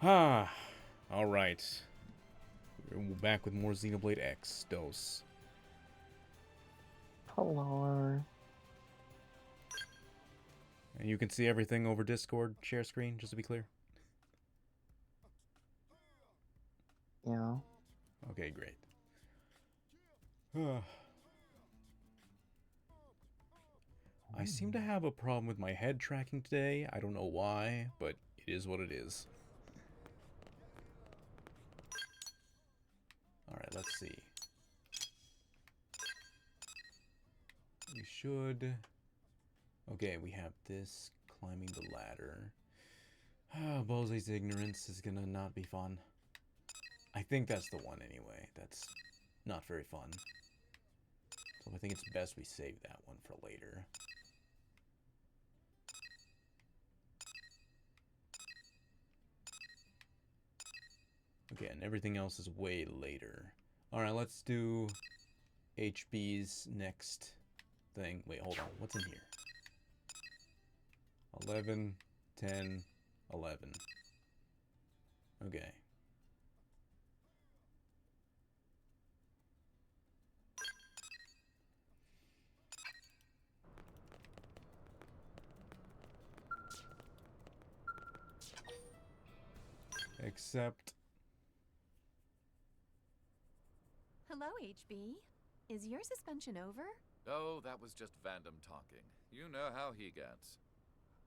Ah, alright. We're back with more Xenoblade X dose. Hello. And you can see everything over Discord share screen, just to be clear. Yeah. Okay, great. I seem to have a problem with my head tracking today. I don't know why, but it is what it is. Alright, let's see. We should... Okay, we have this, climbing the ladder. Boze's ignorance is gonna not be fun. I think that's the one anyway. That's not very fun. So I think it's best we save that one for later. Okay, and everything else is way later. Alright, let's do HB's next thing. Wait, hold on. What's in here? 11, 10, 11. Okay. Except... Hello, HB. Is your suspension over? Oh, that was just Vandam talking. You know how he gets.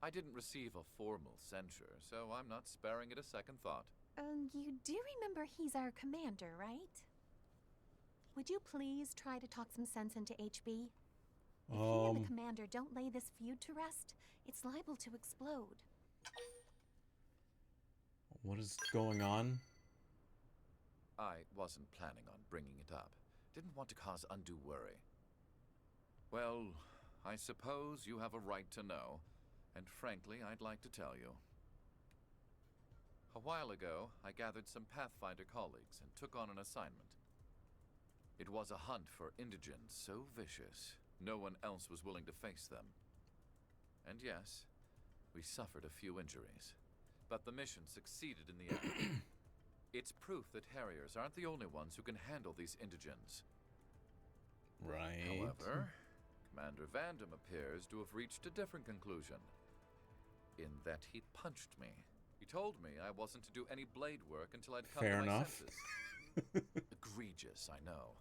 I didn't receive a formal censure, so I'm not sparing it a second thought. You do remember he's our commander, right? Would you please try to talk some sense into HB? If he and the commander don't lay this feud to rest, it's liable to explode. What is going on? I wasn't planning on bringing it up. Didn't want to cause undue worry. Well, I suppose you have a right to know, and frankly, I'd like to tell you. A while ago, I gathered some Pathfinder colleagues and took on an assignment. It was a hunt for indigents so vicious, no one else was willing to face them. And yes, we suffered a few injuries, but the mission succeeded in the end. It's proof that Harriers aren't the only ones who can handle these indigents. Right. However, Commander Vandam appears to have reached a different conclusion. In that he punched me. He told me I wasn't to do any blade work until I'd come Fair to my enough. senses. Egregious, I know.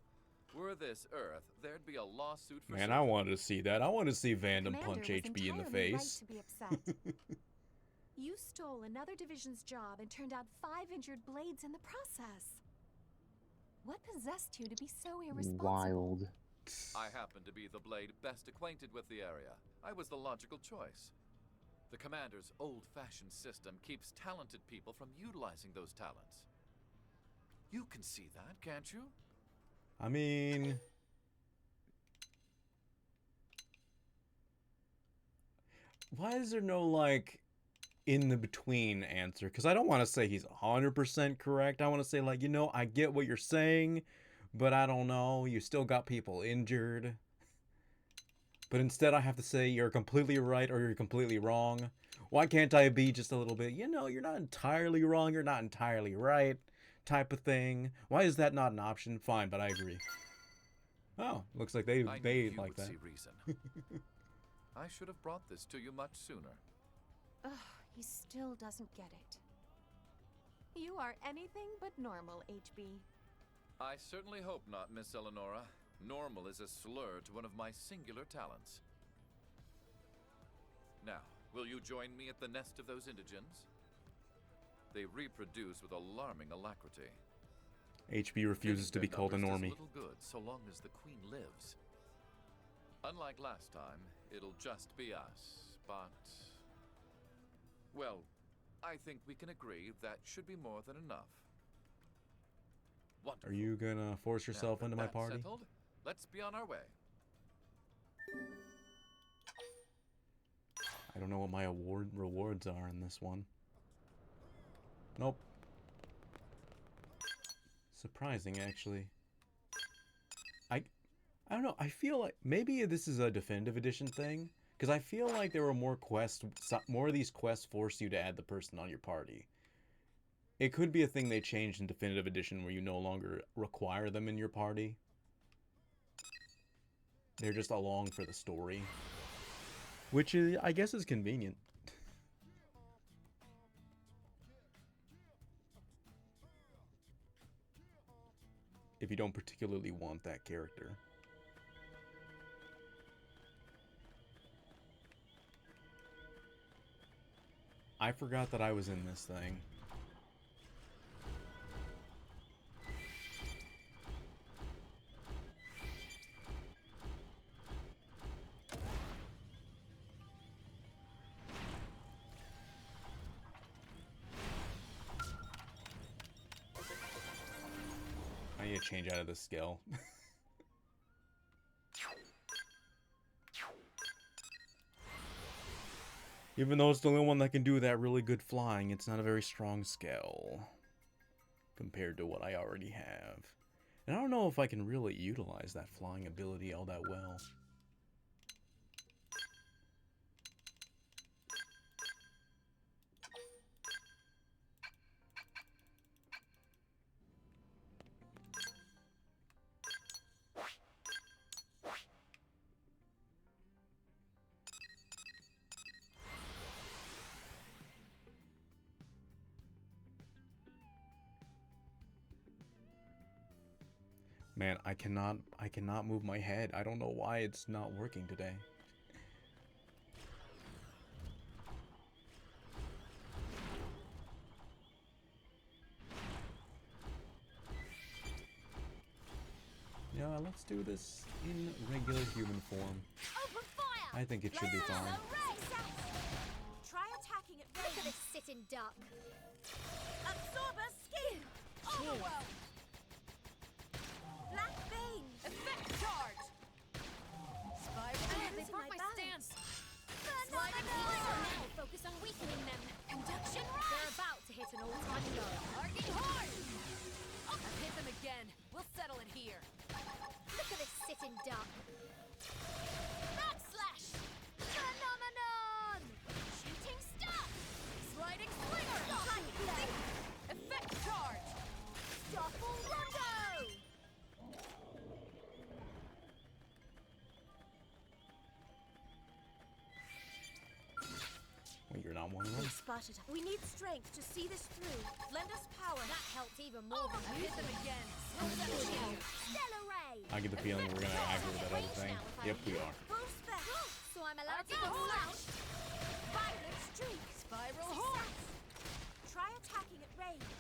Were this Earth, there'd be a lawsuit for Man, I wanted to see that. I wanted to see Vandam Commander punch was HB in the entirely right face. to be upset. You stole another division's job and turned out 5 injured blades in the process. What possessed you to be so irresponsible? Wild. I happen to be the blade best acquainted with the area. I was the logical choice. The commander's old-fashioned system keeps talented people from utilizing those talents. You can see that, can't you? I mean... Why is there no, like, in-the-between answer? Because I don't want to say he's 100% correct. I want to say, like, you know, I get what you're saying, but I don't know. You still got people injured. But instead I have to say you're completely right or you're completely wrong. Why can't I be just a little bit, you know, you're not entirely wrong, you're not entirely right type of thing? Why is that not an option? Fine, but I agree. Oh, looks like they I knew you like would that. see reason. I should have brought this to you much sooner. Ugh, he still doesn't get it. You are anything but normal, HB. I certainly hope not, Miss Eleonora. Normal is a slur to one of my singular talents. Now, will you join me at the nest of those indigents? They reproduce with alarming alacrity. HB refuses to be Their called a numbers does normie. little good so long as the queen lives. Unlike last time, it'll just be us, but... Well, I think we can agree that should be more than enough. Wonderful. Are you gonna force yourself Now that into my that's party? settled, let's be on our way. I don't know what my rewards are in this one. Nope. Surprising, actually. I don't know. I feel like maybe this is a definitive edition thing, because I feel like there were more quests. More of these quests force you to add the person on your party. It could be a thing they changed in Definitive Edition where you no longer require them in your party. They're just along for the story. Which is, I guess, is convenient. If you don't particularly want that character. I forgot that I was in this thing. I need to change out of this skill. Even though it's the only one that can do that really good flying, it's not a very strong skill compared to what I already have. And I don't know if I can really utilize that flying ability all that well. Man, I cannot move my head. I don't know why it's not working today. Yeah, let's do this in regular human form. Open fire! I think it should be fine. Try attacking it. Look at this sitting duck. Absorber skin. Overwhelm. Black vein. Effect charge. Spiral. They broke my stance. Sliding flicker. Now focus on weakening them. Conduction rise. They're about to hit an all-time low. Arcing hard. I've hit them again. We'll settle it here. Look at this sitting duck. Backslash. Phenomenon. Shooting star. Sliding slinger. Effect charge. Shuffle rondo. Wait, you're not one of them? Spotted. We need strength to see this through. Lend us power. That helped even more than I hit them again. Stellar ray. I get the feeling we're gonna aggro that other thing. Yep, we are. Full spec. So I'm allowed to go slash. Violet streak. Spiral horse. Try attacking at range.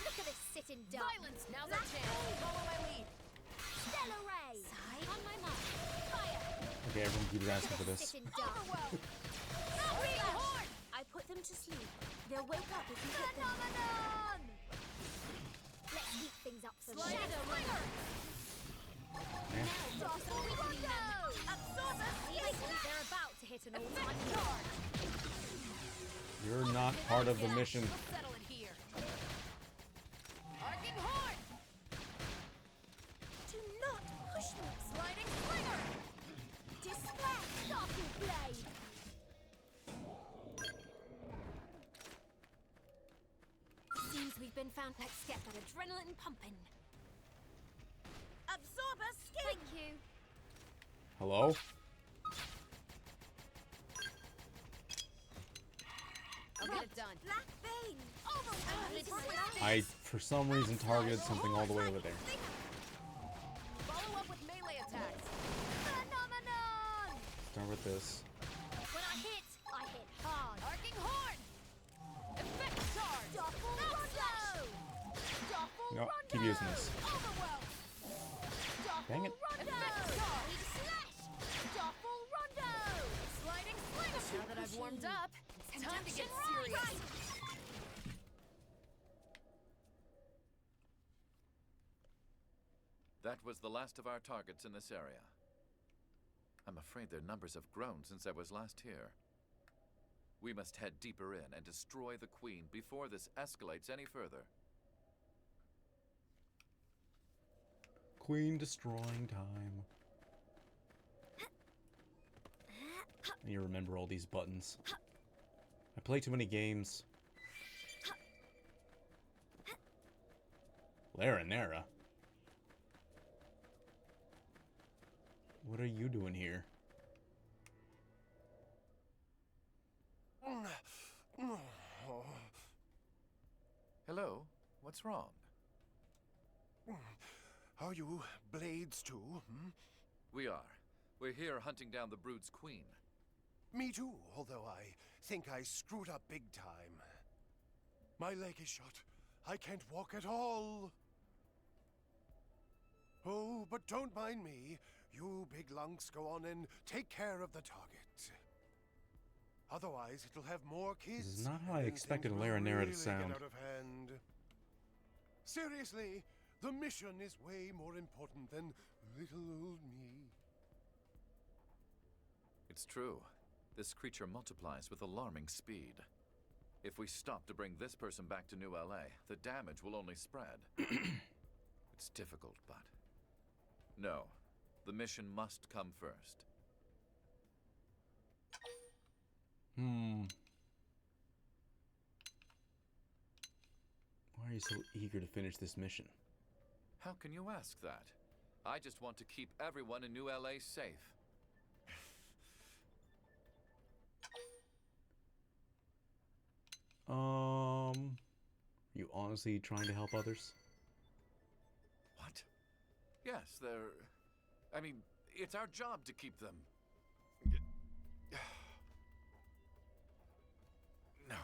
Look at this sitting duck. Silence. Now's our chance. Follow my lead. Stellar ray. Side on my mark. Fire. Okay, everyone keeps asking for this. I put them to sleep. They'll wake up if you hit them. Phenomenon! Let's heat things up for Shadow Ringer! Now, Absorber they're about to hit an all-time charge. You're not part of the mission. We'll settle it here. Arcing horn! Do not push me. Sliding slinger! Display! Darking blade! Seems we've been found. Let's get that adrenaline pumping. Absorber skin! Thank you. Hello? I'll get it done. Black vein! I, for some reason, targeted something all the way over there. Follow up with melee attacks. Phenomenon! Start with this. When I hit hard. Arcing horn! Effect charge! Doppel rondo! Doppel No, rondo! keep using this. Overwhelm! Doppel Dang it. rondo! Effect charge! Slash! Doppel rondo! Sliding slinger! Now that I've warmed up, it's time to get serious. That was the last of our targets in this area. I'm afraid their numbers have grown since I was last here. We must head deeper in and destroy the Queen before this escalates any further. Queen destroying time. I need to remember all these buttons. I play too many games. Laranera? What are you doing here? Hello? What's wrong? Are you blades too? We are. We're here hunting down the Brood's queen. Me too, although I think I screwed up big time. My leg is shot. I can't walk at all. Oh, but don't mind me. You big lunks go on and take care of the target. Otherwise, it'll have more kids. This is not how I and expected things will Laranera to really sound. get out of hand. Seriously, the mission is way more important than little old me. It's true. This creature multiplies with alarming speed. If we stop to bring this person back to New LA, the damage will only spread. It's difficult, but... No. The mission must come first. Why are you so eager to finish this mission? How can you ask that? I just want to keep everyone in New LA safe. You honestly trying to help others? What? Yes, they're... I mean, it's our job to keep them... No.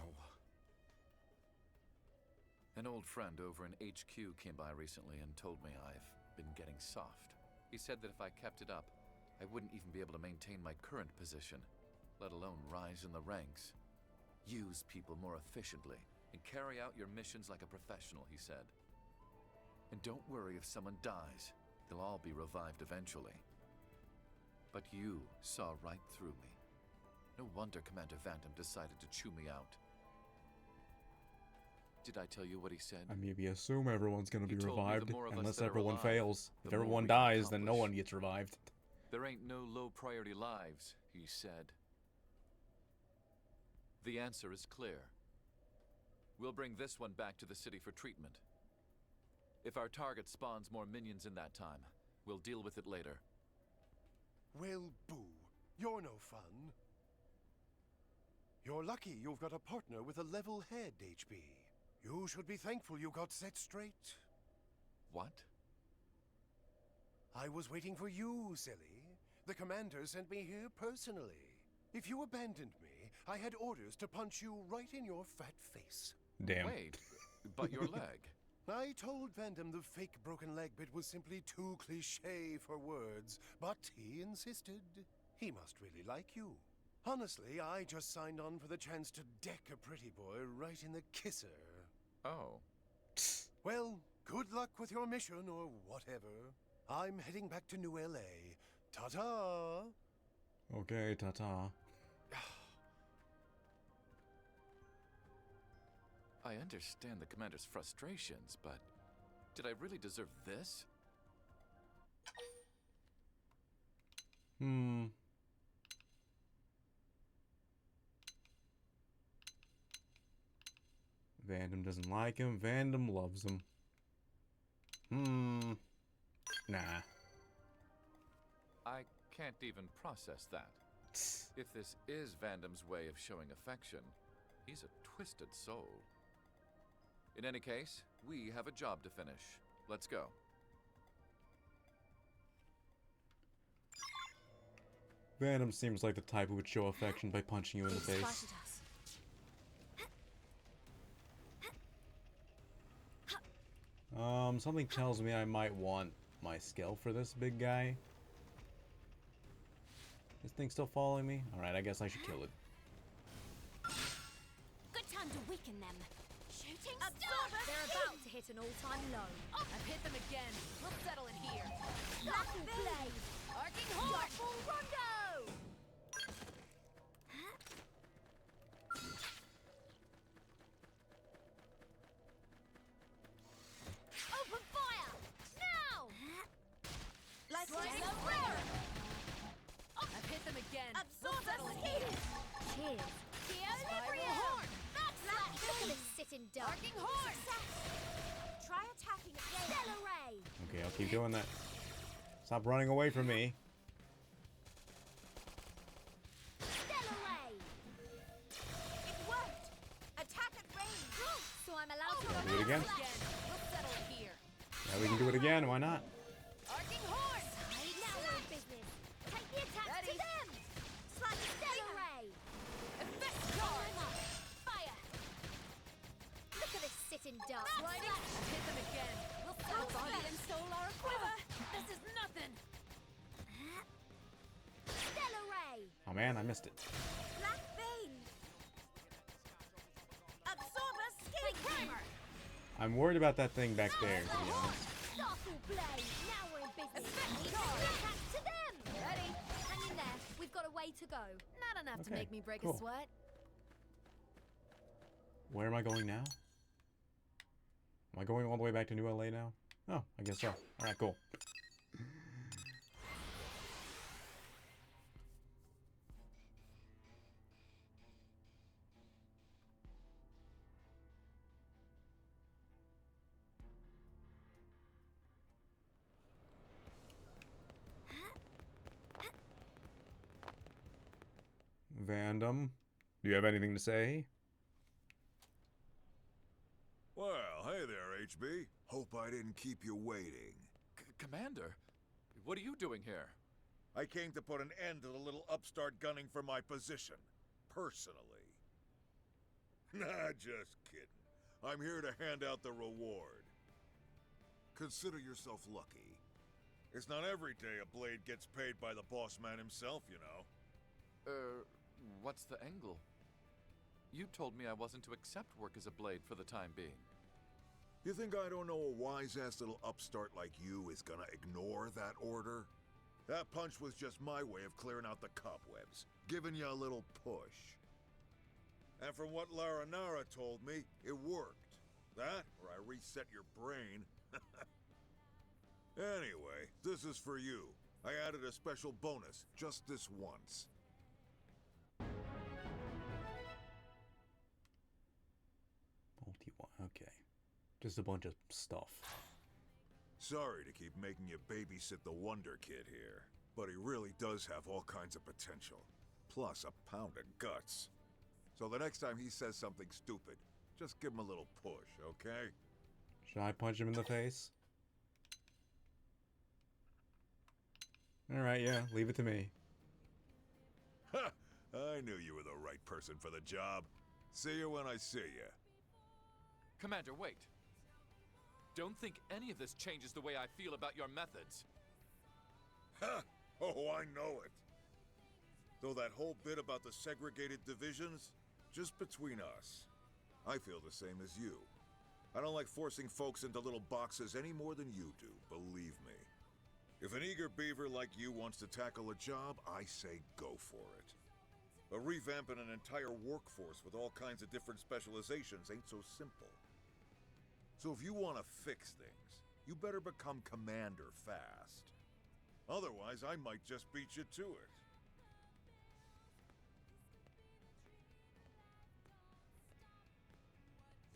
An old friend over in HQ came by recently and told me I've been getting soft. He said that if I kept it up, I wouldn't even be able to maintain my current position, let alone rise in the ranks. Use people more efficiently and carry out your missions like a professional, he said. And don't worry if someone dies. They'll all be revived eventually. But you saw right through me. No wonder Commander Vandam decided to chew me out. Did I tell you what he said? I maybe assume everyone's gonna be He told me the revived, more of us unless that are everyone alive, fails. the If more everyone we can dies, then no accomplish. one gets revived. There ain't no low priority lives, he said. The answer is clear. We'll bring this one back to the city for treatment. If our target spawns more minions in that time, we'll deal with it later. Well, boo. You're no fun. You're lucky you've got a partner with a level head, HB. You should be thankful you got set straight. What? I was waiting for you, silly. The commander sent me here personally. If you abandoned me, I had orders to punch you right in your fat face. Damn. Wait, but your leg. I told Vandam the fake broken leg bit was simply too cliché for words, but he insisted. He must really like you. Honestly, I just signed on for the chance to deck a pretty boy right in the kisser. Oh. Well, good luck with your mission or whatever. I'm heading back to New LA. Ta-ta! Okay, ta-ta. I understand the commander's frustrations, but did I really deserve this? Vandam doesn't like him. Vandam loves him. Nah. I can't even process that. If this is Vandam's way of showing affection, he's a twisted soul. In any case, we have a job to finish. Let's go. Vandam seems like the type who would show affection by punching you in the face. Spotted us. Something tells me I might want my skill for this big guy. This thing still following me? Alright, I guess I should kill it. Good time to weaken them. Shooting Absorber They're about to hit an all-time low. I've hit them again. We'll settle it here. Blackened blade. Arcing horn. Full rondo. Open fire now. Like Sliding so flare. I've hit them again. We'll Absorber settle it here. Cheers. Equilibrium. Horn. Backslash. Look at us sitting duck. Arcing horn. Try attacking again. keep doing that. Stop running away from me. Stellar Ray! It worked! Attack at range! So I'm allowed to Do it again. We'll settle it here. Yeah, we can do it again. Why not? Arcing horn! Now we're in business. Take the attack to them! Slash Stellar Ray! Effect charge! Fire! Look at this sitting duck. Sliding! Hit them again. We'll settle body and soul are a quiver. This is nothing. Stellar Ray! Oh man, I missed it. Black Vein! Absorber Skin Primer! I'm worried about that thing back there, to be honest. Startle Blade! Now we're in business. Attack to them! Ready? Hang in there. We've got a way to go. Not enough to Okay, make me break cool. a sweat. Where am I going now? Am I going all the way back to New LA now? Oh, I guess so. Alright, cool. Vandom, do you have anything to say? Well, hey there, HB. Hope I didn't keep you waiting. Commander, what are you doing here? I came to put an end to the little upstart gunning for my position. Personally. Nah, just kidding. I'm here to hand out the reward. Consider yourself lucky. It's not every day a blade gets paid by the boss man himself, you know. What's the angle? You told me I wasn't to accept work as a blade for the time being. You think I don't know a wise-ass little upstart like you is gonna ignore that order? That punch was just my way of clearing out the cobwebs, giving you a little push. And from what Lara Nara told me, it worked. That, or I reset your brain. Anyway, this is for you. I added a special bonus, just this once. Okay. Just a bunch of stuff. Sorry to keep making you babysit the Wonder Kid here, but he really does have all kinds of potential. Plus a pound of guts. So the next time he says something stupid, just give him a little push, okay? Should I punch him in the face? Alright, yeah, leave it to me. Ha! I knew you were the right person for the job. See you when I see you. Commander, wait. Don't think any of this changes the way I feel about your methods. Ha! Oh, I know it. Though that whole bit about the segregated divisions, just between us. I feel the same as you. I don't like forcing folks into little boxes any more than you do, believe me. If an eager beaver like you wants to tackle a job, I say go for it. But revamping an entire workforce with all kinds of different specializations ain't so simple. So if you want to fix things, you better become commander fast. Otherwise, I might just beat you to it.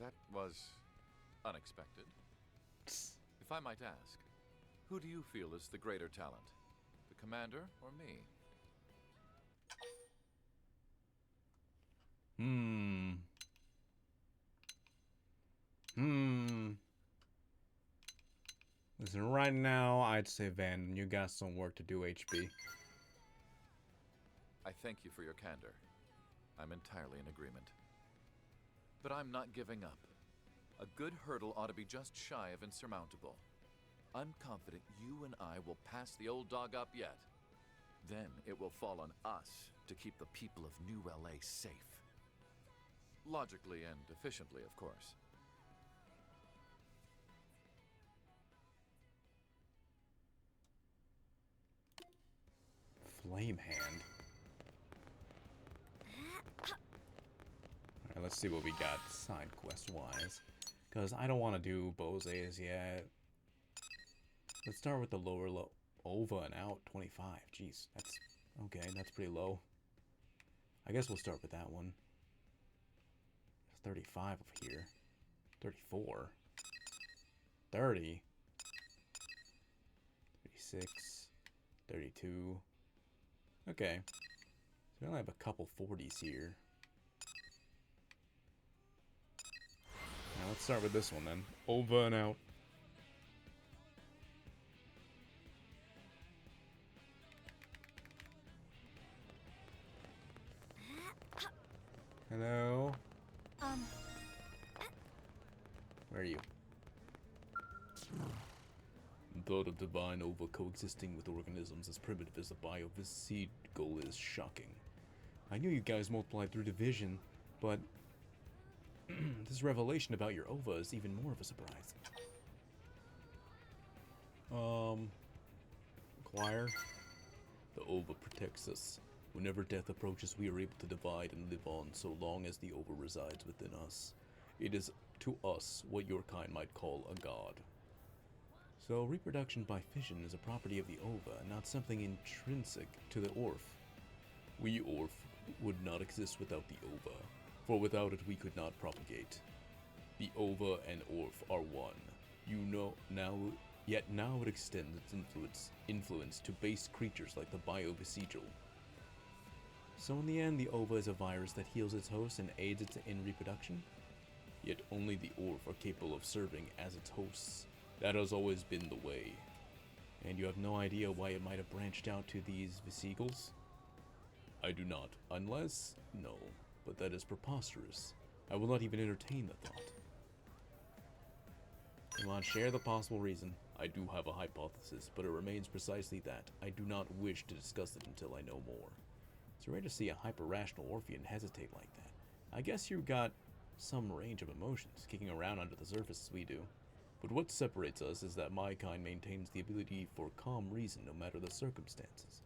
That was unexpected. If I might ask, who do you feel is the greater talent? The commander or me? Listen, right now, I'd say Van, you got some work to do, HB. I thank you for your candor. I'm entirely in agreement. But I'm not giving up. A good hurdle ought to be just shy of insurmountable. I'm confident you and I will pass the old dog up yet. Then it will fall on us to keep the people of New LA safe. Logically and efficiently, of course. Flame hand. Alright, let's see what we got side quest wise. Because I don't want to do Bose's yet. Let's start with the lower low. Over and out 25. Jeez, that's okay, that's pretty low. I guess we'll start with that one. It's 35 over here. 34. 30. 36, 32. Okay. So we only have a couple 40s here. Now let's start with this one then. Over and out. Hello? Where are you? The thought of divine Ova coexisting with organisms as primitive as the biovisigal is shocking. I knew you guys multiplied through division, but this revelation about your Ova is even more of a surprise. Inquire. The Ova protects us. Whenever death approaches, we are able to divide and live on so long as the Ova resides within us. It is to us what your kind might call a god. So reproduction by fission is a property of the Ova, not something intrinsic to the Orf. We Orf would not exist without the Ova, for without it we could not propagate. The Ova and Orf are one. You know now, yet now it extends its influence to base creatures like the biovisigal. So in the end, the Ova is a virus that heals its host and aids it in reproduction? Yet only the Orf are capable of serving as its hosts. That has always been the way. And you have no idea why it might have branched out to these vesicles? I do not, unless... no, but that is preposterous. I will not even entertain the thought. Come on, share the possible reason. I do have a hypothesis, but it remains precisely that. I do not wish to discuss it until I know more. It's rare to see a hyper-rational Orphean hesitate like that. I guess you've got some range of emotions kicking around under the surface as we do. But what separates us is that my kind maintains the ability for calm reason no matter the circumstances.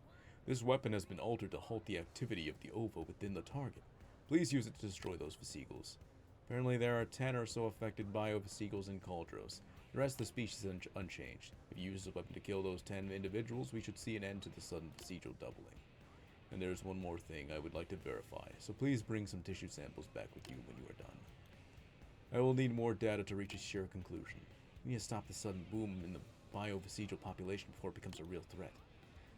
This weapon has been altered to halt the activity of the Ova within the target. Please use it to destroy those vesicles. Apparently there are 10 or so affected biovesicles in Cauldros. The rest of the species is unchanged. If you use the weapon to kill those 10 individuals, we should see an end to the sudden vesicle doubling. And there's one more thing I would like to verify, so please bring some tissue samples back with you when you are done. I will need more data to reach a sure conclusion. We need to stop the sudden boom in the biovesigal population before it becomes a real threat.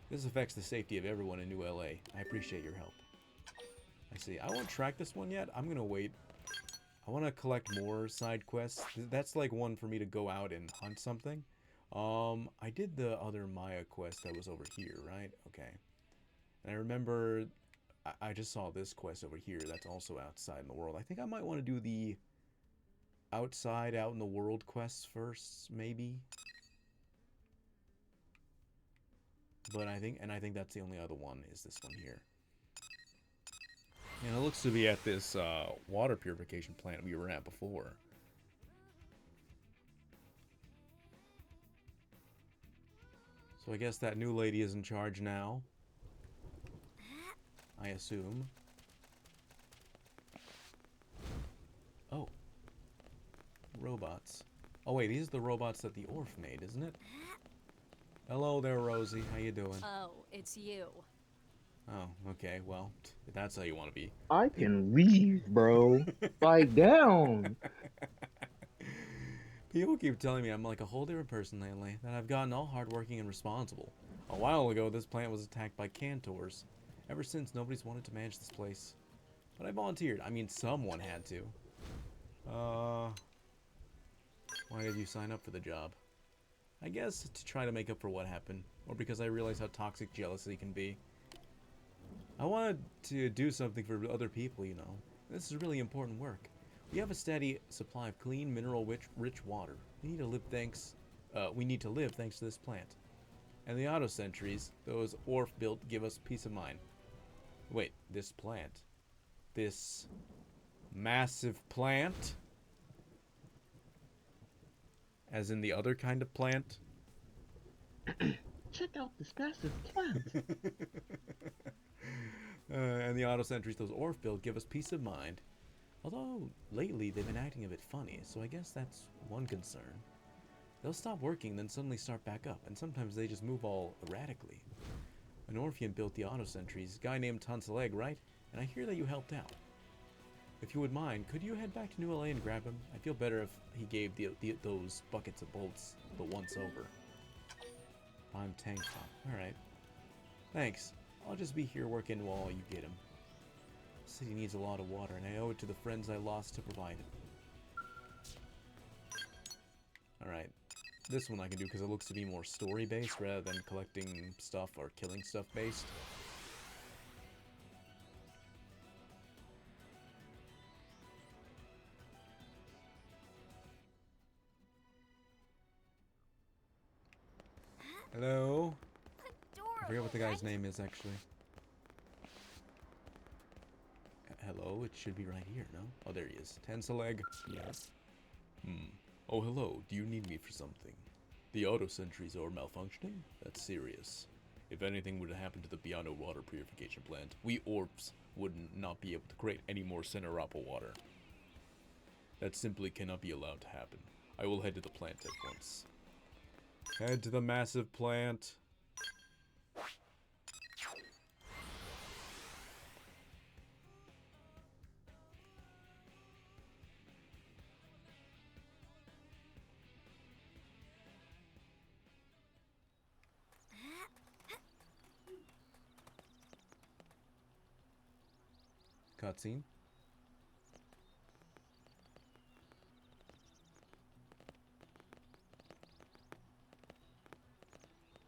This affects the safety of everyone in New LA. I appreciate your help. I see. I won't track this one yet. I'm gonna wait. I want to collect more side quests. That's like one for me to go out and hunt something. I did the other Maya quest that was over here, right? Okay. And I remember I just saw this quest over here that's also outside in the world. I think I might want to do the outside, out in the world quests first, maybe. But I think that's the only other one is this one here. And it looks to be at this water purification plant we were at before. So I guess that new lady is in charge now. I assume. Oh. Robots. Oh wait, these are the robots that the Orf made, isn't it? Hello there, Rosie. How you doing? Oh, it's you. Oh, okay. Well, if that's how you want to be. I can leave, bro. Fight down. People keep telling me I'm like a whole different person lately, that I've gotten all hardworking and responsible. A while ago, this plant was attacked by Cantors. Ever since, nobody's wanted to manage this place. But I volunteered. I mean, someone had to. Why did you sign up for the job? I guess to try to make up for what happened, or because I realized how toxic jealousy can be. I wanted to do something for other people, you know. This is really important work. We have a steady supply of clean, mineral-rich water. We need to live thanks to this plant. And the auto sentries, those Orf built, give us peace of mind. Wait, this plant? This massive plant? As in the other kind of plant? Check out this massive plant. And the auto sentries those Orf built give us peace of mind. Although, lately they've been acting a bit funny, so I guess that's one concern. They'll stop working, then suddenly start back up, and sometimes they just move all erratically. An Orphean built the auto sentries, a guy named Tonsilleg, right? And I hear that you helped out. If you would mind, could you head back to New LA and grab him? I'd feel better if he gave those buckets of bolts the once over. I'm tank top. Alright. Thanks. I'll just be here working while you get him. The city needs a lot of water, and I owe it to the friends I lost to provide it. Alright. This one I can do because it looks to be more story-based rather than collecting stuff or killing stuff based. Hello? I forget what the guy's name is, actually. Hello? It should be right here, no? Oh, there he is. Tensaleg. Yes. Oh, hello. Do you need me for something? The auto sentries are malfunctioning? That's serious. If anything were to happen to the Biano water purification plant, we Orps would not be able to create any more Cinerappa water. That simply cannot be allowed to happen. I will head to the plant at once. Head to the massive plant. Cutscene.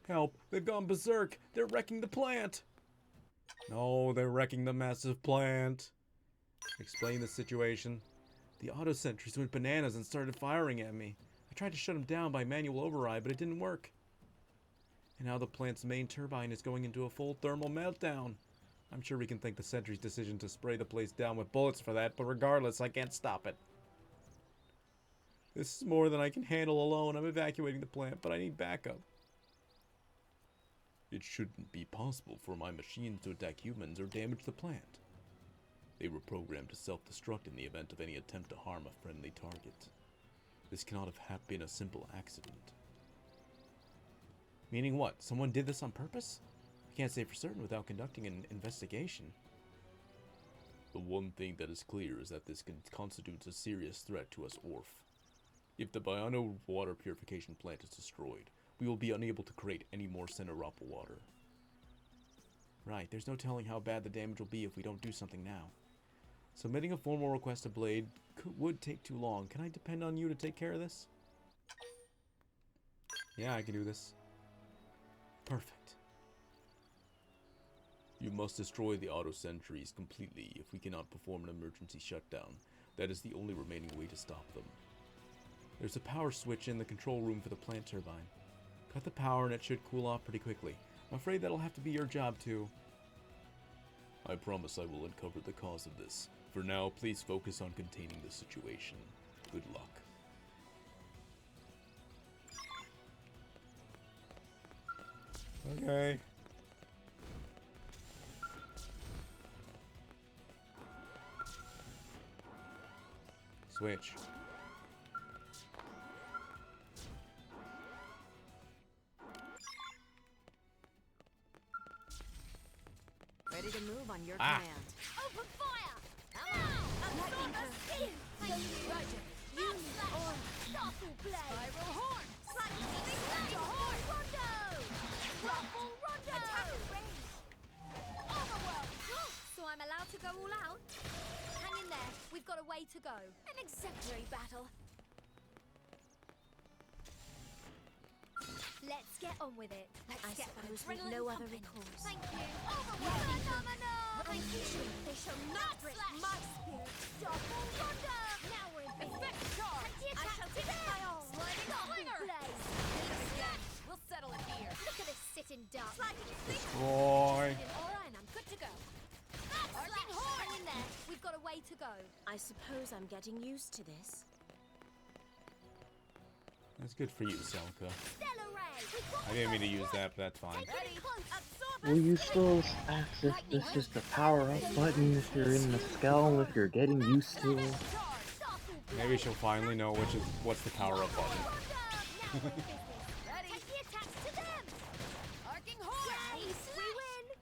Help! They've gone berserk! They're wrecking the plant! No, they're wrecking the massive plant. Explain the situation. The auto sentries went bananas and started firing at me. I tried to shut them down by manual override, but it didn't work. And now the plant's main turbine is going into a full thermal meltdown. I'm sure we can thank the sentry's decision to spray the place down with bullets for that, but regardless, I can't stop it. This is more than I can handle alone. I'm evacuating the plant, but I need backup. It shouldn't be possible for my machines to attack humans or damage the plant. They were programmed to self-destruct in the event of any attempt to harm a friendly target. This cannot have been a simple accident. Meaning what? Someone did this on purpose? I can't say for certain without conducting an investigation. The one thing that is clear is that this constitutes a serious threat to us Orf. If the Biano water purification plant is destroyed, we will be unable to create any more Cinerappa water. Right, there's no telling how bad the damage will be if we don't do something now. Submitting a formal request to Blade would take too long. Can I depend on you to take care of this? Yeah, I can do this. Perfect. You must destroy the auto sentries completely if we cannot perform an emergency shutdown. That is the only remaining way to stop them. There's a power switch in the control room for the plant turbine. Cut the power and it should cool off pretty quickly. I'm afraid that'll have to be your job too. I promise I will uncover the cause of this. For now, please focus on containing the situation. Good luck. Okay. Switch. Ready to move on your command. Open fire! Lightning curve. Roger. Shuffle blade. Spiral horn. Rondo. Ruffle rondo. Attack and range. Overworld. So I'm allowed to go all out? Hang in there. We've got a way to go. An exemplary battle. Let's get on with it. Let's get that adrenaline no other recourse. Thank you. Overworld phenomenal. They shall not break my spirit. Double rondo. Now we're in business. I shall give it my all. Sliding slinger. We'll settle it here. Look at this sitting duck. Sliding Destroy. Alright, I'm good to go. Arcing horn. Hang in there. We've got a way to go. I suppose I'm getting used to this. That's good for you, Selka. I didn't mean to use that, but that's fine. Will you still ask if this is the power-up button if you're in the skull, if you're getting used to it? Maybe she'll finally know what's the power-up button.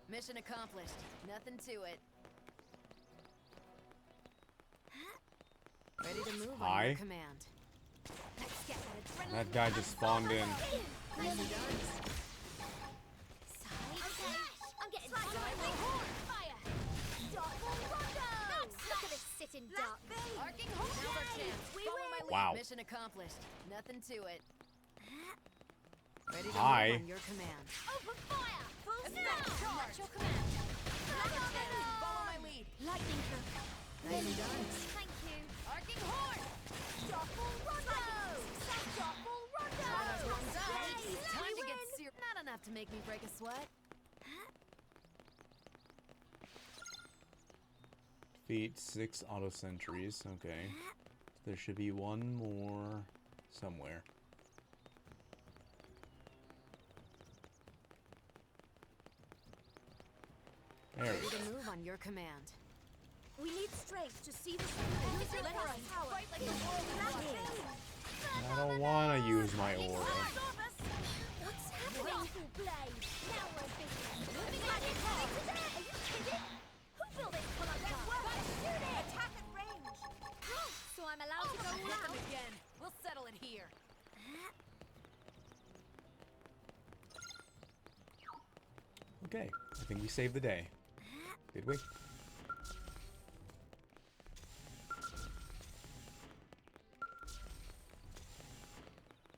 Mission accomplished. Nothing to it. Ready to move on your command. That guy just spawned in. in darkness. Arcing horse. Now's our chance. Follow my lead. Wow. Mission accomplished. Nothing to it. Ready to Hi. move on your command. Open fire! Full charge! What's your command? Now's our chance. Follow my lead. Lightning stroke. Nicely done. Thank you. Arcing horse. Shuffle rondo. Shuffle rondo. Time to get serious. Not enough to make me break a sweat. Defeat 6 auto sentries. Okay. There should be one more somewhere. There we Ready go. to move on your command. We need strength to see this Let us fight like the world is watching. I don't want to use my aura. What's happening? Blade. Now we're busy. Moving like it's heading to there. Are you kidding? Who built this pull-up car? Shoot it! Attack at range. So I'm allowed to go Hit them now? again. We'll settle it here. Okay. I think we saved the day. Did we?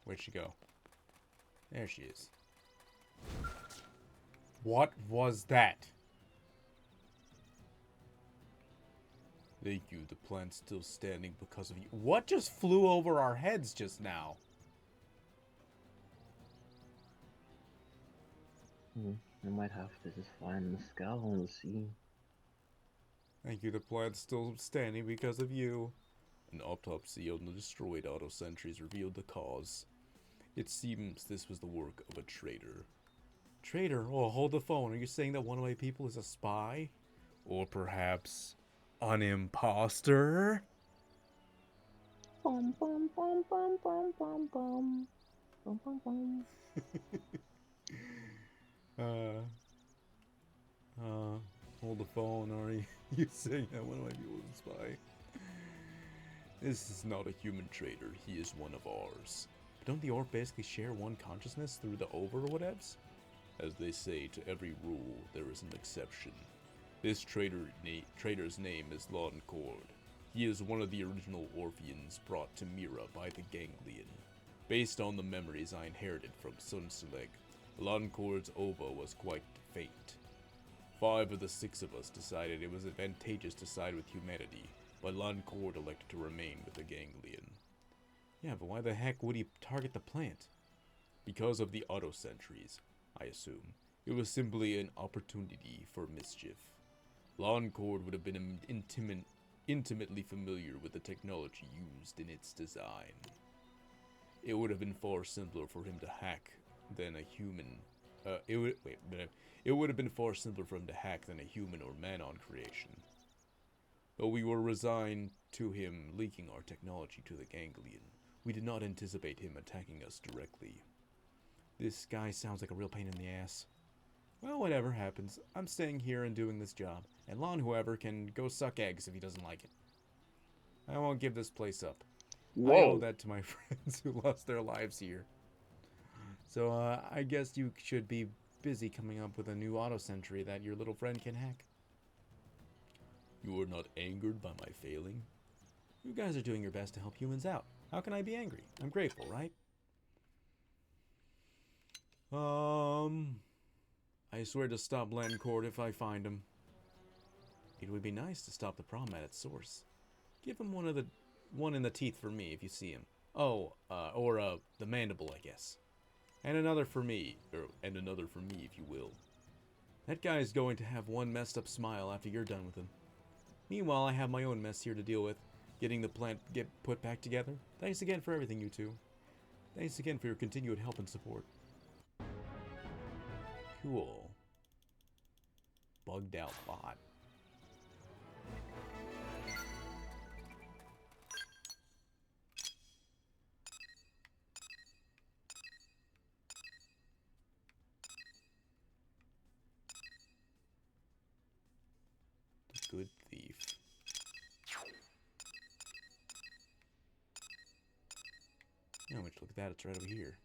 Where'd she go? There she is. What was that? Thank you, the plant's still standing because of you. What just flew over our heads just now? I might have to just find the skull and see. Thank you, the plant's still standing because of you. An autopsy on the destroyed auto sentries revealed the cause. It seems this was the work of a traitor. Traitor? Oh, hold the phone. Are you saying that one of my people is a spy? Or perhaps an imposter? Bum bum bum bum bum bum bum. Bum bum bum. Hold the phone. Are you saying that one of my people is a spy? This is not a human traitor. He is one of ours. But don't the orc basically share one consciousness through the over or whatevs? As they say, to every rule, there is an exception. This traitor's name is Loncord. He is one of the original Orpheans brought to Mira by the Ganglion. Based on the memories I inherited from Sunseleg, Loncord's ova was quite faint. 5 of the 6 of us decided it was advantageous to side with humanity, but Loncord elected to remain with the Ganglion. Yeah, but why the heck would he target the plant? Because of the auto sentries, I assume. It was simply an opportunity for mischief. Loncord would have been intimately familiar with the technology used in its design. It would have been far simpler for him to hack than a human. It would have been far simpler for him to hack than a human or man-on creation. But we were resigned to him leaking our technology to the Ganglion. We did not anticipate him attacking us directly. This guy sounds like a real pain in the ass. Well, whatever happens. I'm staying here and doing this job. And Lon, whoever, can go suck eggs if he doesn't like it. I won't give this place up. I owe that to my friends who lost their lives here. So, I guess you should be busy coming up with a new auto sentry that your little friend can hack. You are not angered by my failing? You guys are doing your best to help humans out. How can I be angry? I'm grateful, right? I swear to stop Landcord if I find him. It would be nice to stop the problem at its source. Give him one in the teeth for me if you see him. Oh, or the mandible, I guess. And another for me, and another for me if you will. That guy's going to have one messed up smile after you're done with him. Meanwhile, I have my own mess here to deal with. Getting the plant put back together. Thanks again for everything, you two. Thanks again for your continued help and support. Cool. Bugged out bot. The good thief. Oh, look at that, it's right over here.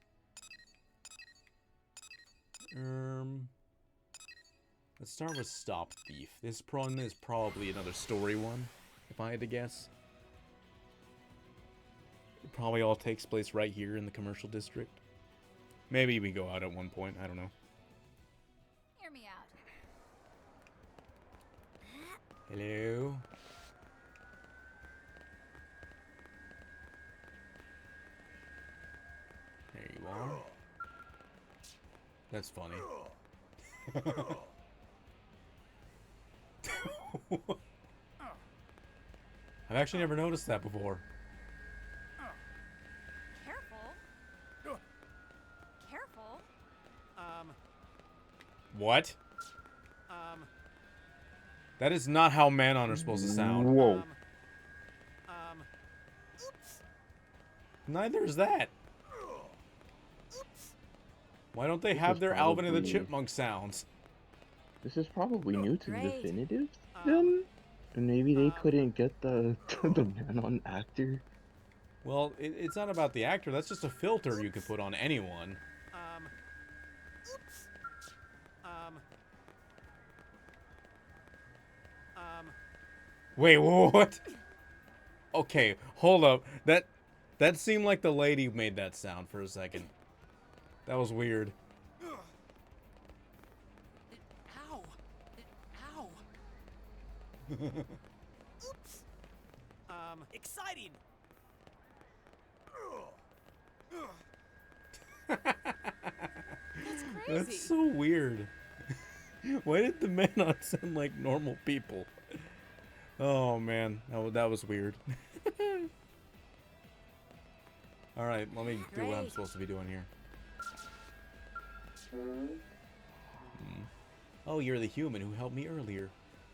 Let's start with Stop Thief. This problem is probably another story one. If if I had to guess. It probably all takes place right here in the commercial district. Maybe we go out at one point. I don't know. Hear me out. Hello? There you are. That's funny. I've actually never noticed that before. Careful. Careful. What? That is not how Manon are supposed to sound. Whoa. Neither is that. Why don't they This have is their Alvin and the probably- Chipmunk sounds? This is probably new to the Great. definitive, then? And maybe they couldn't get the the man-on actor. Well, it's not about the actor. That's just a filter you could put on anyone. Wait, what? Okay, hold up. That seemed like the lady made that sound for a second. That was weird. Ow. Ow. Exciting. That's crazy. That's so weird. Why did the men not sound like normal people? Oh man, that was weird. Alright, let me do what I'm Great. supposed to be doing here. Oh, you're the human who helped me earlier.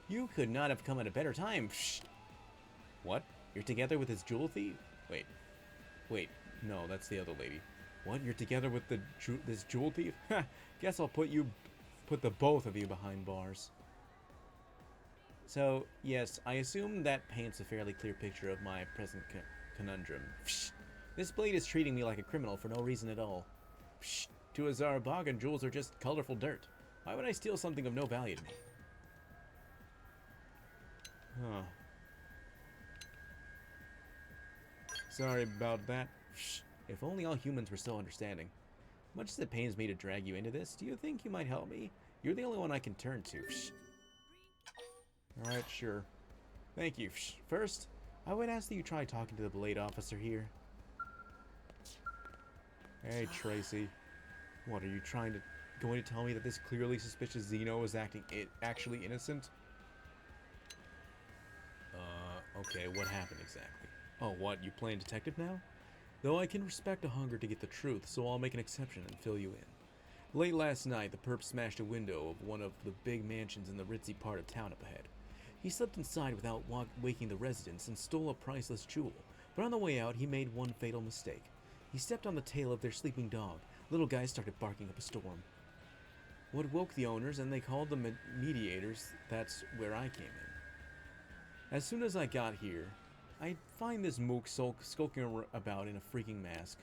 You could not have come at a better time. Shh. What? You're together with this jewel thief? Wait, no, that's the other lady. What? You're together with this jewel thief? Ha! Guess I'll put the both of you behind bars. So, yes, I assume that paints a fairly clear picture of my present conundrum. Psh! This blade is treating me like a criminal for no reason at all. Psh! To a Zarbog, jewels are just colorful dirt. Why would I steal something of no value to me? Huh. Sorry about that. Psh! If only all humans were so understanding. Much as it pains me to drag you into this, do you think you might help me? You're the only one I can turn to. Psh! Alright, sure. Thank you. First, I would ask that you try talking to the blade officer here. Hey, Tracy. What, are you going to tell me that this clearly suspicious Xeno is actually innocent? Okay, what happened exactly? Oh, what, you playing detective now? Though I can respect a hunger to get the truth, so I'll make an exception and fill you in. Late last night, the perp smashed a window of one of the big mansions in the ritzy part of town up ahead. He slipped inside without waking the residents and stole a priceless jewel, but on the way out, he made one fatal mistake. He stepped on the tail of their sleeping dog. Little guy started barking up a storm. What woke the owners, and they called the mediators. That's where I came in. As soon as I got here, I find this Mook skulking about in a freaking mask.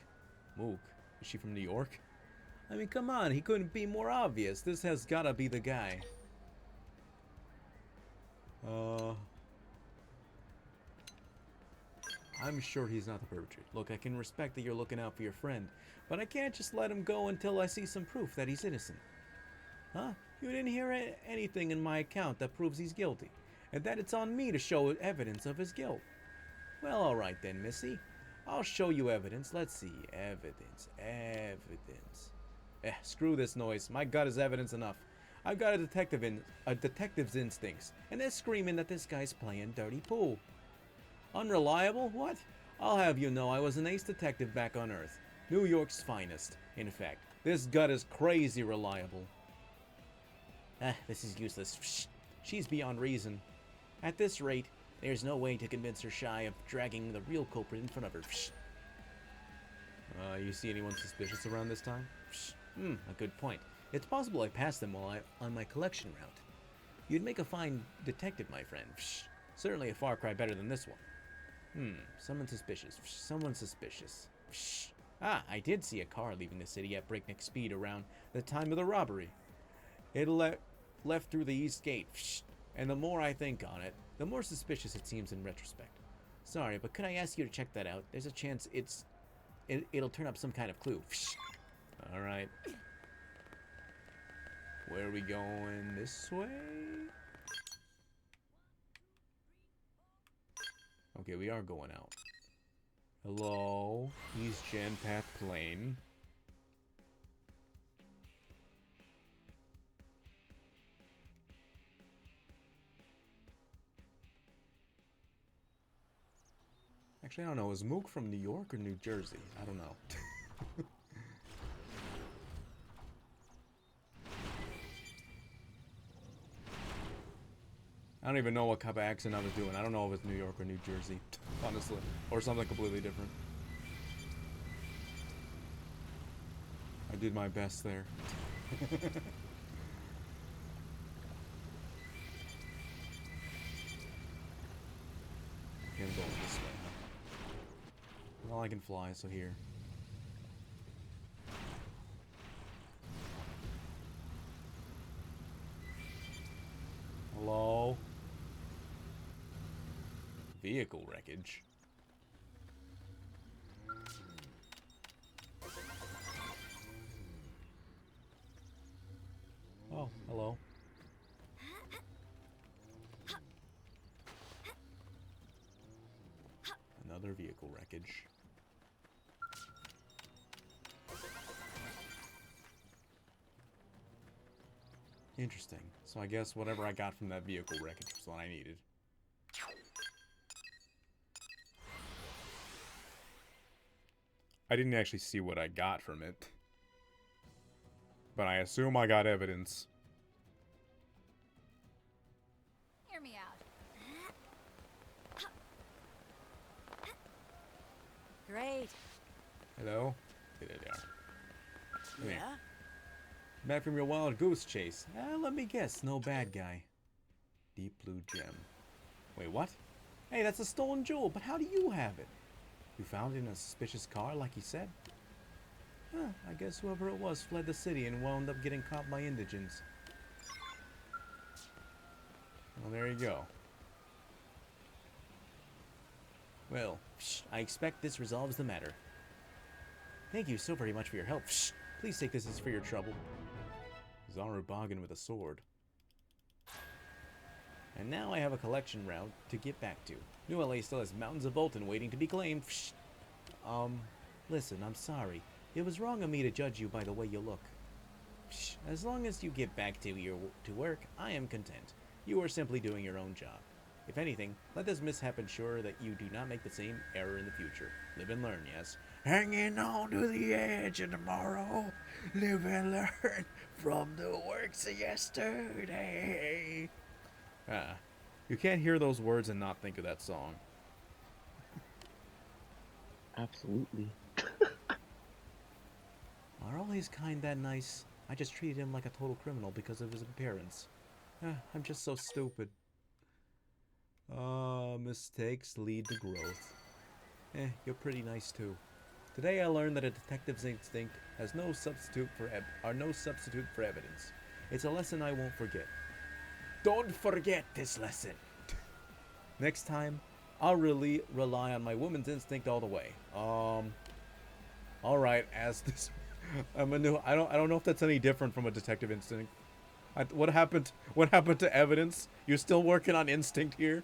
Mook? Is she from New York? I mean, come on, he couldn't be more obvious. This has gotta be the guy. I'm sure he's not the perpetrator. Look, I can respect that you're looking out for your friend, but I can't just let him go until I see some proof that he's innocent. Huh? You didn't hear anything in my account that proves he's guilty, and that it's on me to show evidence of his guilt. Well, alright then, Missy. I'll show you evidence. Let's see. Evidence. Screw this noise. My gut is evidence enough. I've got a detective's instincts, and they're screaming that this guy's playing dirty pool. Unreliable? What? I'll have you know I was an ace detective back on Earth. New York's finest. In fact, this gut is crazy reliable. This is useless. Psh, she's beyond reason. At this rate, there's no way to convince her shy of dragging the real culprit in front of her. Psh. You see anyone suspicious around this time? Psh. A good point. It's possible I passed them while on my collection route. You'd make a fine detective, my friend. Psh. Certainly a far cry better than this one. Someone suspicious. Psh. Someone suspicious. Psh. I did see a car leaving the city at breakneck speed around the time of the robbery. It left through the east gate. Psh. And the more I think on it, the more suspicious it seems in retrospect. Sorry, but could I ask you to check that out? There's a chance it'll turn up some kind of clue. Alright. Where are we going? This way? Okay, we are going out. Hello? East Gen Path Plane. Actually, I don't know. Is Mook from New York or New Jersey? I don't know. I don't even know what type of accent I was doing. I don't know if it's New York or New Jersey, honestly. Or something completely different. I did my best there. Okay, I'm going this way. Well, I can fly, so here. Hello? Vehicle wreckage. Oh, hello. Another vehicle wreckage. Interesting. So I guess whatever I got from that vehicle wreckage was what I needed. I didn't actually see what I got from it. But I assume I got evidence. Hear me out. Great. Hello? There they are. Come here. Yeah? Back from your wild goose chase. Let me guess, no bad guy. Deep blue gem. Wait, what? Hey, that's a stolen jewel, but how do you have it? You found it in a suspicious car, like you said? Huh, I guess whoever it was fled the city and wound up getting caught by indigents. Well, there you go. Well, I expect this resolves the matter. Thank you so very much for your help. Please take this as for your trouble. Zarubagan with a sword. And now I have a collection route to get back to. New LA still has mountains of Volton waiting to be claimed. Listen, I'm sorry. It was wrong of me to judge you by the way you look. As long as you get back to work, I am content. You are simply doing your own job. If anything, let this mishap ensure that you do not make the same error in the future. Live and learn, yes. Hanging on to the edge of tomorrow. Live and learn from the works of yesterday. You can't hear those words and not think of that song. Absolutely. Are all his kind that nice? I just treated him like a total criminal because of his appearance. I'm just so stupid. Mistakes lead to growth. You're pretty nice too. Today I learned that a detective's instinct has no substitute for evidence. It's a lesson I won't forget. Don't forget this lesson. Next time, I'll really rely on my woman's instinct all the way. All right. As this, I don't know if that's any different from a detective instinct. What happened? What happened to evidence? You're still working on instinct here.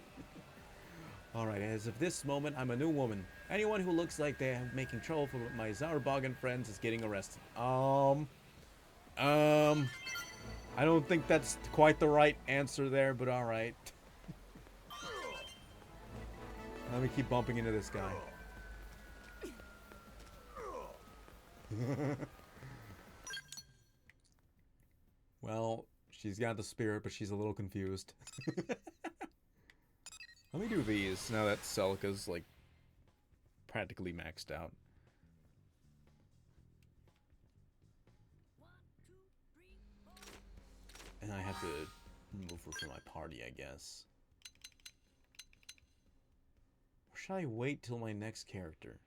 All right. As of this moment, I'm a new woman. Anyone who looks like they're making trouble for my Zarubagan friends is getting arrested. I don't think that's quite the right answer there, but all right. Let me keep bumping into this guy. Well, she's got the spirit, but she's a little confused. Let me do these now that Celica's like practically maxed out. And I have to remove her from my party, I guess. Or should I wait till my next character?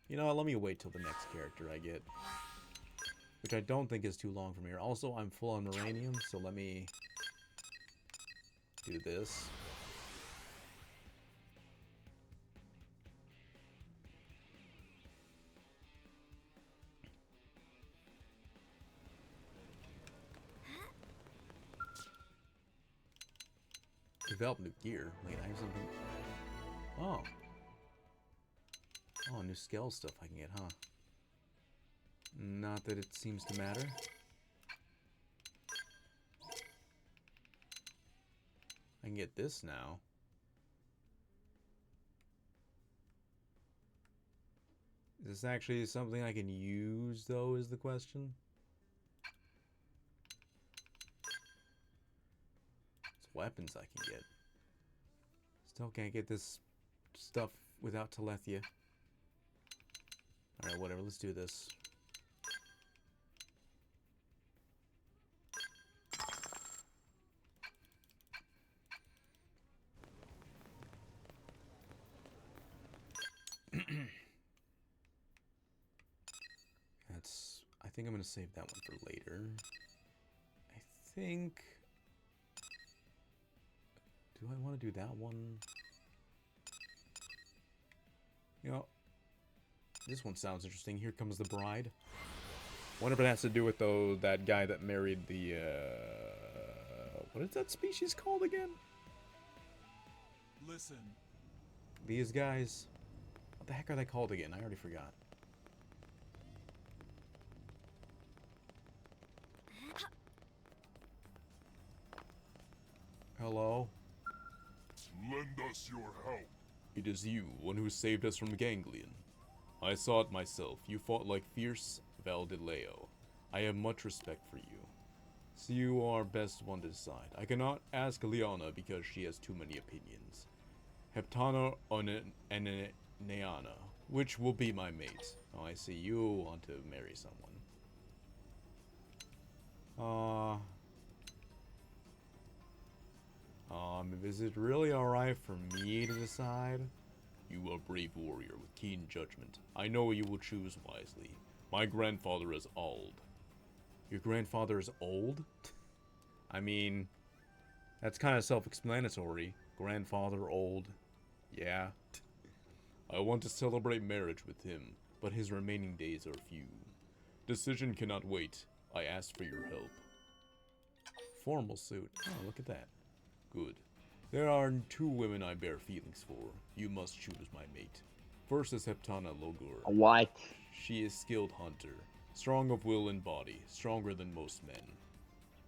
You know what, let me wait till the next character I get. Which I don't think is too long from here. Also, I'm full on uranium, so let me Do this. Develop new gear. Wait, I have something. Oh. Oh, new skill stuff I can get, huh? Not that it seems to matter. I can get this now. Is this actually something I can use, though, is the question? It's weapons I can get. Still can't get this stuff without Telethia. Alright, whatever, let's do this. I think I'm gonna save that one for later. I think... Do I want to do that one? You know, this one sounds interesting. Here Comes the Bride. Wonder if it has to do with, though, that guy that married the, what is that species called again? Listen. These guys. What the heck are they called again? I already forgot. Hello? Lend us your help. It is you, one who saved us from Ganglion. I saw it myself. You fought like fierce Valdileo. I have much respect for you. So you are best one to decide. I cannot ask Liana because she has too many opinions. Heptana or Neana, which will be my mate. Oh, I see. You want to marry someone. Is it really alright for me to decide? You are a brave warrior with keen judgment. I know you will choose wisely. My grandfather is old. Your grandfather is old? I mean, that's kind of self-explanatory. Grandfather old. Yeah. I want to celebrate marriage with him, but his remaining days are few. Decision cannot wait. I ask for your help. Formal suit. Oh, look at that. Good. There are two women I bear feelings for. You must choose my mate. First is Heptana Logur. What? She is skilled hunter, strong of will and body, stronger than most men.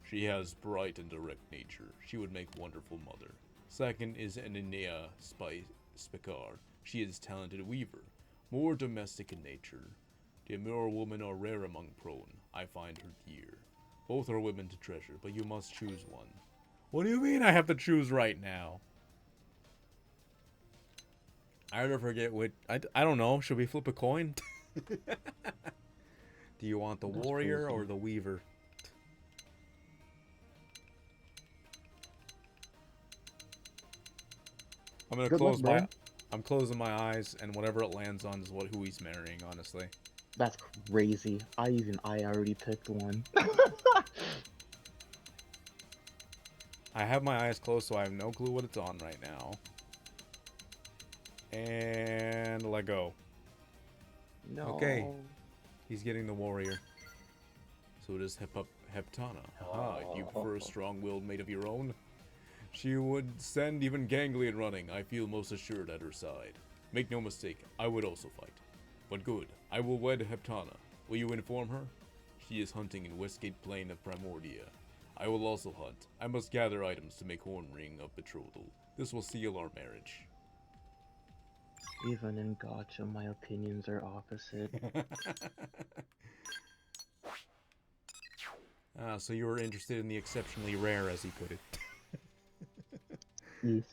She has bright and direct nature. She would make wonderful mother. Second is Ananea Spikar. She is talented weaver, more domestic in nature. Demure women are rare among prone. I find her dear. Both are women to treasure, but you must choose one. What do you mean I have to choose right now? I already forget what... I don't know. Should we flip a coin? Do you want the warrior or the weaver? I'm gonna close my... I'm closing my eyes, and whatever it lands on is who he's marrying, honestly. That's crazy. I already picked one. I have my eyes closed, so I have no clue what it's on right now. And let go. No. Okay. He's getting the warrior. So it is Heptana. Aha, you prefer a strong-willed mate of your own? She would send even Ganglion running. I feel most assured at her side. Make no mistake, I would also fight. But good, I will wed Heptana. Will you inform her? She is hunting in Westgate Plain of Primordia. I will also hunt. I must gather items to make Horn Ring of Betrothal. This will seal our marriage. Even in Gotcha, my opinions are opposite. So you were interested in the exceptionally rare, as he put it. Yes.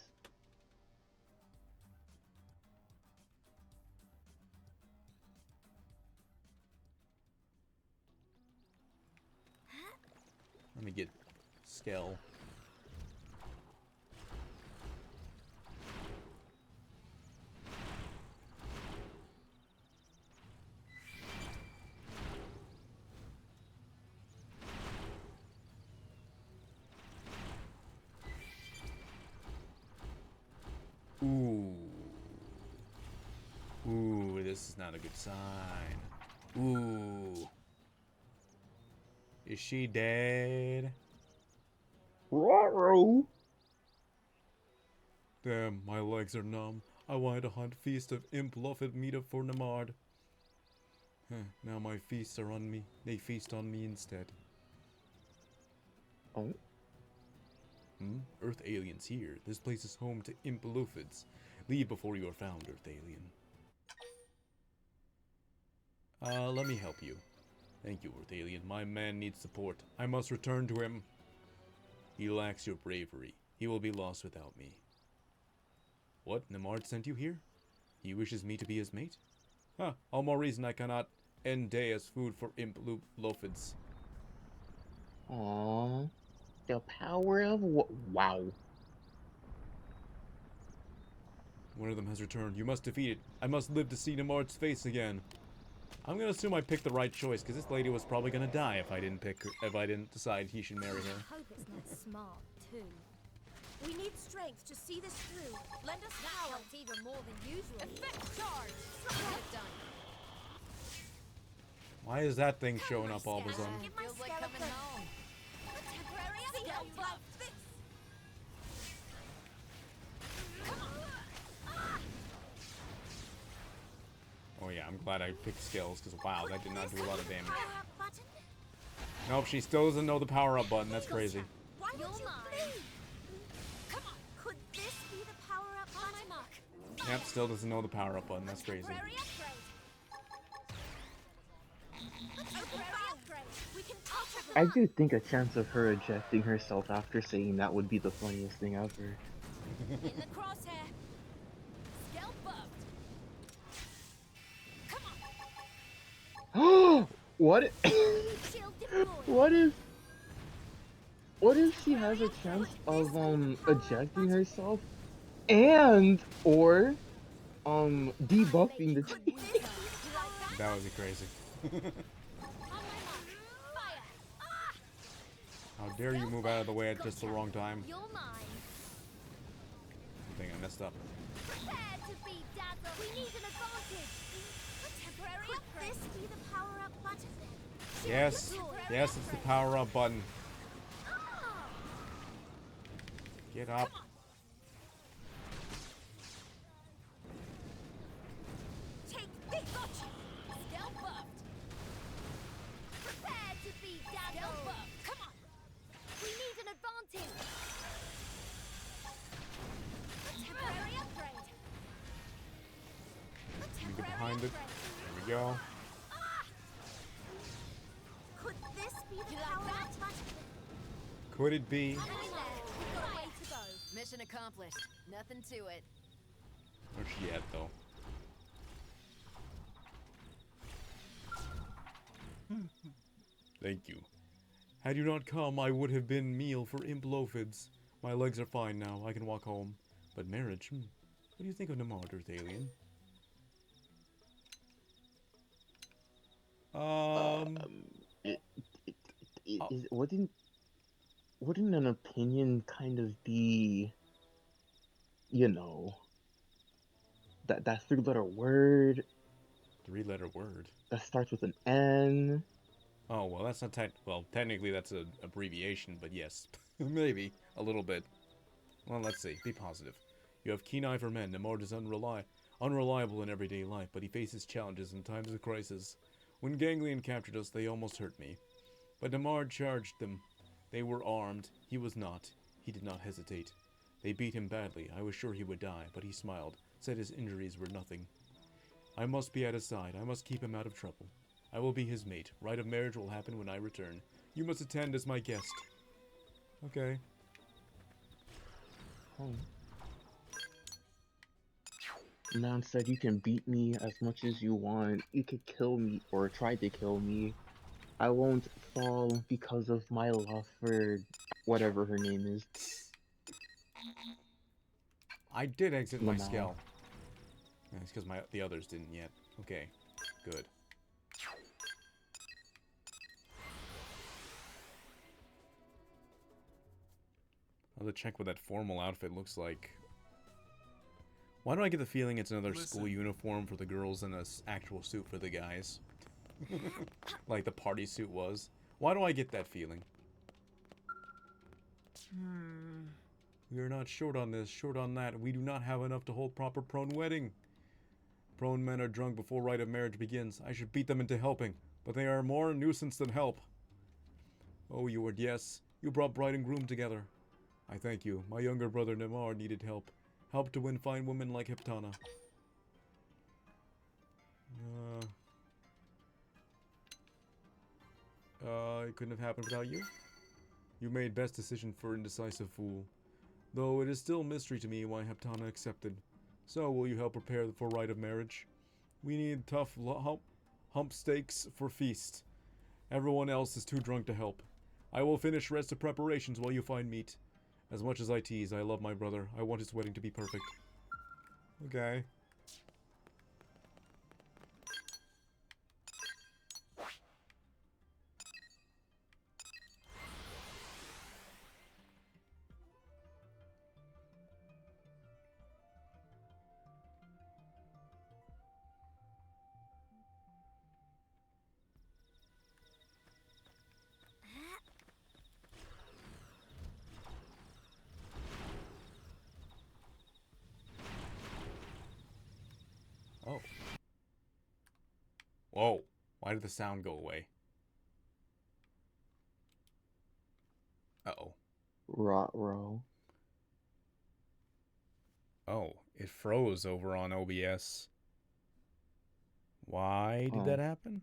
Let me get Skell. this is not a good sign. Ooh. Is she dead? Ruh-roh. Damn, my legs are numb. I wanted to hunt feast of imp-luffed meat for Namard. Now my feasts are on me. They feast on me instead. Oh. Earth aliens here. This place is home to imp-luffids. Leave before you are found, Earth alien. Let me help you. Thank you, Earth alien. My man needs support. I must return to him. He lacks your bravery. He will be lost without me. What? Namard sent you here? He wishes me to be his mate? Huh, all more reason I cannot end day as food for imp-luffids. Aww. The power of wow. One of them has returned. You must defeat it. I must live to see Namard's face again. I'm gonna assume I picked the right choice, because this lady was probably gonna die if I didn't decide he should marry her. I hope it's not smart, too. We need strength to see this through. Lend us power. That helped even more than usual. Effect charge! Get done. Why is that thing showing up all of a sudden? Feels like coming home. A temporary scale buff. Oh yeah, I'm glad I picked skills, because wow, that did not do a lot of damage. Nope, she still doesn't know the power-up button. That's crazy. You're mine. Come on. Could this be the power-up button? Yep, still doesn't know the power-up button. That's crazy. Temporary upgrade. We can I do think a chance of her ejecting herself after saying that would be the funniest thing ever. in the crosshair. Scale buffed. Come on. What? Shield deployed. What if she has a chance of ejecting herself and or debuffing the team? That would be crazy. How dare you move out of the way at just the wrong time? You're mine. I think I messed up. Prepare to be dazzled. We need an advantage. A temporary upgrade. Could this be the power-up button? Yes, yes, it's the power-up button. Get up. Take this. Gotcha. Scale buffed. Prepare to be dazzled. Scale buffed. Come on. We need an advantage. A temporary upgrade. A Get temporary behind it. upgrade. There we go. Could this be the power-up button? Could it be? We've got a way to go. Mission accomplished. Nothing to it. Where's she at, though? Thank you. Had you not come, I would have been meal for imp-luffids. My legs are fine now. I can walk home. But marriage? What do you think of Namard, Earth alien? Wouldn't an opinion kind of be, you know, that three-letter word? Three-letter word. That starts with an N. Oh, well, that's not well, technically that's an abbreviation, but yes. Maybe. A little bit. Well, let's see. Be positive. You have keen eye for men. Namard is unreliable in everyday life, but he faces challenges in times of crisis. When Ganglion captured us, they almost hurt me. But Namard charged them. They were armed. He was not. He did not hesitate. They beat him badly. I was sure he would die, but he smiled, said his injuries were nothing. I must be at his side. I must keep him out of trouble. I will be his mate. Rite of marriage will happen when I return. You must attend as my guest. Okay. Oh. Man said you can beat me as much as you want. You could kill me or try to kill me. I won't fall because of my love for whatever her name is. I did exit my Lamau. scale. Yeah, it's because the others didn't yet. Okay. Good. I'll have to check what that formal outfit looks like. Why do I get the feeling it's another school Listen. uniform for the girls and an actual suit for the guys? Like the party suit was. Why do I get that feeling? We are not short on this, short on that. We do not have enough to hold proper prone wedding. Prone men are drunk before rite of marriage begins. I should beat them into helping, but they are more a nuisance than help. Oh, you were, yes. You brought bride and groom together. I thank you. My younger brother Nemar needed help. Help to win fine women like Heptana. It couldn't have happened without you. You made best decision for indecisive fool. Though it is still a mystery to me why Heptana accepted. So, will you help prepare for rite of marriage? We need tough hump steaks for feast. Everyone else is too drunk to help. I will finish rest of preparations while you find meat. As much as I tease, I love my brother. I want his wedding to be perfect. Okay. Oh. Whoa. Why did the sound go away? Uh-oh. Rot row. Oh, it froze over on OBS. Why did that happen?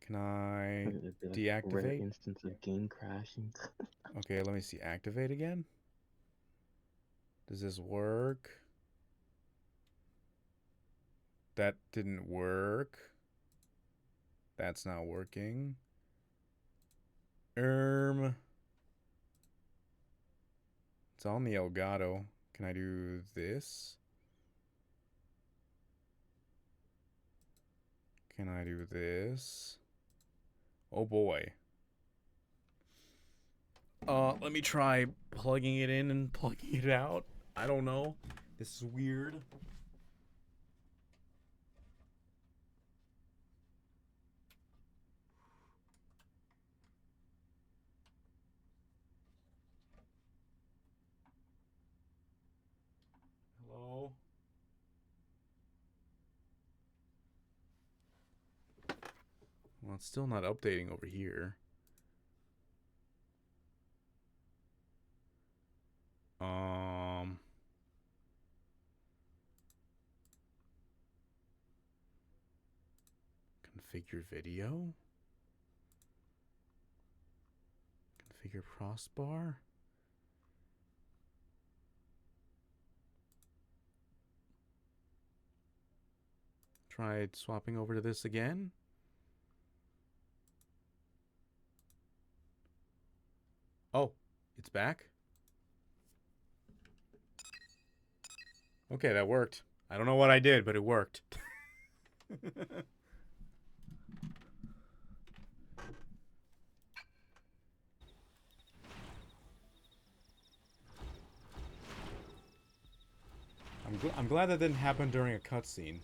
Can I It'd be like a rare deactivate? instance of game crashing. Okay, let me see. Activate again? Does this work? That didn't work. That's not working. It's on the Elgato. Can I do this? Can I do this? Oh boy. Let me try plugging it in and plugging it out. I don't know. This is weird. Hello? Well, it's still not updating over here. Configure video? Configure crossbar? Try swapping over to this again? Oh, it's back? Okay, that worked. I don't know what I did, but it worked. I'm glad that didn't happen during a cutscene.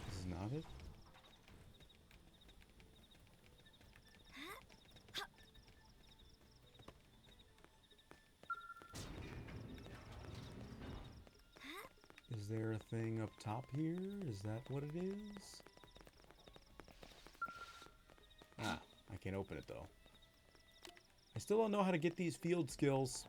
This is not it? Is there a thing up top here? Is that what it is? Ah, I can't open it though. I still don't know how to get these field skills.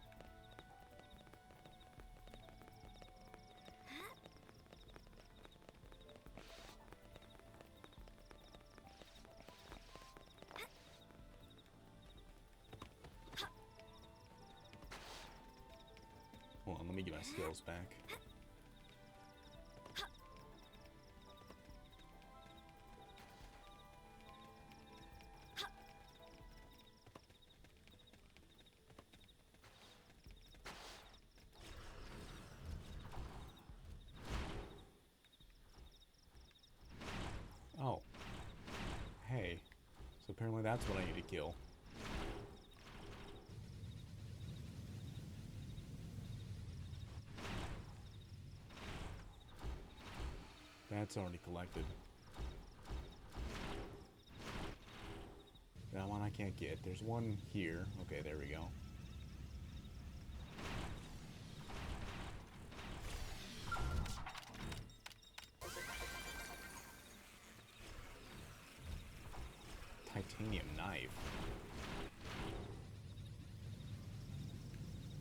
me get my skills back. Oh. Hey. So apparently that's what I need to kill. That's already collected. That one I can't get. There's one here. Okay, there we go. Titanium knife.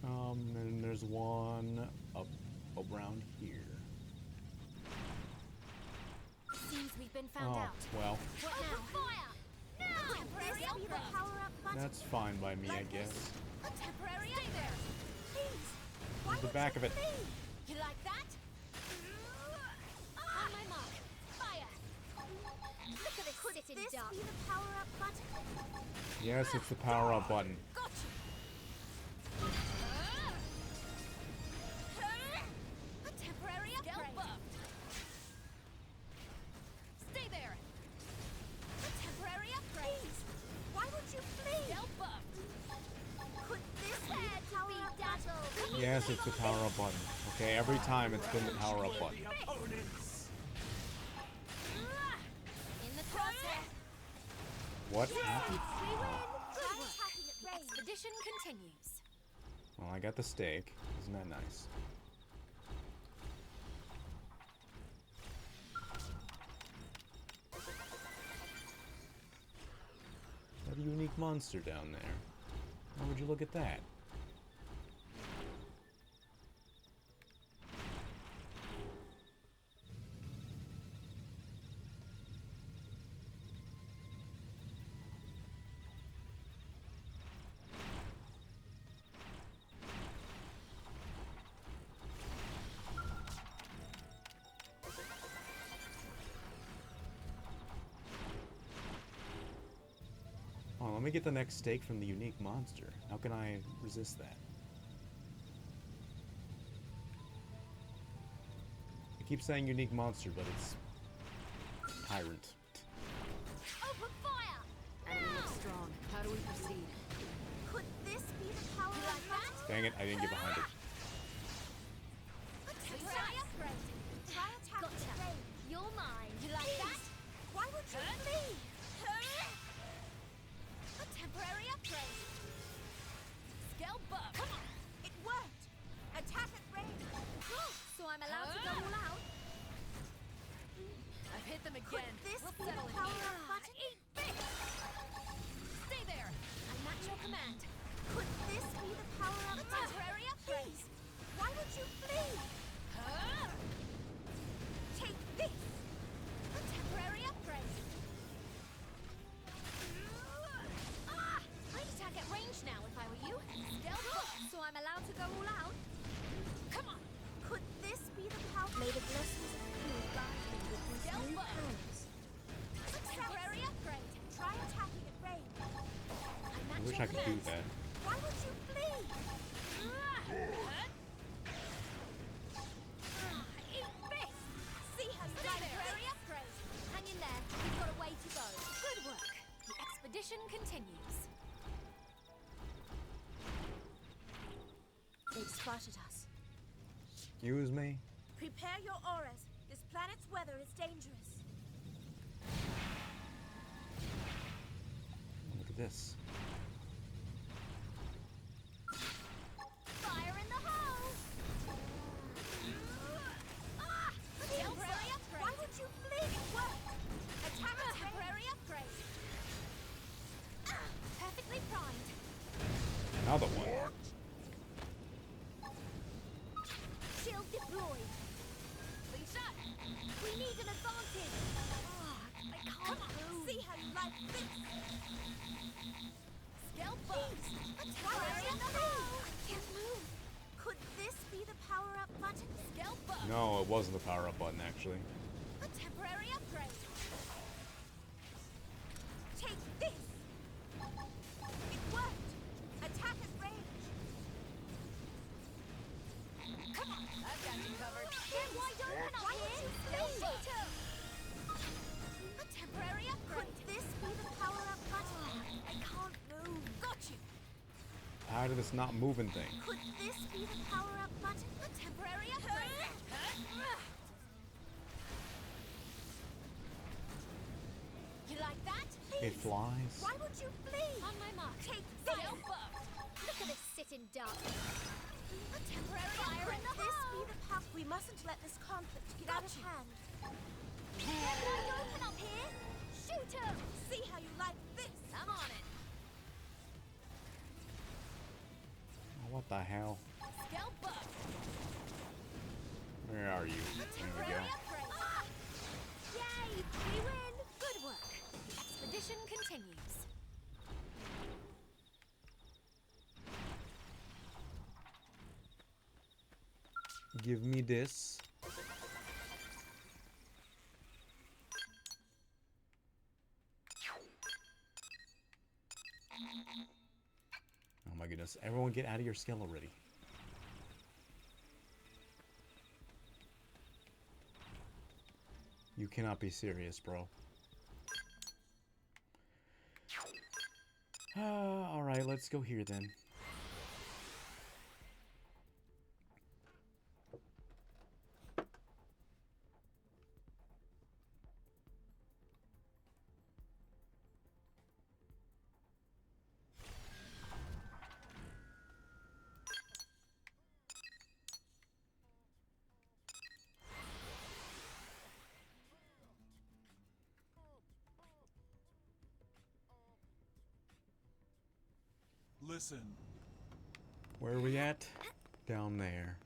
And there's one up around here. Seems we've been found Oh, out. well, What now? Fire! Now! Temporary upgrade. that's fine by me, I guess. A temporary upgrade there. Please. Why The would back you of it. leave? You like that? On my mark. Fire. Look at this sitting This duck. be the power-up button? Yes, it's the power-up button. Got you. A temporary upgrade. Stay there. A temporary upgrade. Please, why would you flee? Could this be the power-up button? Yes, it's the power-up button. Okay, every time it's been the power-up button. In the crosshair. What happened? We win! Try attacking at range. Expedition continues. Well, I got the steak. Isn't that nice? Is that a unique monster down there? Why would you look at that? Oh, let me get the next steak from the unique monster. How can I resist that? I keep saying unique monster, but it's tyrant. Open fire! Enemy looks strong. How do we proceed? Could this be the power-up button? Dang it, I didn't get behind it. A temporary upgrade. Try attacking Gotcha. at range. You're mine. You like that? Why would you flee? A temporary upgrade. Skill buff. Come on. It worked! Attack at range! So I'm allowed to go all out? I've hit them Could again. this We'll be the settle it power-up here. button? Eat this. Stay there. I'm at your command. Could this be the power-up A button? temporary upgrade. Please, why would you flee? Take this! A temporary upgrade. I'd attack at range now if I were you. Skill buff. So I'm allowed to go all out? Come on. Could this be the power? May the blessings of you guide me with these Skill new buff. powers. A temporary upgrade. Try attacking at range. I'm I at wish your I could do command. that. Why would you flee? Eat this. See how you like temporary upgrade. Hang in there. We've got a way to go. Good work. The expedition continues. They've spotted us. Excuse me? Prepare your auras. This planet's weather is dangerous. Look at this. Fire in the hole. Temporary upgrade. Why would you flee? It worked. Attack at Temporary upgrade. Perfectly primed. Another one. Shield deployed. Lisa, we need an advantage. I can't move. See how you like this. Skill buff. A temporary upgrade. I can't move. Could this be the power-up button? Scalp up. No, it wasn't the power-up button, actually. A temporary upgrade. Take this. It worked. Attacker's range. Come on, I've got you covered. They're wide open up here. Shooter. A temporary upgrade. Could this be the power-up button? I can't move. Got you. How did this not moving thing? Could this be the power-up button? A temporary upgrade. You like that? It flies. Why would you flee? On my mark. Take this. Look at this sitting duck. A temporary fire in the hole. This be the path. We mustn't let this conflict get out of hand. They're wide open up here. Shoot him. See how you like this. I'm on it. Oh, what the hell? Scalp up. Where are you? There we go. Yay! We win. Good work. The expedition continues. Give me this. Oh my goodness. Everyone get out of your skill already. You cannot be serious, bro. Alright, let's go here then. Listen. Where are we at? Down there.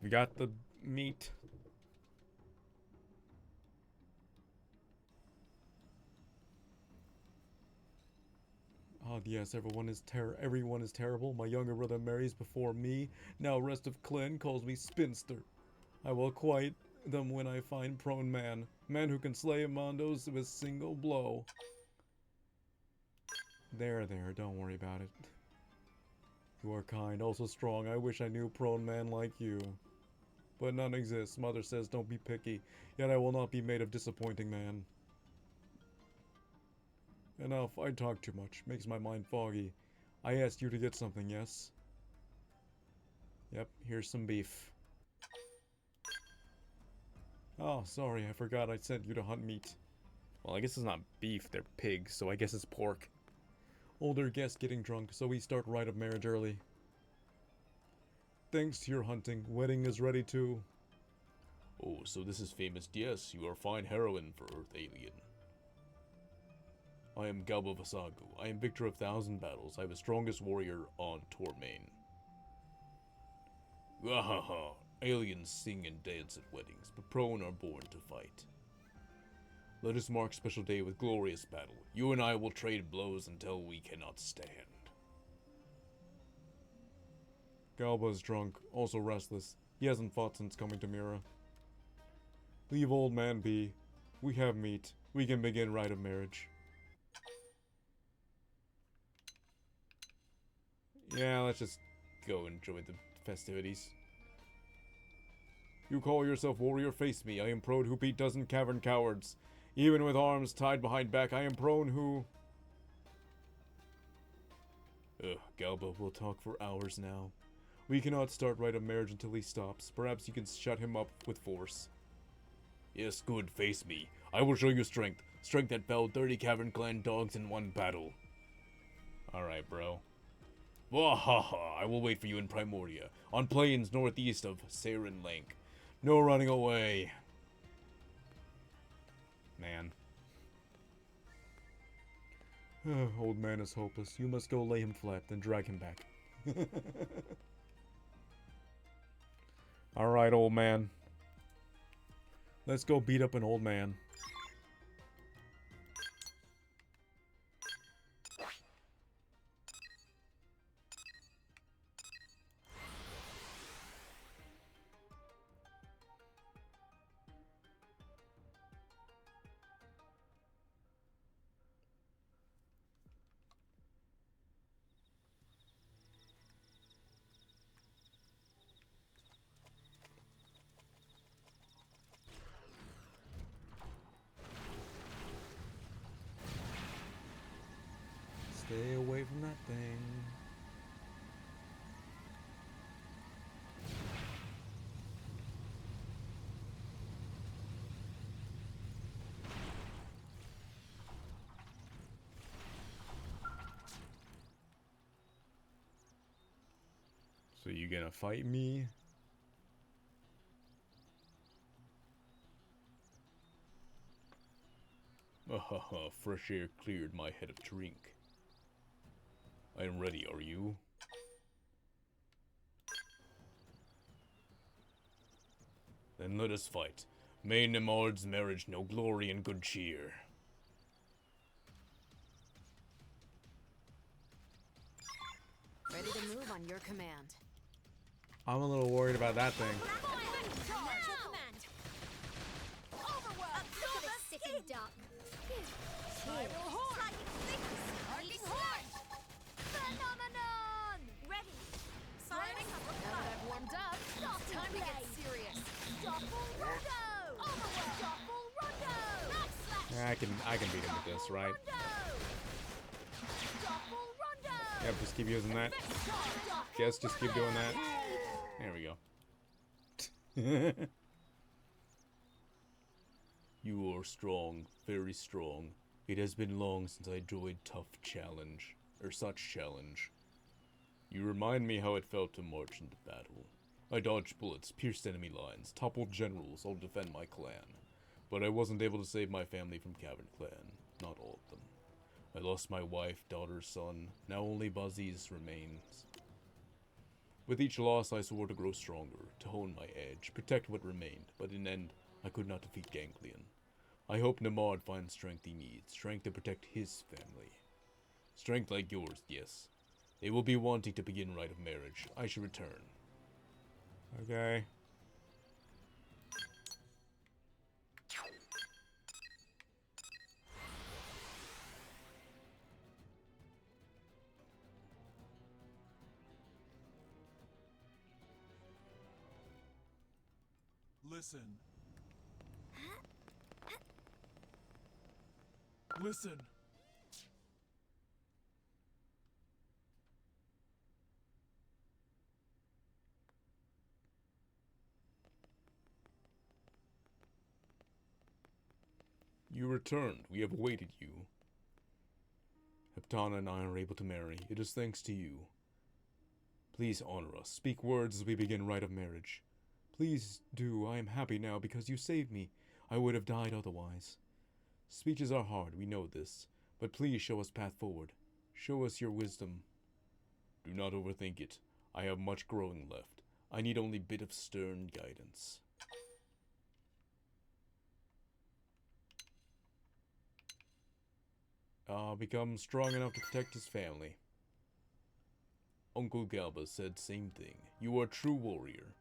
We got the meat. Oh yes, everyone is terrible. My younger brother marries before me. Now rest of clan calls me spinster. I will quiet them when I find prone man. Man who can slay Mondos with a single blow. There, don't worry about it. You are kind, also strong. I wish I knew prone man like you. But none exists. Mother says don't be picky. Yet I will not be made of disappointing man. Enough, I talk too much. Makes my mind foggy. I asked you to get something, yes? Yep, here's some beef. Oh, sorry, I forgot I sent you to hunt meat. Well, I guess it's not beef, they're pigs, so I guess it's pork. Older guest getting drunk, so we start rite of marriage early. Thanks to your hunting, wedding is ready too. Oh, so this is famous. Yes, you are fine heroine for Earth alien. I am Galba Vasagu. I am victor of 1,000 battles. I am the strongest warrior on Tormain. Wahaha. Aliens sing and dance at weddings, but prone are born to fight. Let us mark special day with glorious battle. You and I will trade blows until we cannot stand. Galba is drunk, also restless. He hasn't fought since coming to Mira. Leave old man be. We have meat. We can begin rite of marriage. Yeah, let's just go enjoy the festivities. You call yourself warrior, face me. I am prone who beat dozen cavern cowards. Even with arms tied behind back, I am prone who... Ugh, Galba, we'll talk for hours now. We cannot start rite of marriage until he stops. Perhaps you can shut him up with force. Yes, good, face me. I will show you strength. Strength that felled 30 cavern clan dogs in one battle. Alright, bro. Wahaha, I will wait for you in Primoria, on plains northeast of Saren Lake. No running away. Man. Old man is hopeless. You must go lay him flat, then drag him back. Alright, old man. Let's go beat up an old man. So you gonna fight me? Ahaha, fresh air cleared my head of drink. I am ready, are you? Then let us fight. May Nemard's marriage know glory and good cheer. Ready to move on your command. I'm a little worried about that thing. Duck. Spiral horn. Arcing horn. Phenomenon. Ready. Sliding. Now that I've warmed up, it's time to get serious. Double rondo. Overwhelm. Double rondo. I can beat him with this, right? Double rondo. Yep, just keep using that. Guess just keep doing that. There we go. You are strong, very strong. It has been long since I enjoyed such challenge. You remind me how it felt to march into battle. I dodged bullets, pierced enemy lines, toppled generals, all to defend my clan. But I wasn't able to save my family from Cavern Clan. Not all of them. I lost my wife, daughter, son. Now only Baziz remains. With each loss, I swore to grow stronger, to hone my edge, protect what remained, but in end, I could not defeat Ganglion. I hope Nemard finds strength he needs, strength to protect his family. Strength like yours, yes. They will be wanting to begin rite of marriage. I should return. Okay. Listen. Listen. You returned. We have awaited you. Heptana and I are able to marry. It is thanks to you. Please honor us. Speak words as we begin rite of marriage. Please do. I am happy now because you saved me. I would have died otherwise. Speeches are hard, we know this. But please show us path forward. Show us your wisdom. Do not overthink it. I have much growing left. I need only a bit of stern guidance. Become strong enough to protect his family. Uncle Galba said same thing. You are a true warrior.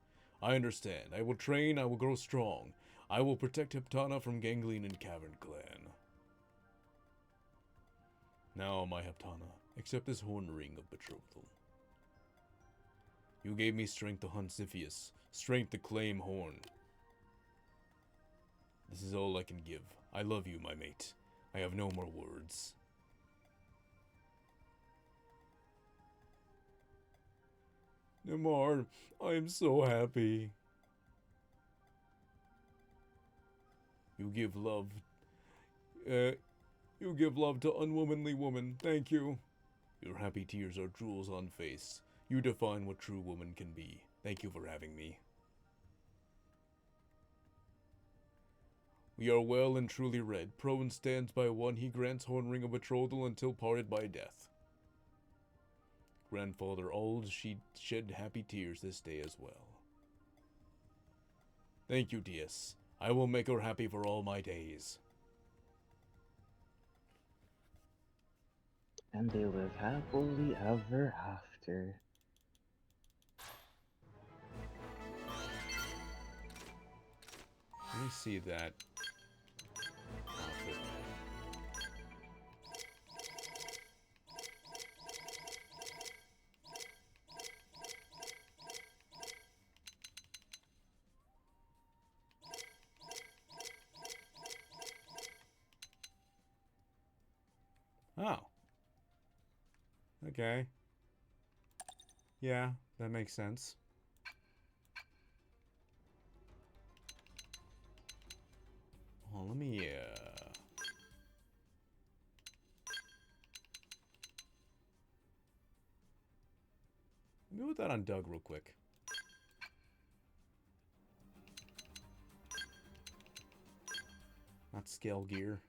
I understand. I will train, I will grow strong. I will protect Heptana from Ganglion and Cavern Clan. Now, my Heptana, accept this horn ring of betrothal. You gave me strength to hunt Ziphius, strength to claim Horn. This is all I can give. I love you, my mate. I have no more words. Nemard, I am so happy. You give love to unwomanly woman. Thank you. Your happy tears are jewels on face. You define what true woman can be. Thank you for having me. We are well and truly red. Prone stands by one. He grants horn ring of betrothal until parted by death. Grandfather old, she shed happy tears this day as well. Thank you, DS. I will make her happy for all my days. And they live happily ever after. Let me see that. Oh. Okay. Yeah, that makes sense. Oh, let me, Let me put that on Doug real quick. Not scale gear.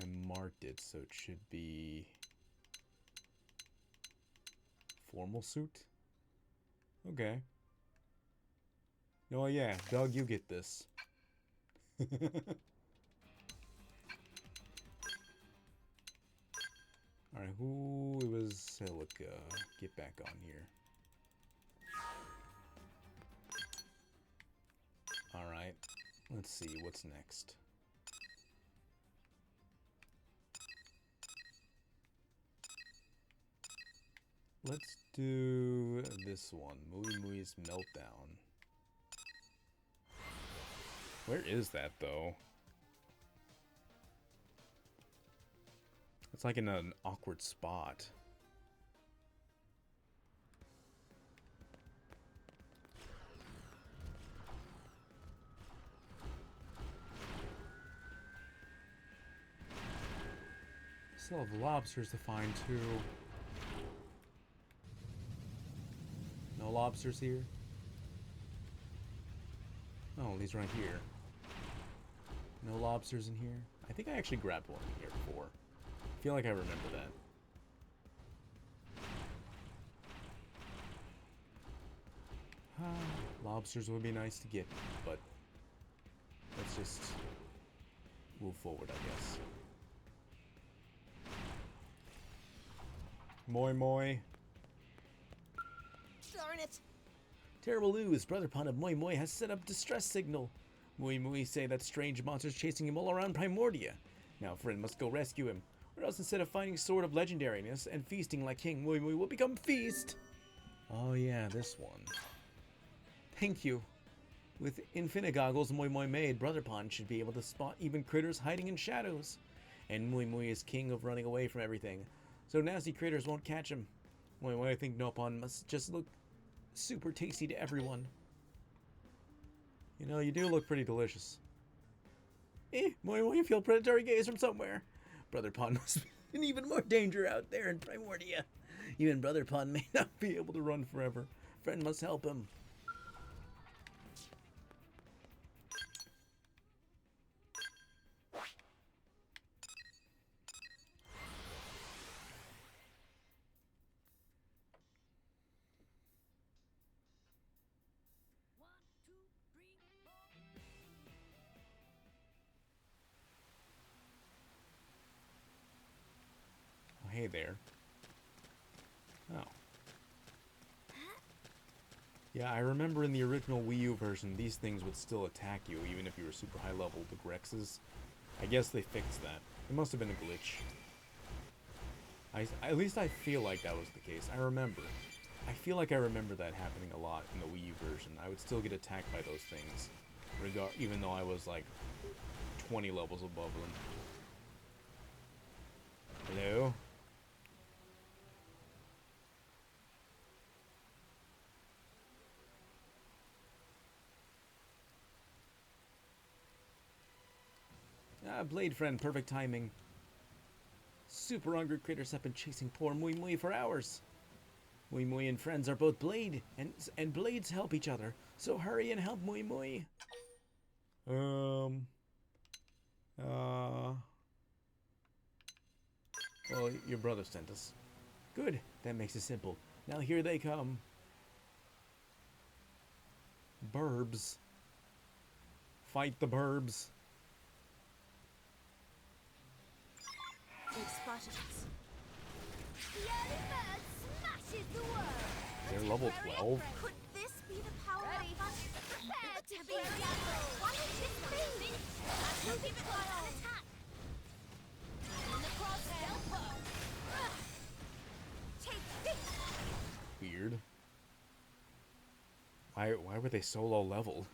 I marked it, so it should be formal suit. Okay. Oh yeah, Doug, you get this. Alright, who it was Silica. Get back on here. Alright, let's see, what's next? Let's do this one, Mui Mui's Meltdown. Where is that, though? It's like in an awkward spot. Still have lobsters to find, too. No lobsters here? Oh, these are right here. No lobsters in here? I think I actually grabbed one in here before. I feel like I remember that. Lobsters would be nice to get, but let's just move forward, I guess. Moi moi. Darn it! Terrible news. Brother Pond of Moi Moi has set up distress signal. Moi Moi say that strange monster's chasing him all around Primordia. Now friend must go rescue him, or else instead of finding Sword of Legendariness and feasting like King, Moi Moi will become Feast. Oh yeah, this one. Thank you. With infinite goggles Moi Moi made, Brother Pond should be able to spot even critters hiding in shadows. And Moi Moi is king of running away from everything, so nasty critters won't catch him. Moi Moi, I think Nopon must just look super tasty to everyone. You know, you do look pretty delicious. Moi Moi feel predatory gaze from somewhere. Brother Pond must be in even more danger out there in Primordia. Even Brother Pond may not be able to run forever. Friend must help him. Hey there. Oh. Yeah, I remember in the original Wii U version, these things would still attack you, even if you were super high level, the Grexes. I guess they fixed that. It must have been a glitch. At least I feel like that was the case. I remember. I feel like I remember that happening a lot in the Wii U version. I would still get attacked by those things, even though I was like 20 levels above them. Hello? Ah, Blade friend, perfect timing. Super hungry critters have been chasing poor Mui Mui for hours. Mui Mui and friends are both Blade, and Blades help each other. So hurry and help Mui Mui. Well, your brother sent us. Good, that makes it simple. Now here they come. Burbs. Fight the burbs. They've spotted us. The early bird smashes the world. They're level 12. Could this be the power of fun? Prepare to be gambled. Why is this thing? I'll give it an attack. In the crosshair. Take this. Weird. Why were they so low leveled?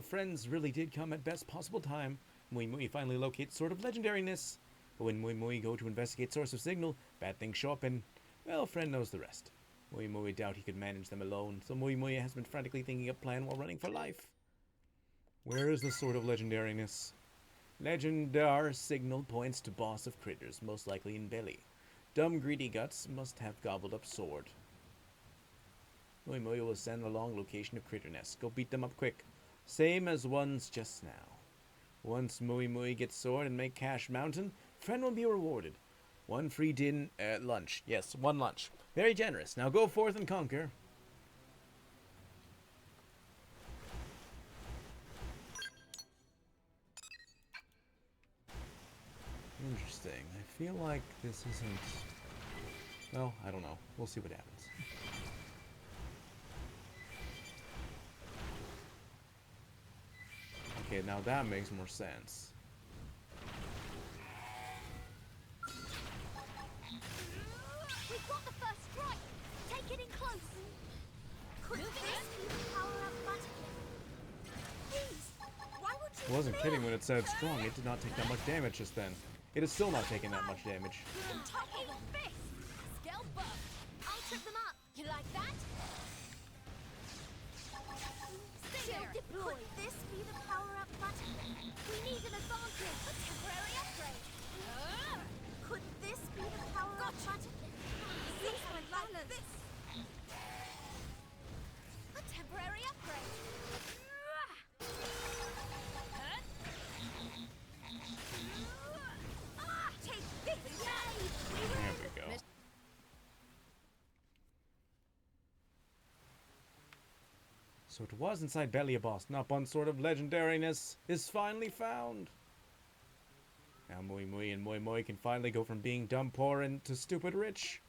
Friends really did come at best possible time. Mui Mui finally locates Sword of Legendariness. But when Mui Mui go to investigate Source of Signal, bad things show up and, well, friend knows the rest. Mui Mui doubt he could manage them alone, so Mui Mui has been frantically thinking a plan while running for life. Where is the Sword of Legendariness? Legendar signal points to boss of critters, most likely in belly. Dumb greedy guts must have gobbled up sword. Moi Moi will send along location of critter nest. Go beat them up quick. Same as ones just now. Once Moi Moi gets sword and make Cash Mountain, friend will be rewarded. One free lunch. Yes, one lunch. Very generous. Now go forth and conquer. Interesting. I feel like this isn't... Well, I don't know. We'll see what happens. Okay, now that makes more sense. We've got the first strike! Take it in close! Could this be the power-up button? Please! Why would you I wasn't kidding when it said strong. It did not take that much damage just then. It is still not taking that much damage. Top of the fist! Scale buff! I'll trip them up! You like that? Stay there! Could this be the power-up button? We need an advantage! A temporary upgrade! Could this be the power-up button? This one like this! A temporary upgrade! Take this! There we go. So it was inside belly a boss. Not one sort of legendariness is finally found. Now Moi Moi and Moi Moi can finally go from being dumb poor into stupid rich.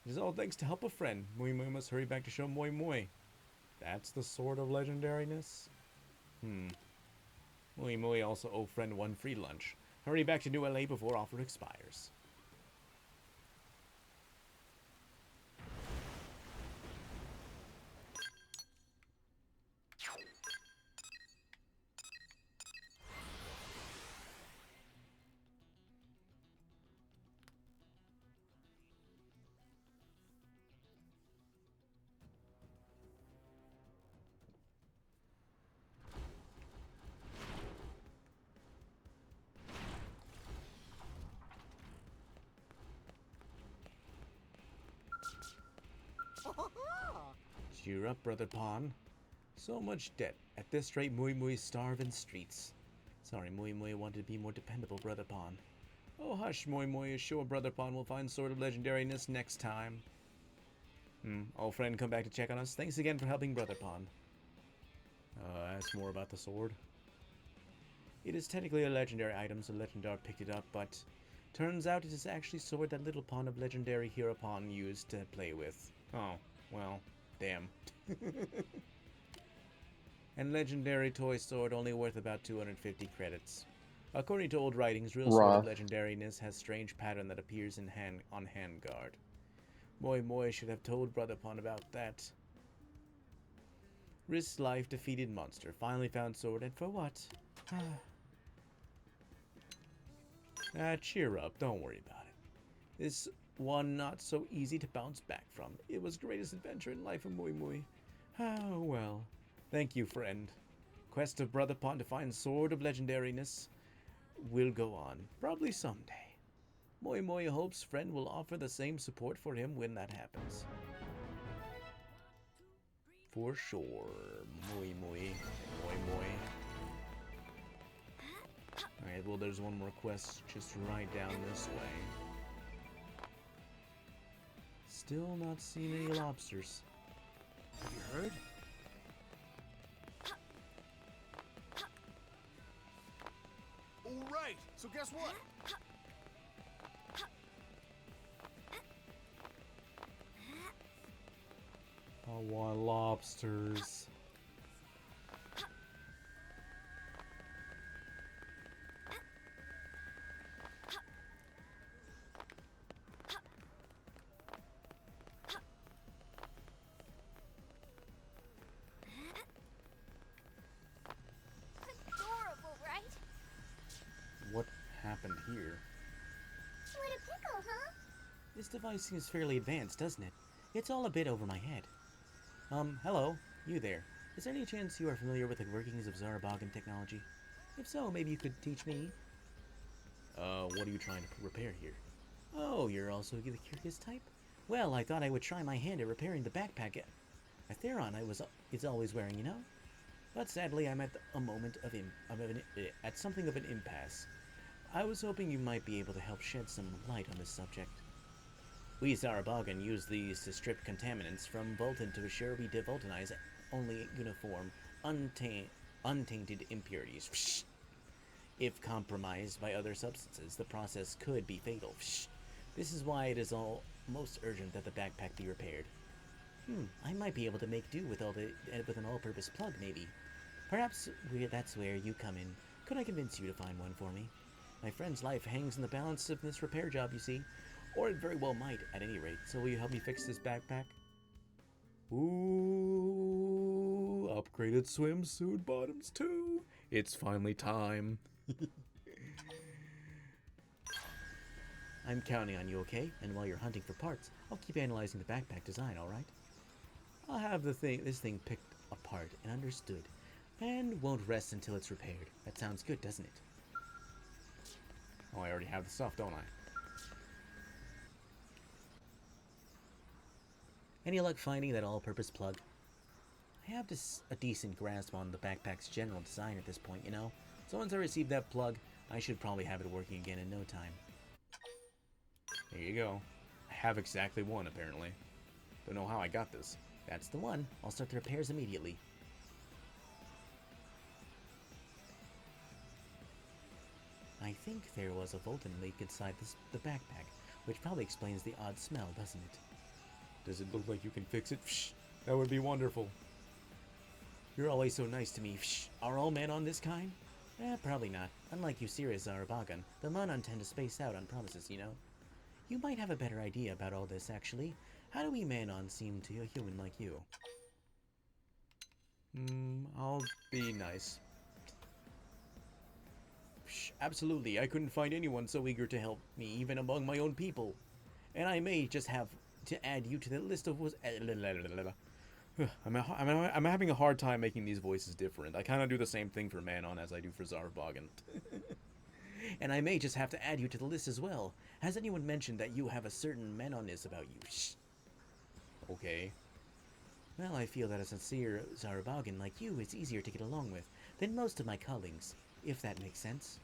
It is all thanks to help a friend. Moi Moi must hurry back to show Moi Moi. That's the sort of legendariness? Moi Moi also owe friend one free lunch. Hurry back to New LA before offer expires. Cheer up, Brother Pawn. So much debt. At this rate, Moi Moi starve in streets. Sorry, Moi Moi wanted to be more dependable, Brother Pawn. Oh, hush, Moi Moi is sure Brother Pawn will find Sword of Legendariness next time. Old friend come back to check on us. Thanks again for helping Brother Pawn. Ask more about the sword. It is technically a legendary item, so Legendar picked it up, but turns out it is actually sword that Little Pawn of Legendary Hero Pawn used to play with. Oh, well, damn. And legendary toy sword only worth about 250 credits. According to old writings, real sword of legendariness has strange pattern that appears in on handguard. Moi Moi should have told Brother Pawn about that. Risked life, defeated monster, finally found sword, and for what? Cheer up, don't worry about it. This one not so easy to bounce back from. It was greatest adventure in life of Moi Moi. Oh well. Thank you, friend. Quest of Brother Pawn to find Sword of Legendariness will go on, probably someday. Moi Moi hopes friend will offer the same support for him when that happens. For sure. Moi Moi. Moi Moi. Alright, well there's one more quest just right down this way. Still not seen any lobsters. Have you heard? All right, so guess what? I want lobsters. Adorable, right? What happened here? What a pickle, huh? This device seems fairly advanced, doesn't it? It's all a bit over my head. Hello, you there. Is there any chance you are familiar with the workings of Zarabogan technology? If so, maybe you could teach me. What are you trying to repair here? Oh, you're also the curious type? Well, I thought I would try my hand at repairing the backpack Atheron is always wearing, you know? But sadly, I'm at a moment at something of an impasse. I was hoping you might be able to help shed some light on this subject. We Zarabogan use these to strip contaminants from Voltan to assure we devoltanize only uniform, untainted impurities. If compromised by other substances, the process could be fatal. This is why it is most urgent that the backpack be repaired. I might be able to make do with an all-purpose plug, maybe. Perhaps that's where you come in. Could I convince you to find one for me? My friend's life hangs in the balance of this repair job, you see. Or it very well might, at any rate. So will you help me fix this backpack? Ooh, upgraded swimsuit bottoms too. It's finally time. I'm counting on you, okay? And while you're hunting for parts, I'll keep analyzing the backpack design, alright? I'll have this thing picked apart and understood, and won't rest until it's repaired. That sounds good, doesn't it? Oh, I already have the stuff, don't I? Any luck finding that all-purpose plug? I have a decent grasp on the backpack's general design at this point, you know? So once I receive that plug, I should probably have it working again in no time. There you go. I have exactly one, apparently. Don't know how I got this. That's the one. I'll start the repairs immediately. I think there was a Voltan leak inside the backpack, which probably explains the odd smell, doesn't it? Does it look like you can fix it? That would be wonderful. You're always so nice to me. Are all men on this kind? Probably not. Unlike you serious Zarabagan, the Manon tend to space out on promises, you know? You might have a better idea about all this, actually. How do we Manon seem to a human like you? I'll be nice. Absolutely, I couldn't find anyone so eager to help me, even among my own people. And I may just have to add you to the list of I'm having a hard time making these voices different. I kind of do the same thing for Manon as I do for Zarabogan. And I may just have to add you to the list as well. Has anyone mentioned that you have a certain Manonness about you? Okay. Well, I feel that a sincere Zarabogan like you is easier to get along with than most of my colleagues, if that makes sense.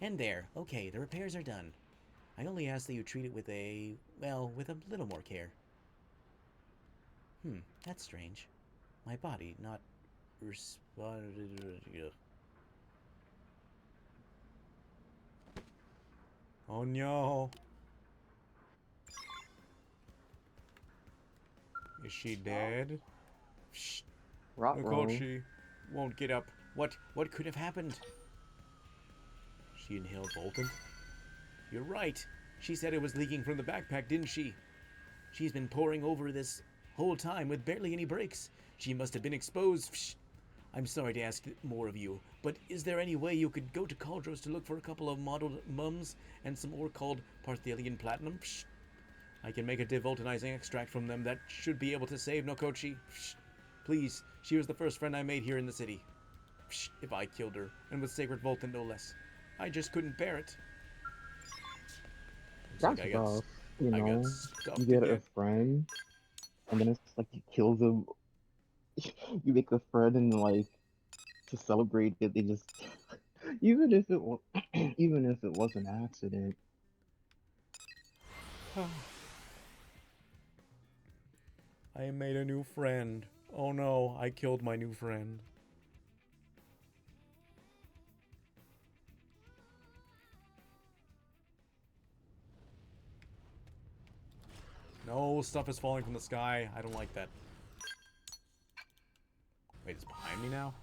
And there. Okay, the repairs are done. I only ask that you treat it with a little more care. That's strange. My body not responded. Oh no. Is she dead? Shh. She won't get up. What could have happened? She inhaled Voltan? You're right. She said it was leaking from the backpack, didn't she? She's been poring over this whole time with barely any breaks. She must have been exposed. I'm sorry to ask more of you, but is there any way you could go to Cauldros to look for a couple of modeled mums and some ore called Parthelian Platinum? I can make a devoltanizing extract from them that should be able to save Nokochi. Please, she was the first friend I made here in the city. If I killed her, and with Sacred Voltan no less. I just couldn't bear it. That's rough, you know. You get a friend, and then it's like you kill them. You make a friend, and like to celebrate it, they just even if it was even if it was an accident. I made a new friend. Oh no, I killed my new friend. No, stuff is falling from the sky. I don't like that. Wait, it's behind me now?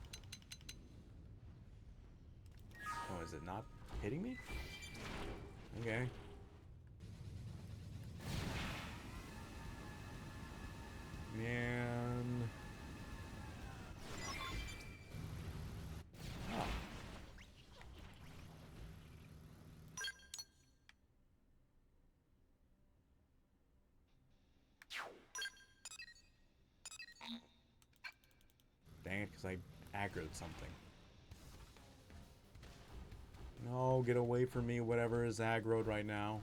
Oh, is it not hitting me? Okay. Man. Oh. Dang it because I aggroed something. No, get away from me, whatever is aggroed right now.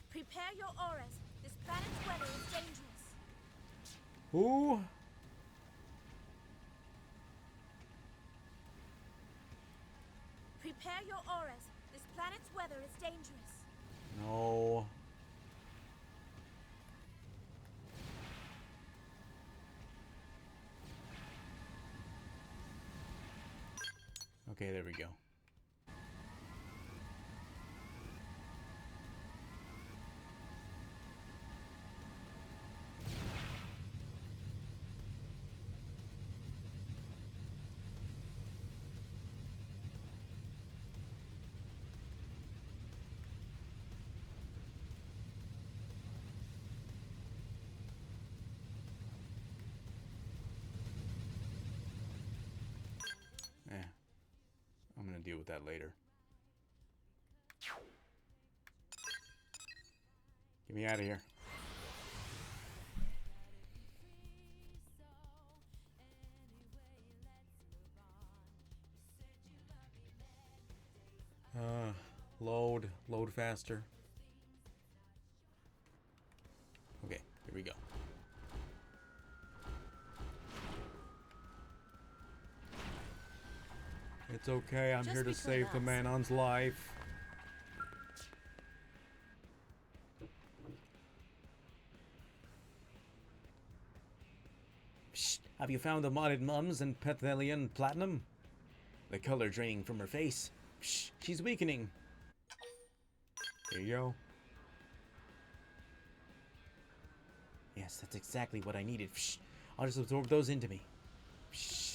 Prepare your auras. This planet's weather is dangerous. Who? Prepare your auras. This planet's weather is dangerous. No. Okay, there we go. I'm gonna deal with that later. Get me out of here. Load faster. Okay, here we go. It's okay, I'm here to save the Manon's life. Shh, have you found the modded mums and Pethelian Platinum? The color draining from her face. Shh, she's weakening. There you go. Yes, that's exactly what I needed. Shh, I'll just absorb those into me. Shh.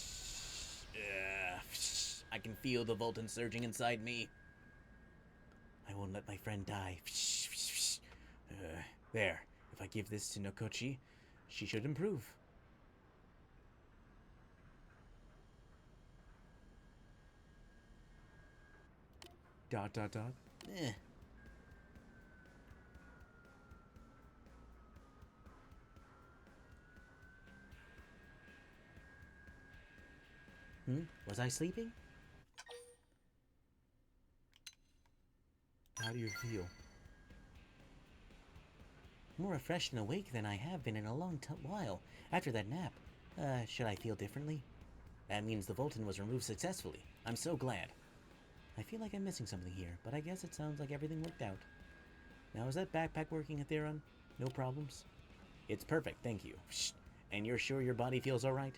I can feel the Voltan surging inside me. I won't let my friend die. There. If I give this to Nokochi, she should improve. Dot dot dot. Was I sleeping? How do you feel? More refreshed and awake than I have been in a long while after that nap. Should I feel differently? That means the Voltan was removed successfully. I'm so glad. I feel like I'm missing something here, but I guess it sounds like everything worked out. Now, is that backpack working, Atheron? No problems? It's perfect, thank you. Shh. And you're sure your body feels alright?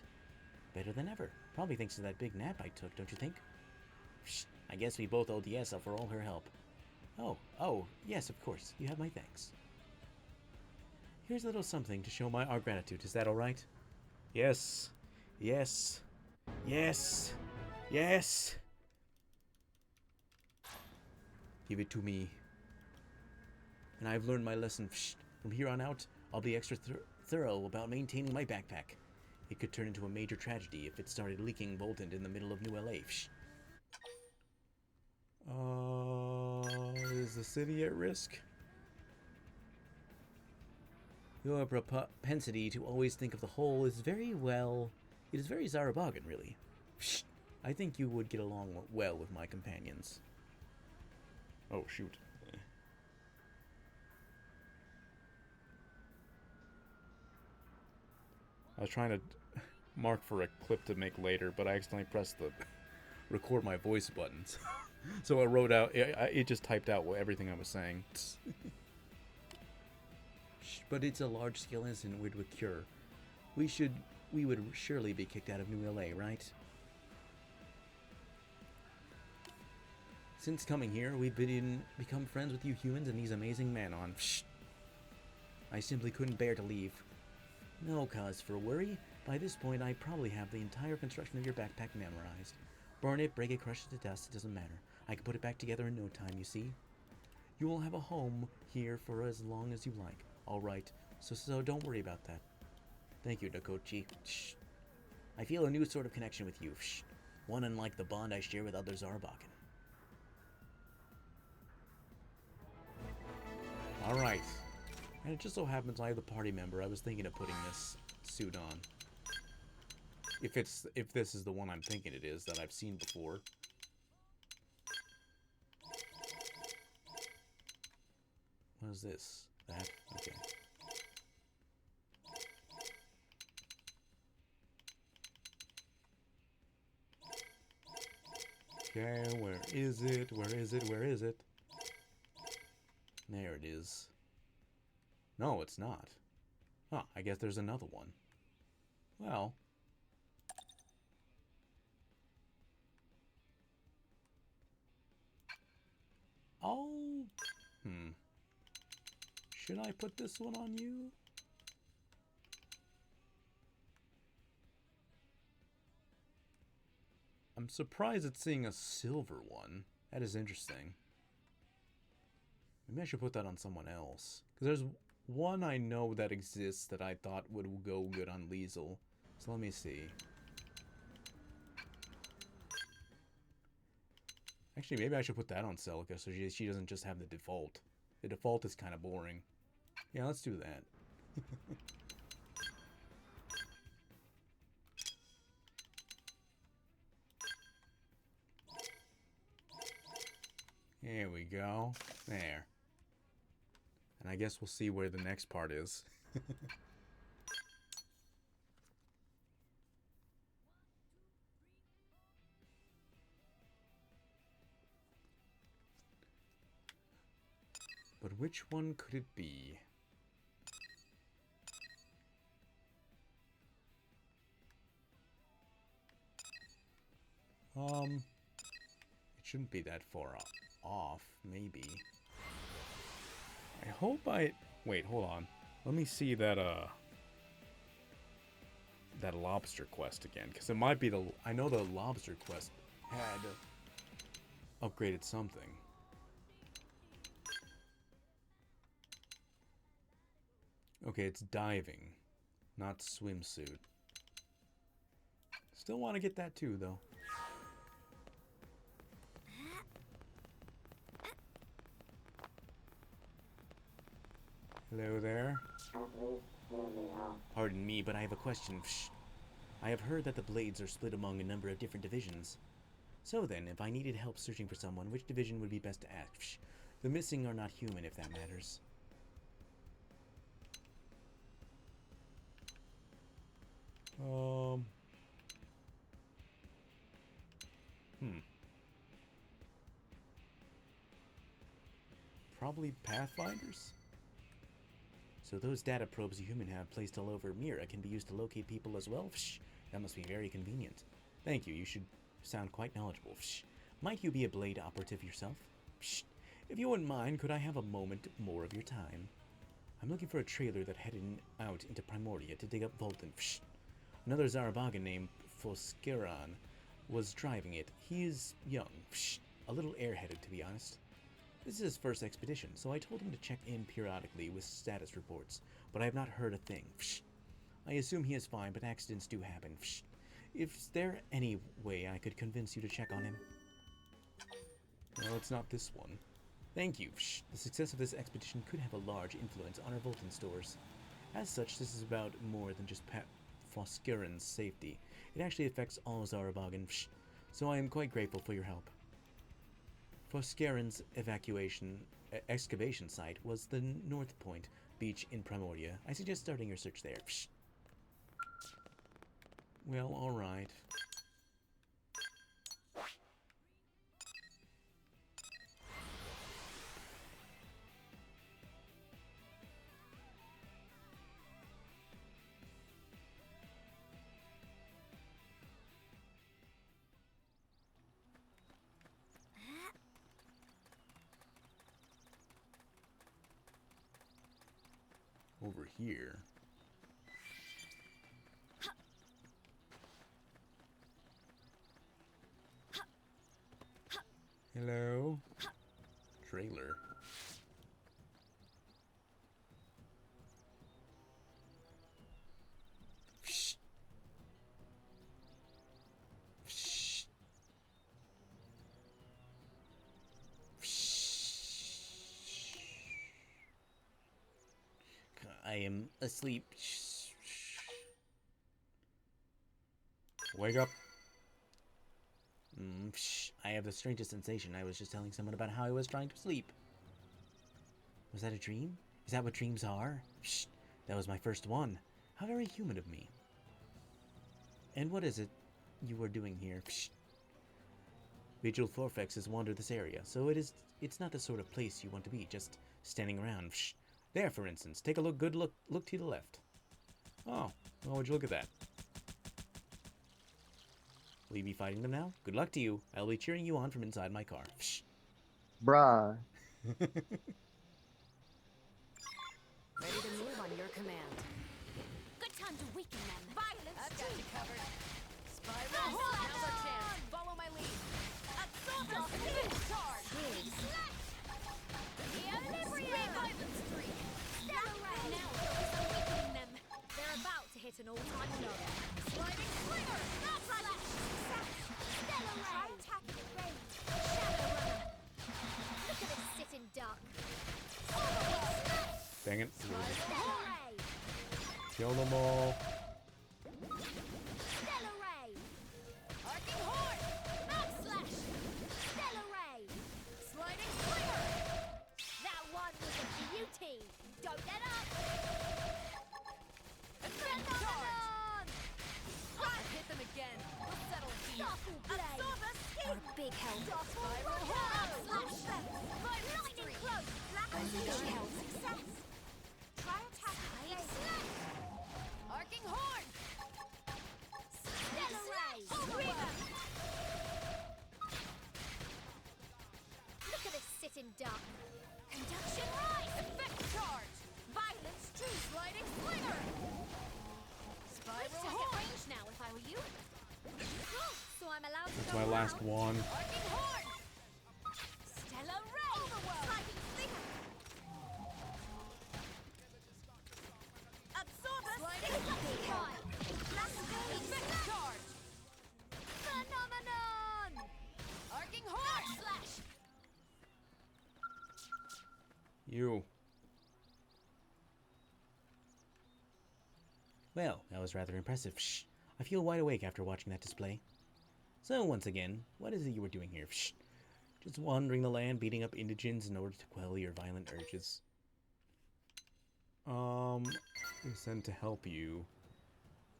Better than ever. Probably thanks to that big nap I took, don't you think? Shh. I guess we both owe Diessa for all her help. Oh, yes, of course. You have my thanks. Here's a little something to show our gratitude. Is that alright? Yes. Yes. Yes. Yes. Give it to me. And I've learned my lesson. Shh. From here on out, I'll be extra thorough about maintaining my backpack. It could turn into a major tragedy if it started leaking Voltan in the middle of New LA. Shh. Is the city at risk? Your propensity to always think of the whole is very it is very Zarabogan, really. Shh. I think you would get along well with my companions. Oh, shoot. I was trying to mark for a clip to make later, but I accidentally pressed the record my voice buttons. So I wrote out, it just typed out everything I was saying. But it's a large-scale incident we'd cure. We would surely be kicked out of New LA, right? Since coming here, we've become friends with you humans and these amazing Manon. I simply couldn't bear to leave. No cause for worry. By this point, I probably have the entire construction of your backpack memorized. Burn it, break it, crush it to dust, it doesn't matter. I can put it back together in no time, you see? You will have a home here for as long as you like. Alright, so don't worry about that. Thank you, Nokochi. Shh. I feel a new sort of connection with you. Shh. One unlike the bond I share with other Zarabogan. Alright. And it just so happens I have the party member I was thinking of putting this suit on. If this is the one I'm thinking it is that I've seen before. What is this? That? Okay. Okay, where is it? Where is it? Where is it? There it is. No, it's not. Huh, I guess there's another one. Well. Oh. Should I put this one on you? I'm surprised at seeing a silver one. That is interesting. Maybe I should put that on someone else. Because there's one I know that exists that I thought would go good on Liesel. So let me see. Actually, maybe I should put that on Celica so she doesn't just have the default. The default is kind of boring. Yeah, let's do that. There we go. There. And I guess we'll see where the next part is. But which one could it be? It shouldn't be that far off, maybe. I hope I... Wait, hold on. Let me see that, that lobster quest again, because it might be the... I know the lobster quest had upgraded something. Okay, it's diving, not swimsuit. Still want to get that too, though. Hello there. Pardon me, but I have a question. Psh. I have heard that the Blades are split among a number of different divisions. So then, if I needed help searching for someone, which division would be best to ask? Psh. The missing are not human, if that matters. Probably Pathfinders? So those data probes you human have placed all over Mira can be used to locate people as well? Psh, that must be very convenient. Thank you, you should sound quite knowledgeable. Psh, might you be a Blade operative yourself? Psh, if you wouldn't mind, could I have a moment more of your time? I'm looking for a trailer that headed out into Primoria to dig up Volton. Psh. Another Zarabagan named Foskeran was driving it. He is young, psh, a little airheaded to be honest. This is his first expedition, so I told him to check in periodically with status reports, but I have not heard a thing. Psh. I assume he is fine, but accidents do happen. Psh. Is there any way I could convince you to check on him? Well, it's not this one. Thank you. Psh. The success of this expedition could have a large influence on our Volton stores. As such, this is about more than just Foskeran's safety. It actually affects all Zarabagan, so I am quite grateful for your help. Foskeran's excavation site was the North Point beach in Primoria. I suggest starting your search there. Psh. Well, alright. Over here. Hello? Trailer. Shh. Shh. Shh. I am asleep. Shh, shh. Wake up. Shh. I have the strangest sensation. I was just telling someone about how I was trying to sleep. Was that a dream? Is that what dreams are? Shh. That was my first one. How very human of me. And what is it you are doing here? Shh. Vigil Forfex has wandered this area, so it's not the sort of place you want to be, just standing around. Shh. There, for instance. Take a look to the left. Oh, well, would you look at that? Will you be fighting them now? Good luck to you. I'll be cheering you on from inside my car. Shh. Bruh. Ready to move on your command. Good time to weaken them. Violence. I've got you covered. Spiral. Now's our chance. Follow my lead. Absorb charge. Violence streak. Now focus on weakening them. They're about to hit an all-time low. Sliding slinger. Flash. Stellar ray. Attacking range. Shadow runner. Look at it sit in dark. Dang it. Ray. Kill them all. Stellar ray. Arcing horn. Backslash. Stellar ray. Sliding slinger. That one was a beauty. Don't let up. Phenomenon. I've hit them again. We'll settle here. Absorb a skin. Our big help. Spiral horn. Lightning close. Big help. Success. Try attack. Arcing horn. Stellar ray. River. Look at it sit in dark. Conduction rise. Effect charge. Violence tree. Sliding slinger. Spiral horn. Range now if I were you. So I'm allowed to That's go my last around. one. Arcing horn. Stellar ray. Overworld. Sliding slinger. Absorb us. Sliding fire. Effect charge. Phenomenon. Arcing horn. Slash. You. Well, that was rather impressive. Shh. I feel wide awake after watching that display. So, once again, what is it you were doing here? Shh. Just wandering the land, beating up indigents in order to quell your violent urges. We're sent to help you.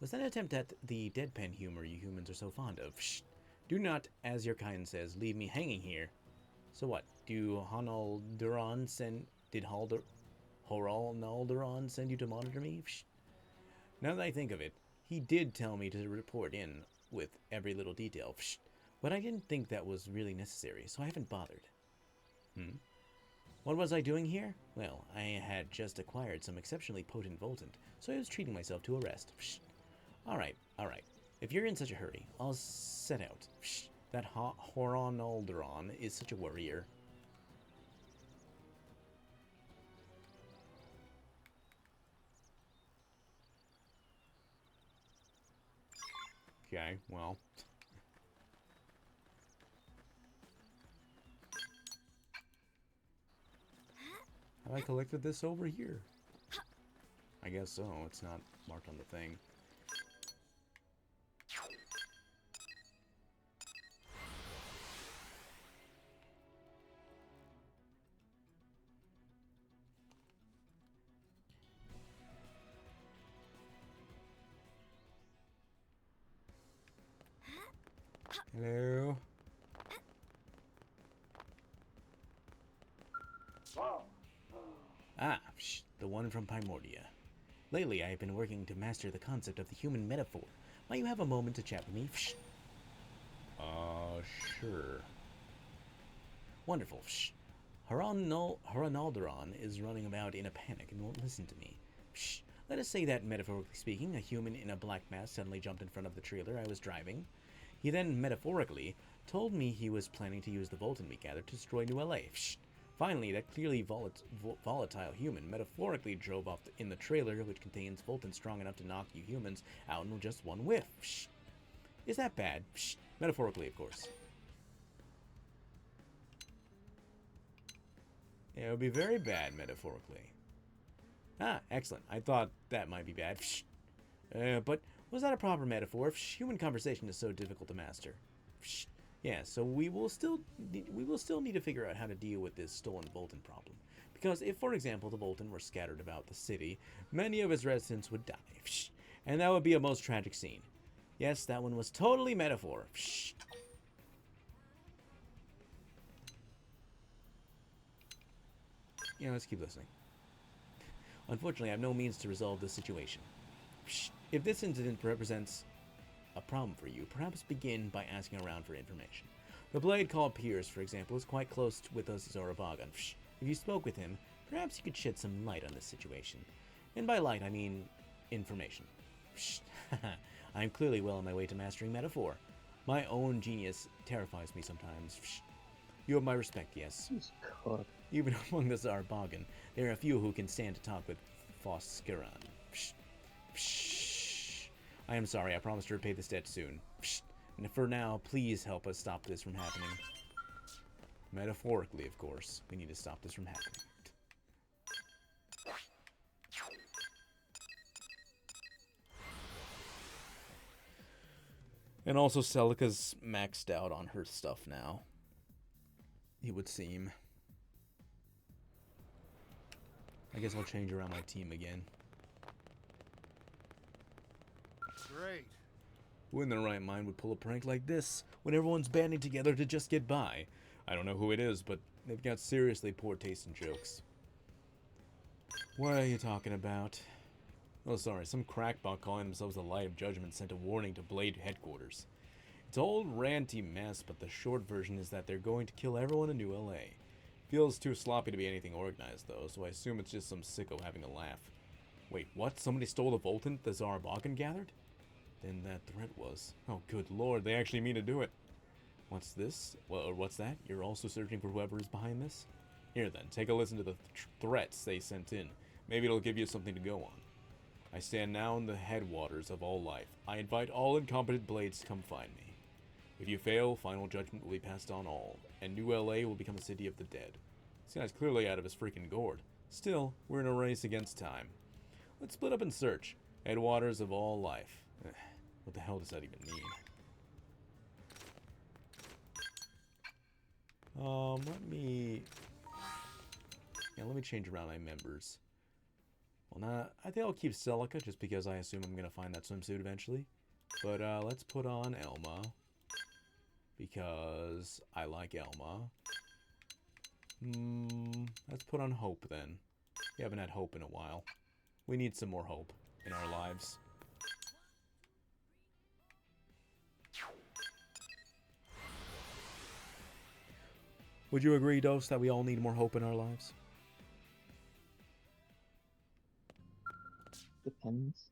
Was that an attempt at the deadpan humor you humans are so fond of? Shh. Do not, as your kind says, leave me hanging here. So what? Did Horalnalduran send you to monitor me? Shh. Now that I think of it, he did tell me to report in with every little detail. Shh. But I didn't think that was really necessary, so I haven't bothered. What was I doing here? Well, I had just acquired some exceptionally potent Voltant, so I was treating myself to a rest. Shh. Alright. If you're in such a hurry, I'll set out. Shh. That Horalnalduran is such a warrior. Okay, well. Have I collected this over here? I guess so. It's not marked on the thing. Hello? Ah, the one from Primordia. Lately, I have been working to master the concept of the human metaphor. Might you have a moment to chat with me? Sure. Wonderful. Horalnalduran is running about in a panic and won't listen to me. Let us say that, metaphorically speaking, a human in a black mask suddenly jumped in front of the trailer I was driving. He then, metaphorically, told me he was planning to use the Voltant we gathered to destroy New LA. Finally, that clearly volatile human metaphorically drove off in the trailer, which contains Voltant strong enough to knock you humans out in just one whiff. Is that bad? Metaphorically, of course. Yeah, it would be very bad, metaphorically. Ah, excellent. I thought that might be bad. But was that a proper metaphor if human conversation is so difficult to master? Yeah, so we will still need to figure out how to deal with this stolen Volton problem. Because if, for example, the Volton were scattered about the city, many of its residents would die. And that would be a most tragic scene. Yes, that one was totally metaphor. Yeah, let's keep listening. Unfortunately, I have no means to resolve this situation. If this incident represents a problem for you, perhaps begin by asking around for information. The blade called Piers, for example, is quite close with us Zorovagan. If you spoke with him, perhaps you could shed some light on this situation. And by light, I mean information. I am clearly well on my way to mastering metaphor. My own genius terrifies me sometimes. You have my respect, yes. Even among the Zorovagan, there are a few who can stand to talk with Foskiran. I am sorry, I promise to repay this debt soon. And for now, please help us stop this from happening. Metaphorically, of course. We need to stop this from happening. And also, Celica's maxed out on her stuff now. It would seem. I guess I'll change around my team again. Great. Who in their right mind would pull a prank like this when everyone's banding together to just get by? I don't know who it is, but they've got seriously poor taste in jokes. What are you talking about? Oh, sorry, some crackpot calling themselves the Light of Judgment sent a warning to Blade headquarters. It's an old ranty mess, but the short version is that they're going to kill everyone in New LA. Feels too sloppy to be anything organized, though, so I assume it's just some sicko having a laugh. Wait, what? Somebody stole the Volton the Zorovagan gathered? Then that threat was. Oh, good lord, they actually mean to do it. What's this? Well, or what's that? You're also searching for whoever is behind this? Here then, take a listen to the threats they sent in. Maybe it'll give you something to go on. I stand now in the headwaters of all life. I invite all incompetent blades to come find me. If you fail, final judgment will be passed on all, and New LA will become a city of the dead. This guy's clearly out of his freaking gourd. Still, we're in a race against time. Let's split up and search. Headwaters of all life. What the hell does that even mean? Let me change around my members. Well, nah, I think I'll keep Celica just because I assume I'm gonna find that swimsuit eventually. But let's put on Elma because I like Elma. Let's put on Hope then. We haven't had Hope in a while. We need some more hope in our lives. Would you agree, Dose, that we all need more hope in our lives? Depends.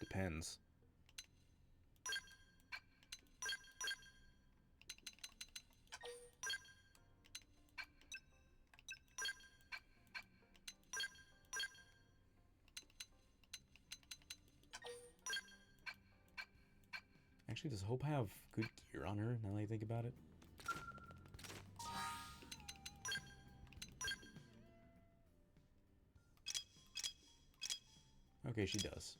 Depends. Actually, does Hope have good gear on her, now that I think about it? Okay, she does.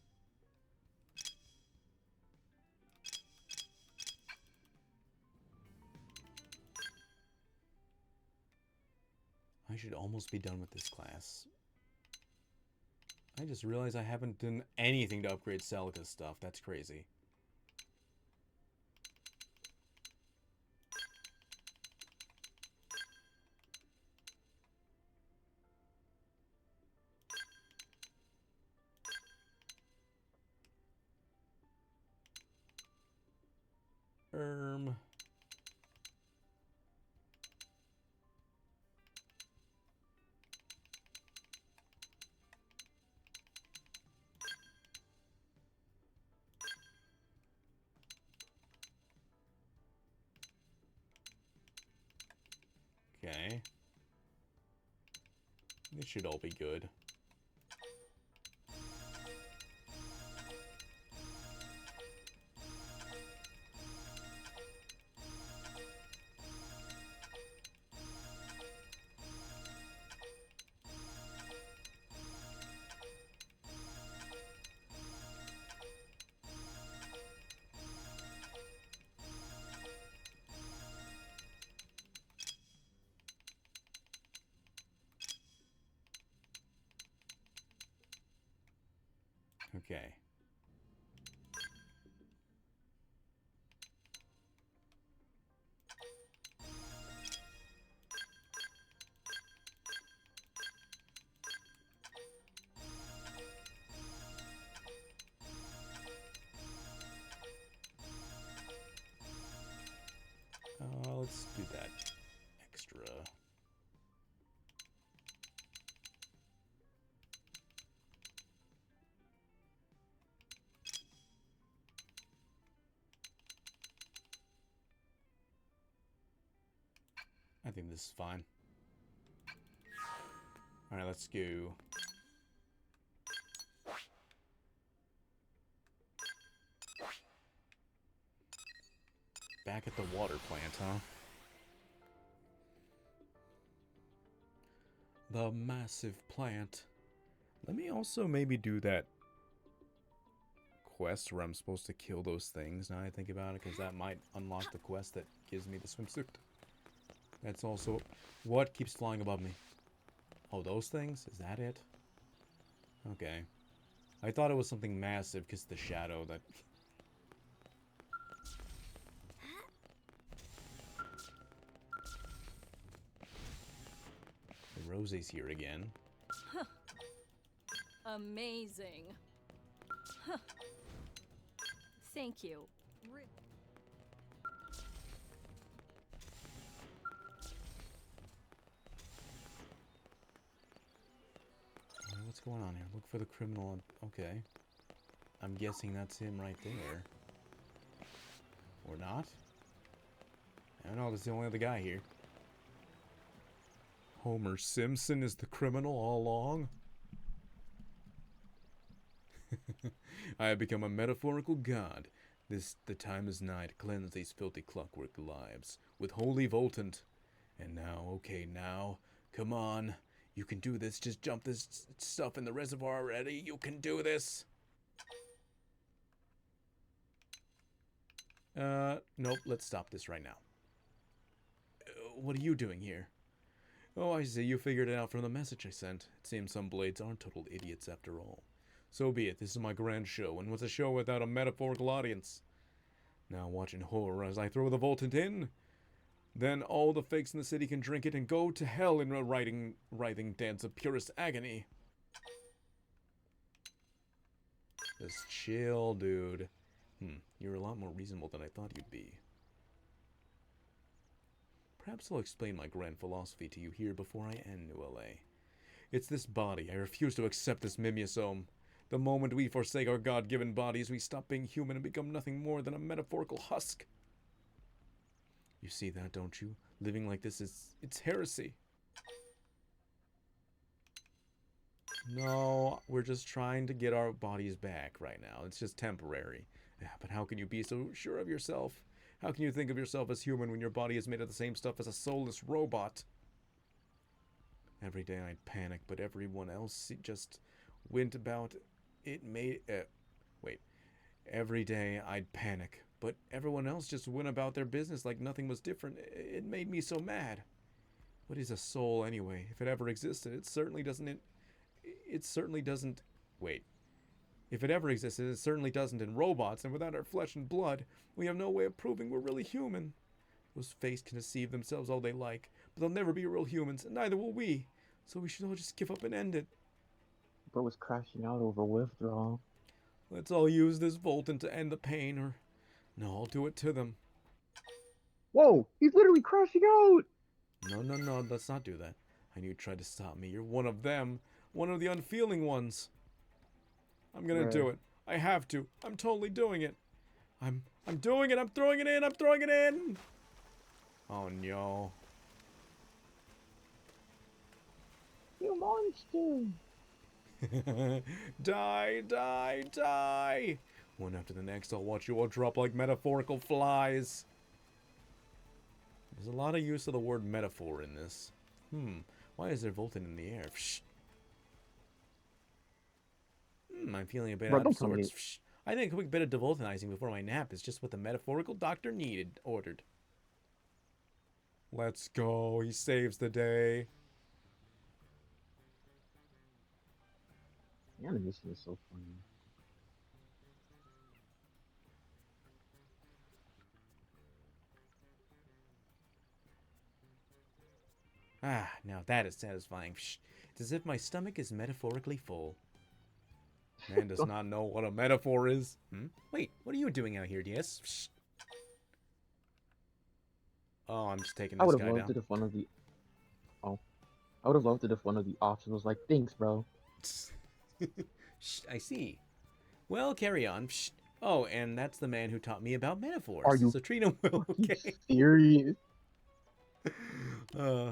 I should almost be done with this class. I just realized I haven't done anything to upgrade Celica's stuff. That's crazy. Okay. This should all be good. Okay. Let's do that extra. I think this is fine. Alright, let's go. Back at the water plant, huh? The massive plant. Let me also maybe do that quest where I'm supposed to kill those things, now I think about it, because that might unlock the quest that gives me the swimsuit. That's also... What keeps flying above me? Oh, those things? Is that it? Okay. I thought it was something massive because the shadow that... Rosie's here again. Amazing. Thank you. What's going on here? Look for the criminal. Okay. I'm guessing that's him right there. Or not? I don't know, there's the only other guy here. Homer Simpson is the criminal all along? I have become a metaphorical god. The time is nigh to cleanse these filthy clockwork lives with holy Voltant. And now, okay, now, come on. You can do this. Just jump this stuff in the reservoir already. You can do this. Nope. Let's stop this right now. What are you doing here? Oh, I see. You figured it out from the message I sent. It seems some blades aren't total idiots after all. So be it. This is my grand show, and what's a show without a metaphorical audience? Now watch in horror as I throw the Voltant in. Then all the fakes in the city can drink it and go to hell in a writhing dance of purest agony. Just chill, dude. You're a lot more reasonable than I thought you'd be. Perhaps I'll explain my grand philosophy to you here before I end New LA. It's this body. I refuse to accept this mimeosome. The moment we forsake our God-given bodies, we stop being human and become nothing more than a metaphorical husk. You see that, don't you? Living like this it's heresy. No, we're just trying to get our bodies back right now. It's just temporary. Yeah, but how can you be so sure of yourself? How can you think of yourself as human when your body is made of the same stuff as a soulless robot? Every day I'd panic, but everyone else just went about it Every day I'd panic, but everyone else just went about their business like nothing was different. It made me so mad. What is a soul anyway? If it ever existed, it certainly doesn't. If it ever existed, it certainly doesn't in robots, and without our flesh and blood, we have no way of proving we're really human. Those fakes can deceive themselves all they like, but they'll never be real humans, and neither will we. So we should all just give up and end it. Bro was crashing out over withdrawal. Let's all use this Voltant to end the pain, or... No, I'll do it to them. Whoa! He's literally crashing out! No, let's not do that. I knew you'd try to stop me. You're one of them. One of the unfeeling ones. I'm gonna do it. I have to. I'm totally doing it. I'm doing it. I'm throwing it in. I'm throwing it in. Oh, no. You monster! Die, die, die! One after the next, I'll watch you all drop like metaphorical flies. There's a lot of use of the word metaphor in this. Why is there Voltant in the air? I'm feeling a bit out of sorts. I think a quick bit of devoltanizing before my nap is just what the metaphorical doctor ordered. Let's go. He saves the day. The animation is so funny. Ah, now that is satisfying. Psh, it's as if my stomach is metaphorically full. Man does not know what a metaphor is. Hmm? Wait, what are you doing out here, DS? Psh. Oh, I'm just taking I this would have guy loved down. it if one of the oh, I would have loved it if one of the options was like, "Thanks, bro." Shh, I see. Well, carry on. Psh. Oh, and that's the man who taught me about Are metaphors. you So treat him well, fucking okay? serious? Uh,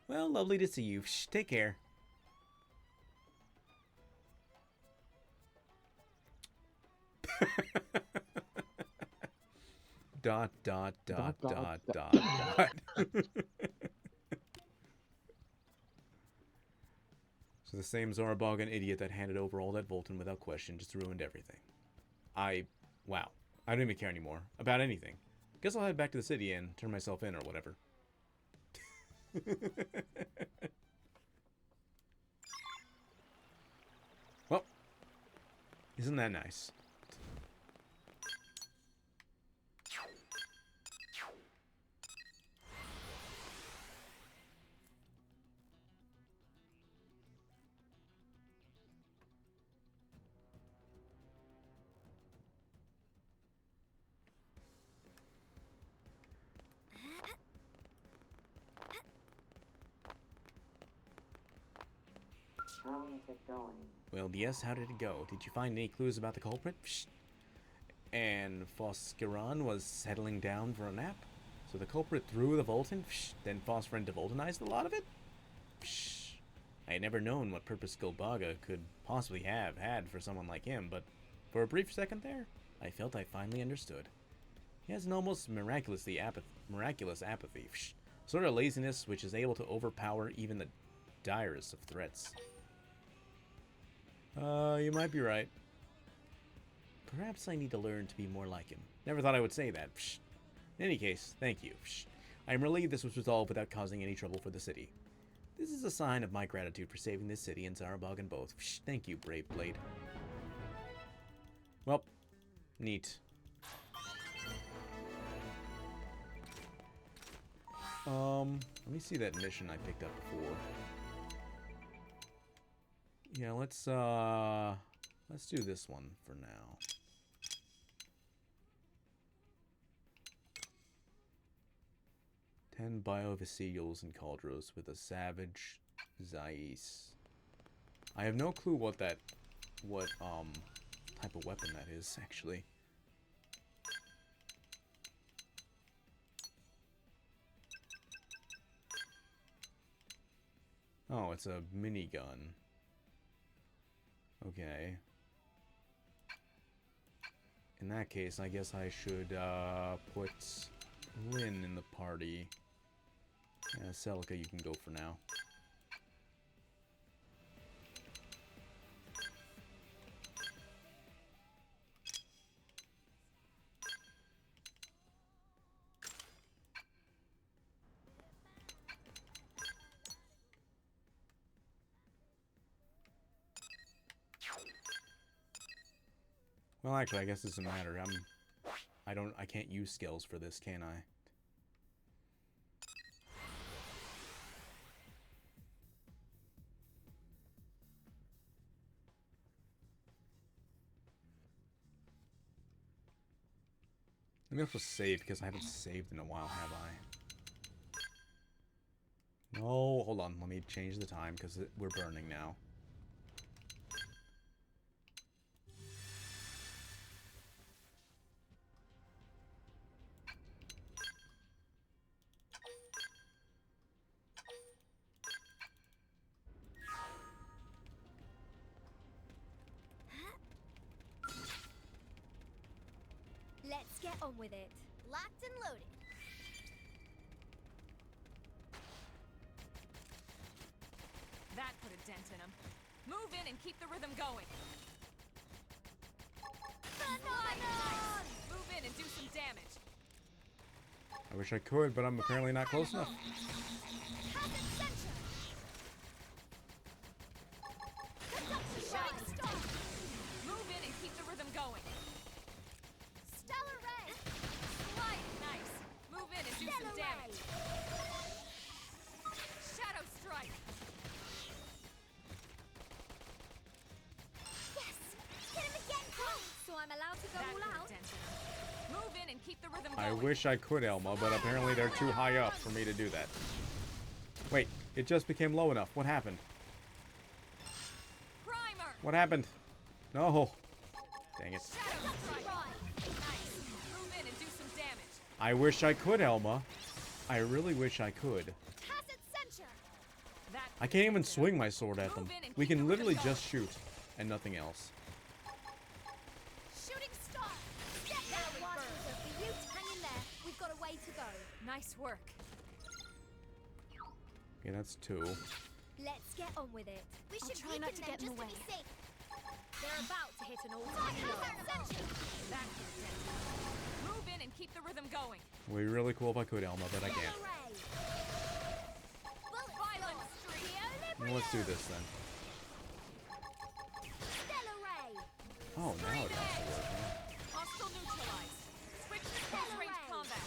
well, lovely to see you. Shh, take care. Dot, dot, dot, dot, dot, dot. So the same Zorbogan idiot that handed over all that Volton without question just ruined everything. Wow. I don't even care anymore about anything. Guess I'll head back to the city and turn myself in or whatever. Well, isn't that nice? How is it going? Well, yes, how did it go? Did you find any clues about the culprit? Psh. And Foskiron was settling down for a nap? So the culprit threw the Volton? Psh. Then Phosphorine devoltonized a lot of it? Psh. I had never known what purpose Gulbaga could possibly have had for someone like him, but for a brief second there, I felt I finally understood. He has an almost miraculous apathy. Psh. Sort of laziness which is able to overpower even the direst of threats. You might be right. Perhaps I need to learn to be more like him. Never thought I would say that. Psh. In any case, thank you. Psh. I am relieved this was resolved without causing any trouble for the city. This is a sign of my gratitude for saving this city and Zarbog both. Psh. Thank you, Brave Blade. Well, neat. Let me see that mission I picked up before. Yeah, let's do this one for now. Ten biovesicles and cauldros with a savage Zais. I have no clue what type of weapon that is, actually. Oh, it's a minigun. Okay. In that case, I guess I should put Lynn in the party. Yeah, Celica, you can go for now. Well, actually, I guess it doesn't matter. I can't use skills for this, can I? Let me also save, because I haven't saved in a while, have I? No, hold on. Let me change the time, because we're burning now. Let's get on with it. Locked and loaded. That put a dent in him. Move in and keep the rhythm going. Nice. Move in and do some damage. I wish I could, but I'm apparently not close enough. Move in and keep the rhythm going. Stellar Ray. Slide. Nice. Move in and do some damage. the rhythm I going. wish I could, Elma, but apparently they're too high up for me to do that. Wait, it just became low enough. What happened? Primer. What happened? No. Dang it. Shadow strike. Nice. Move in and do some damage. I wish I could, Elma. I really wish I could. Tacit censure. That I can't even swing my sword at them. We can literally just shoot and nothing else. Shooting star. Step that one for you. Hang in there. We've got a way to go. nice work. Okay, that's 2. Let's get on with it. We I'll should try not weaken to get them in the just to be way. safe. They're about to hit an all-time low. Tacit censure. That could have dented them. Move in and keep the rhythm going. Would be really cool if I could, Elma, but I can't. Array. Violent streak. Well, let's do this then. Stellar ray. Oh, now it has to work, huh? Hostile neutralized. Switch to close range combat.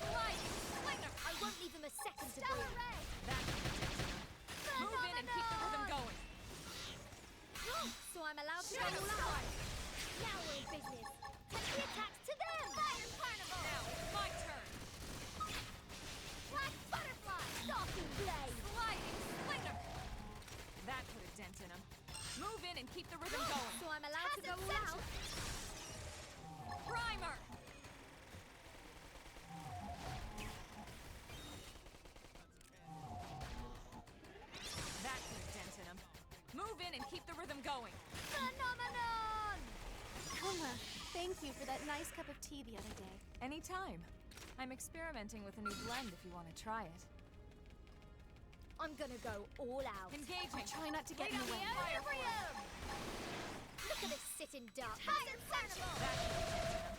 Sliding. Slinger. I won't leave them a second to Stellar breathe. ray. That could have dented them. Move in and keep the rhythm going. So I'm allowed to go Shadow all out. strike. Now we're in business. Take the attacks to them. Fire carnival. Now it's my turn. Black butterfly. Stalking blade. Sliding. Slinger. That put a dent in him. Move in and keep the rhythm going. So I'm allowed to go all out. Primer. That could have dented him. Move in and keep the rhythm going. Phenomenon. Elma, thank you for that nice cup of tea the other day. Anytime. I'm experimenting with a new blend if you want to try it. I'm gonna go all out. Engaging. I'll try not to get in the way. Equilibrium. Look at us sit in darkness. Tacit censure. That could have dented him.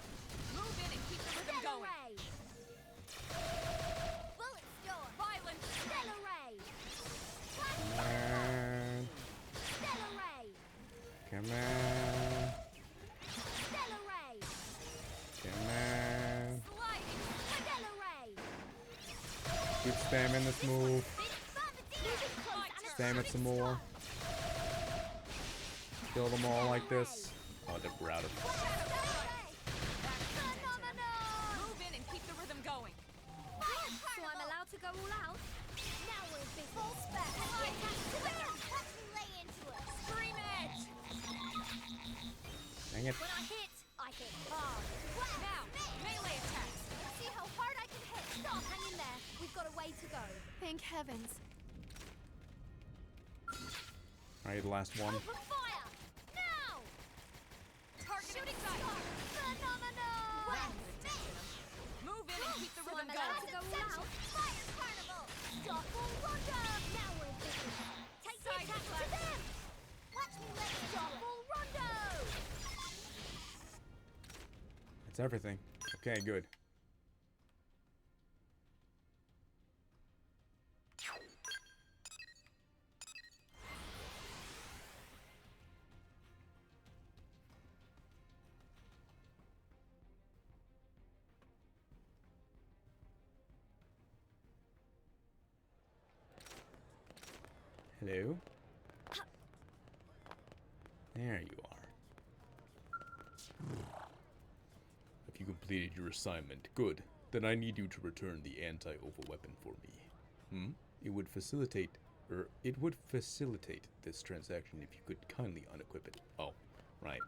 Move in and keep the rhythm Stellar going. ray. Bullet storm. Violent. Stellar ray. Come on. Stellar ray. Come on. Stellar ray. Come on. Sliding. Stellar ray. Keep spamming this move. Moving close and a Spam it some more. Kill them all like this. Oh, we're out of it. Phenomenon. Move in and keep the rhythm going. So I'm allowed to go all out? Now we're in business. Full spec. Watch me lay into it. Scream edge. Dang it. When I hit hard. Now, melee attacks. See how hard I can hit. Stop, hang in there. We've got a way to go. Thank heavens. Alright, the last one. Open fire! Now! Target Shooting in sight. star! Phenomenon! That could have dented him. Move in and keep the So rhythm I'm allowed going. to go all out? Fire carnival! Doppel Rondo! Now we're in business. Take the Side attack to deflect. them! Watch me lay it. Doppel Rondo! That's everything. Okay, good. Hello? There you are. Have you completed your assignment? Good. Then I need you to return the anti-over weapon for me. It would facilitate this transaction if you could kindly unequip it. Oh, right.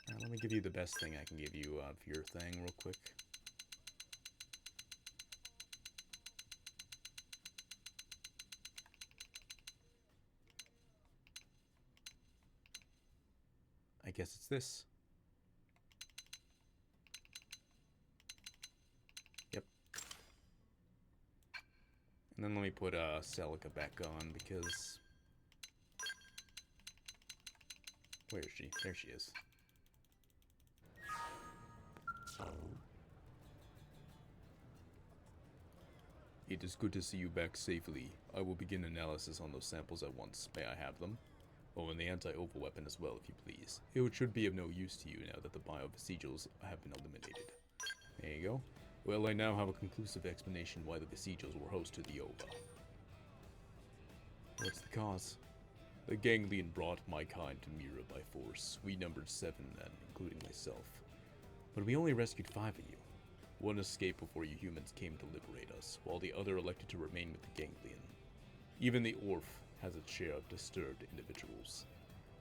Alright, let me give you the best thing I can give you of your thing real quick. I guess it's this. Yep. And then let me put Celica back on because... Where is she? There she is. It is good to see you back safely. I will begin analysis on those samples at once. May I have them? Oh, and the anti-over weapon as well, if you please. It should be of no use to you now that the bio-vestigials have been eliminated. There you go. Well, I now have a conclusive explanation why the vestigials were host to the OVA. What's the cause? The ganglion brought my kind to Mira by force. We numbered 7 then, including myself. But we only rescued 5 of you. One escaped before you humans came to liberate us, while the other elected to remain with the ganglion. Even the Orf has its share of disturbed individuals.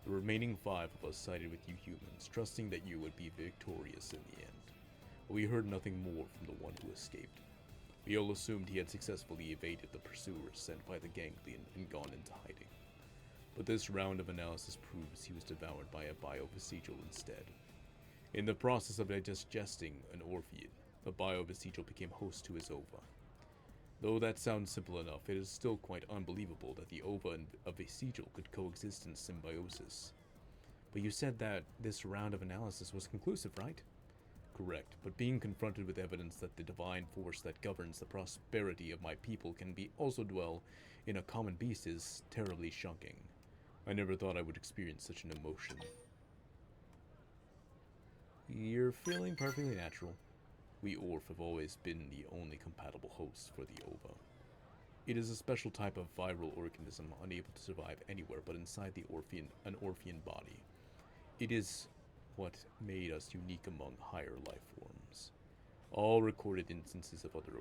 The remaining 5 of us sided with you humans, trusting that you would be victorious in the end. But we heard nothing more from the one who escaped. We all assumed he had successfully evaded the pursuers sent by the ganglion and gone into hiding. But this round of analysis proves he was devoured by a biovesicle instead. In the process of digesting an Orphean, the biovesicle became host to his ova. Though that sounds simple enough, it is still quite unbelievable that the ova and a vesicle could coexist in symbiosis. But you said that this round of analysis was conclusive, right? Correct, but being confronted with evidence that the divine force that governs the prosperity of my people can be also dwell in a common beast is terribly shocking. I never thought I would experience such an emotion. You're feeling perfectly natural. We Orf have always been the only compatible hosts for the ova. It is a special type of viral organism unable to survive anywhere but inside an Orphean body. It is what made us unique among higher life forms. All recorded instances of other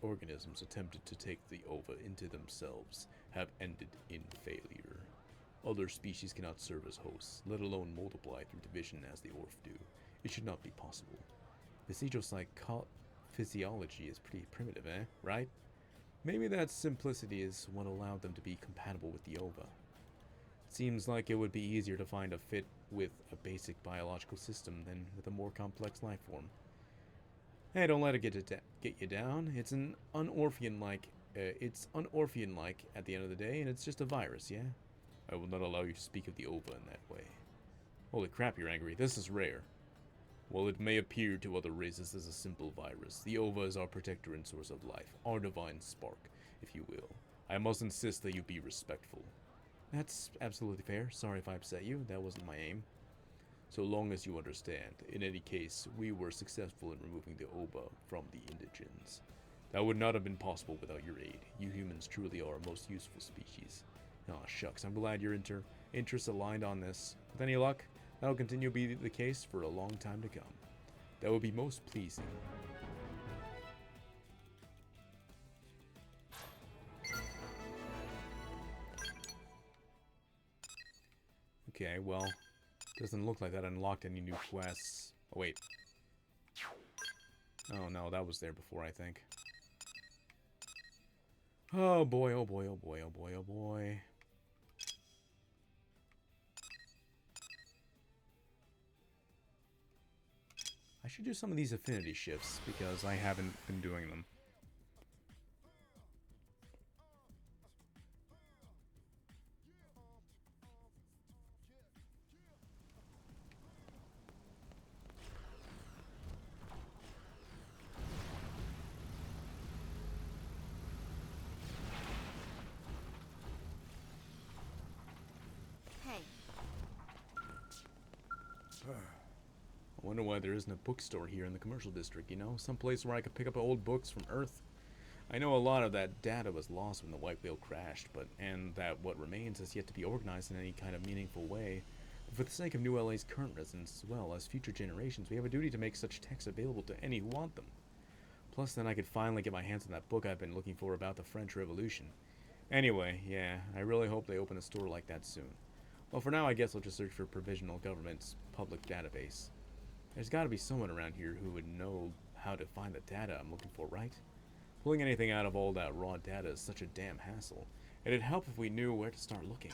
organisms attempted to take the ova into themselves have ended in failure. Other species cannot serve as hosts, let alone multiply through division as the Orf do. It should not be possible. Physiology is pretty primitive, right? Maybe that simplicity is what allowed them to be compatible with the ova. Seems like it would be easier to find a fit with a basic biological system than with a more complex life form. Hey, don't let it get you down. It's unorphean-like at the end of the day, and it's just a virus, yeah? I will not allow you to speak of the ova in that way. Holy crap, you're angry. This is rare. While it may appear to other races as a simple virus, the ova is our protector and source of life, our divine spark, if you will. I must insist that you be respectful. That's absolutely fair. Sorry if I upset you. That wasn't my aim. So long as you understand. In any case, we were successful in removing the ova from the indigents. That would not have been possible without your aid. You humans truly are our most useful species. Aw, shucks. I'm glad your interests aligned on this. With any luck, that'll continue to be the case for a long time to come. That would be most pleasing. Okay, well, doesn't look like that unlocked any new quests. Oh, wait. Oh, no, that was there before, I think. Oh, boy, oh, boy, oh, boy, oh, boy, oh, boy. I should do some of these affinity shifts, because I haven't been doing them. I wonder why there isn't a bookstore here in the commercial district, you know? Some place where I could pick up old books from Earth. I know a lot of that data was lost when the white whale crashed, and that what remains has yet to be organized in any kind of meaningful way. But for the sake of New LA's current residents as well as future generations, we have a duty to make such texts available to any who want them. Plus, then I could finally get my hands on that book I've been looking for about the French Revolution. Anyway, yeah, I really hope they open a store like that soon. Well, for now, I guess I'll just search for Provisional Government's public database. There's got to be someone around here who would know how to find the data I'm looking for, right? Pulling anything out of all that raw data is such a damn hassle. It'd help if we knew where to start looking.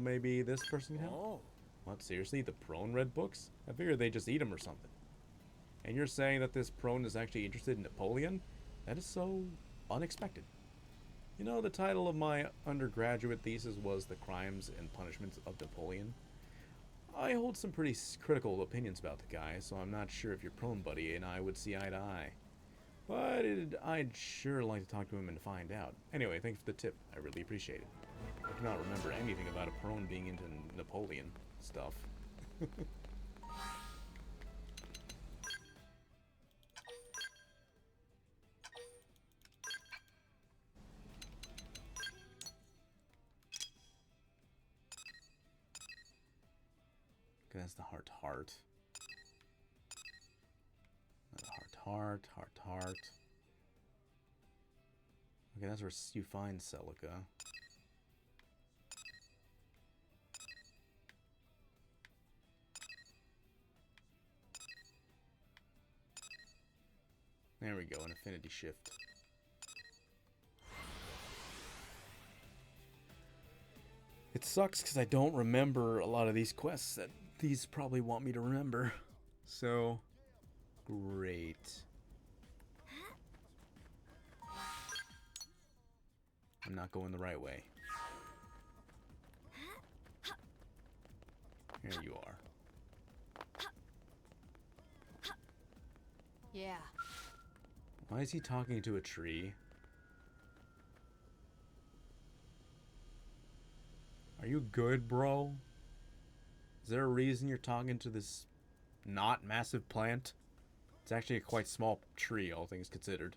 Maybe this person can help? Oh. What, seriously? The prone read books? I figured they just eat them or something. And you're saying that this prone is actually interested in Napoleon? That is so unexpected. You know, the title of my undergraduate thesis was The Crimes and Punishments of Napoleon. I hold some pretty critical opinions about the guy, so I'm not sure if your prone buddy and I would see eye to eye. But I'd sure like to talk to him and find out. Anyway, thanks for the tip. I really appreciate it. I do not remember anything about a prone being into Napoleon stuff. that's the heart heart. Another heart. Okay, that's where you find Celica. There we go, an affinity shift. It sucks because I don't remember a lot of these quests that these probably want me to remember. So, great. I'm not going the right way. Here you are. Yeah. Why is he talking to a tree? Are you good, bro? Is there a reason you're talking to this not massive plant? It's actually a quite small tree, all things considered.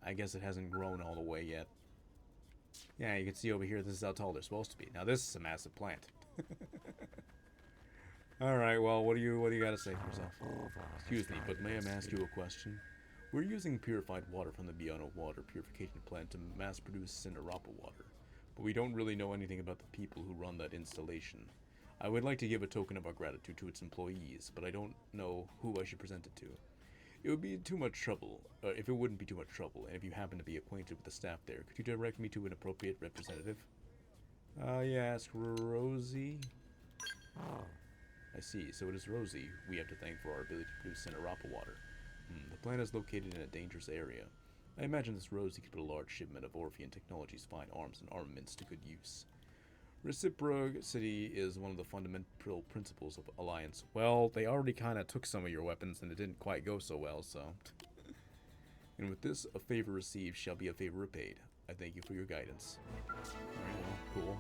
I guess it hasn't grown all the way yet. Yeah, you can see over here, this is how tall they're supposed to be. Now this is a massive plant. Alright, well, what do you gotta say for yourself? Excuse me, but may I ask you a question? We're using purified water from the Biano water purification plant to mass produce Cinderapa water, but we don't really know anything about the people who run that installation. I would like to give a token of our gratitude to its employees, but I don't know who I should present it to. It would be too much trouble, if it wouldn't be too much trouble, and if you happen to be acquainted with the staff there, could you direct me to an appropriate representative? Yeah, ask Rosie. I see, so it is Rosie we have to thank for our ability to produce Cinderapa water. The plant is located in a dangerous area. I imagine this Rosie could put a large shipment of Orphean Technology's fine arms and armaments to good use. Reciprocity is one of the fundamental principles of Alliance. Well, they already kind of took some of your weapons and it didn't quite go so well, so... And with this, a favor received shall be a favor repaid. I thank you for your guidance. Alright, well, cool.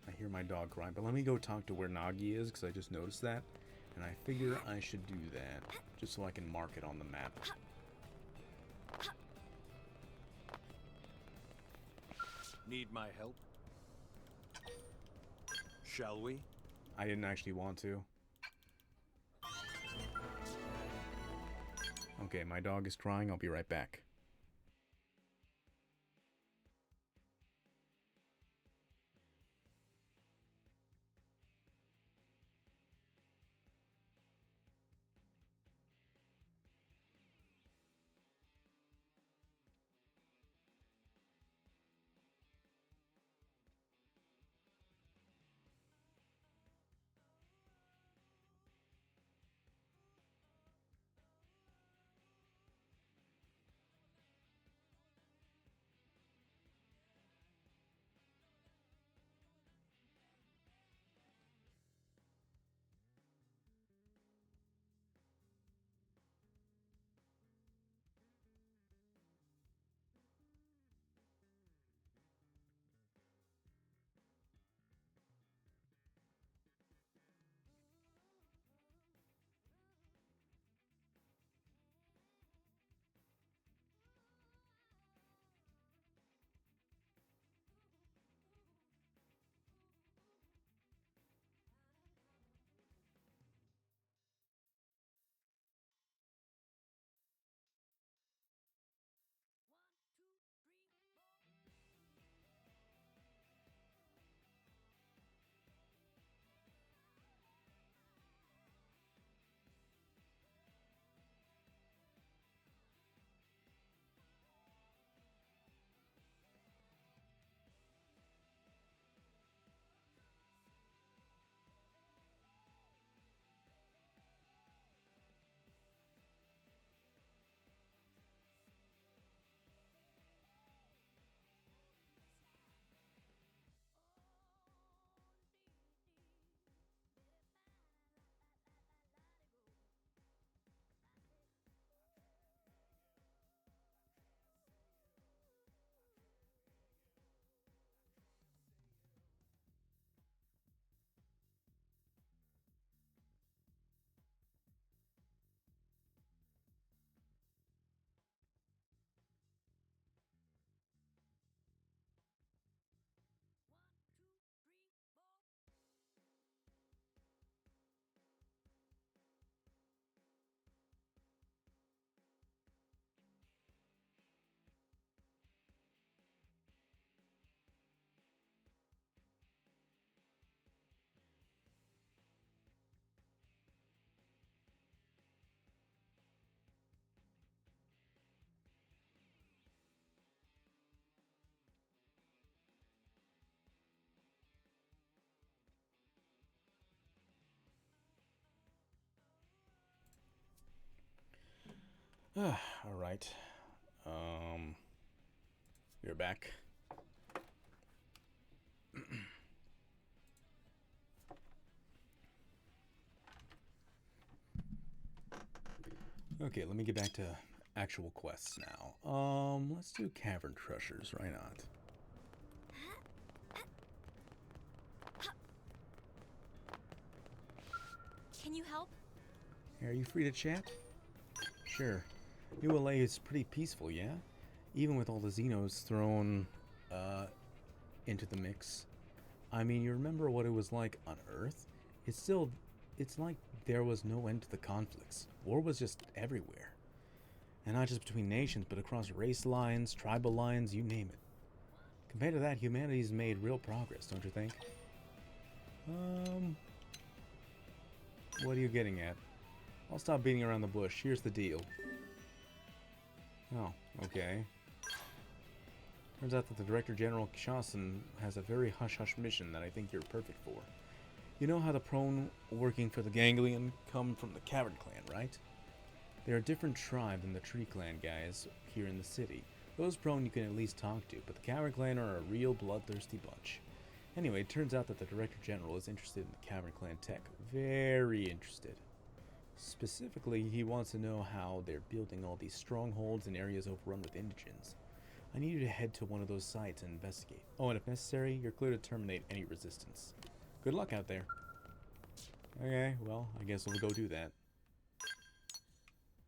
I hear my dog crying, but let me go talk to where Nagi is, because I just noticed that. And I figure I should do that, just so I can mark it on the map. Need my help? Shall we? I didn't actually want to. Okay, my dog is crying. I'll be right back. Alright. You're back. Okay, let me get back to actual quests now. Let's do Cavern Crushers, why not? Can you help? Are you free to chat? Sure. New LA is pretty peaceful, yeah? Even with all the Xenos thrown, into the mix. I mean, you remember what it was like on Earth? It's like there was no end to the conflicts. War was just everywhere. And not just between nations, but across race lines, tribal lines, you name it. Compared to that, humanity's made real progress, don't you think? What are you getting at? I'll stop beating around the bush. Here's the deal. Oh, okay. Turns out that the Director General Kishasan has a very hush-hush mission that I think you're perfect for. You know how the prone working for the Ganglion come from the Cavern Clan, right? They're a different tribe than the Tree Clan guys here in the city. Those prone you can at least talk to, but the Cavern Clan are a real bloodthirsty bunch. Anyway, it turns out that the Director General is interested in the Cavern Clan tech. Very interested. Specifically, he wants to know how they're building all these strongholds in areas overrun with indigents. I need you to head to one of those sites and investigate. Oh, and if necessary, you're clear to terminate any resistance. Good luck out there. Okay, well, I guess we'll go do that.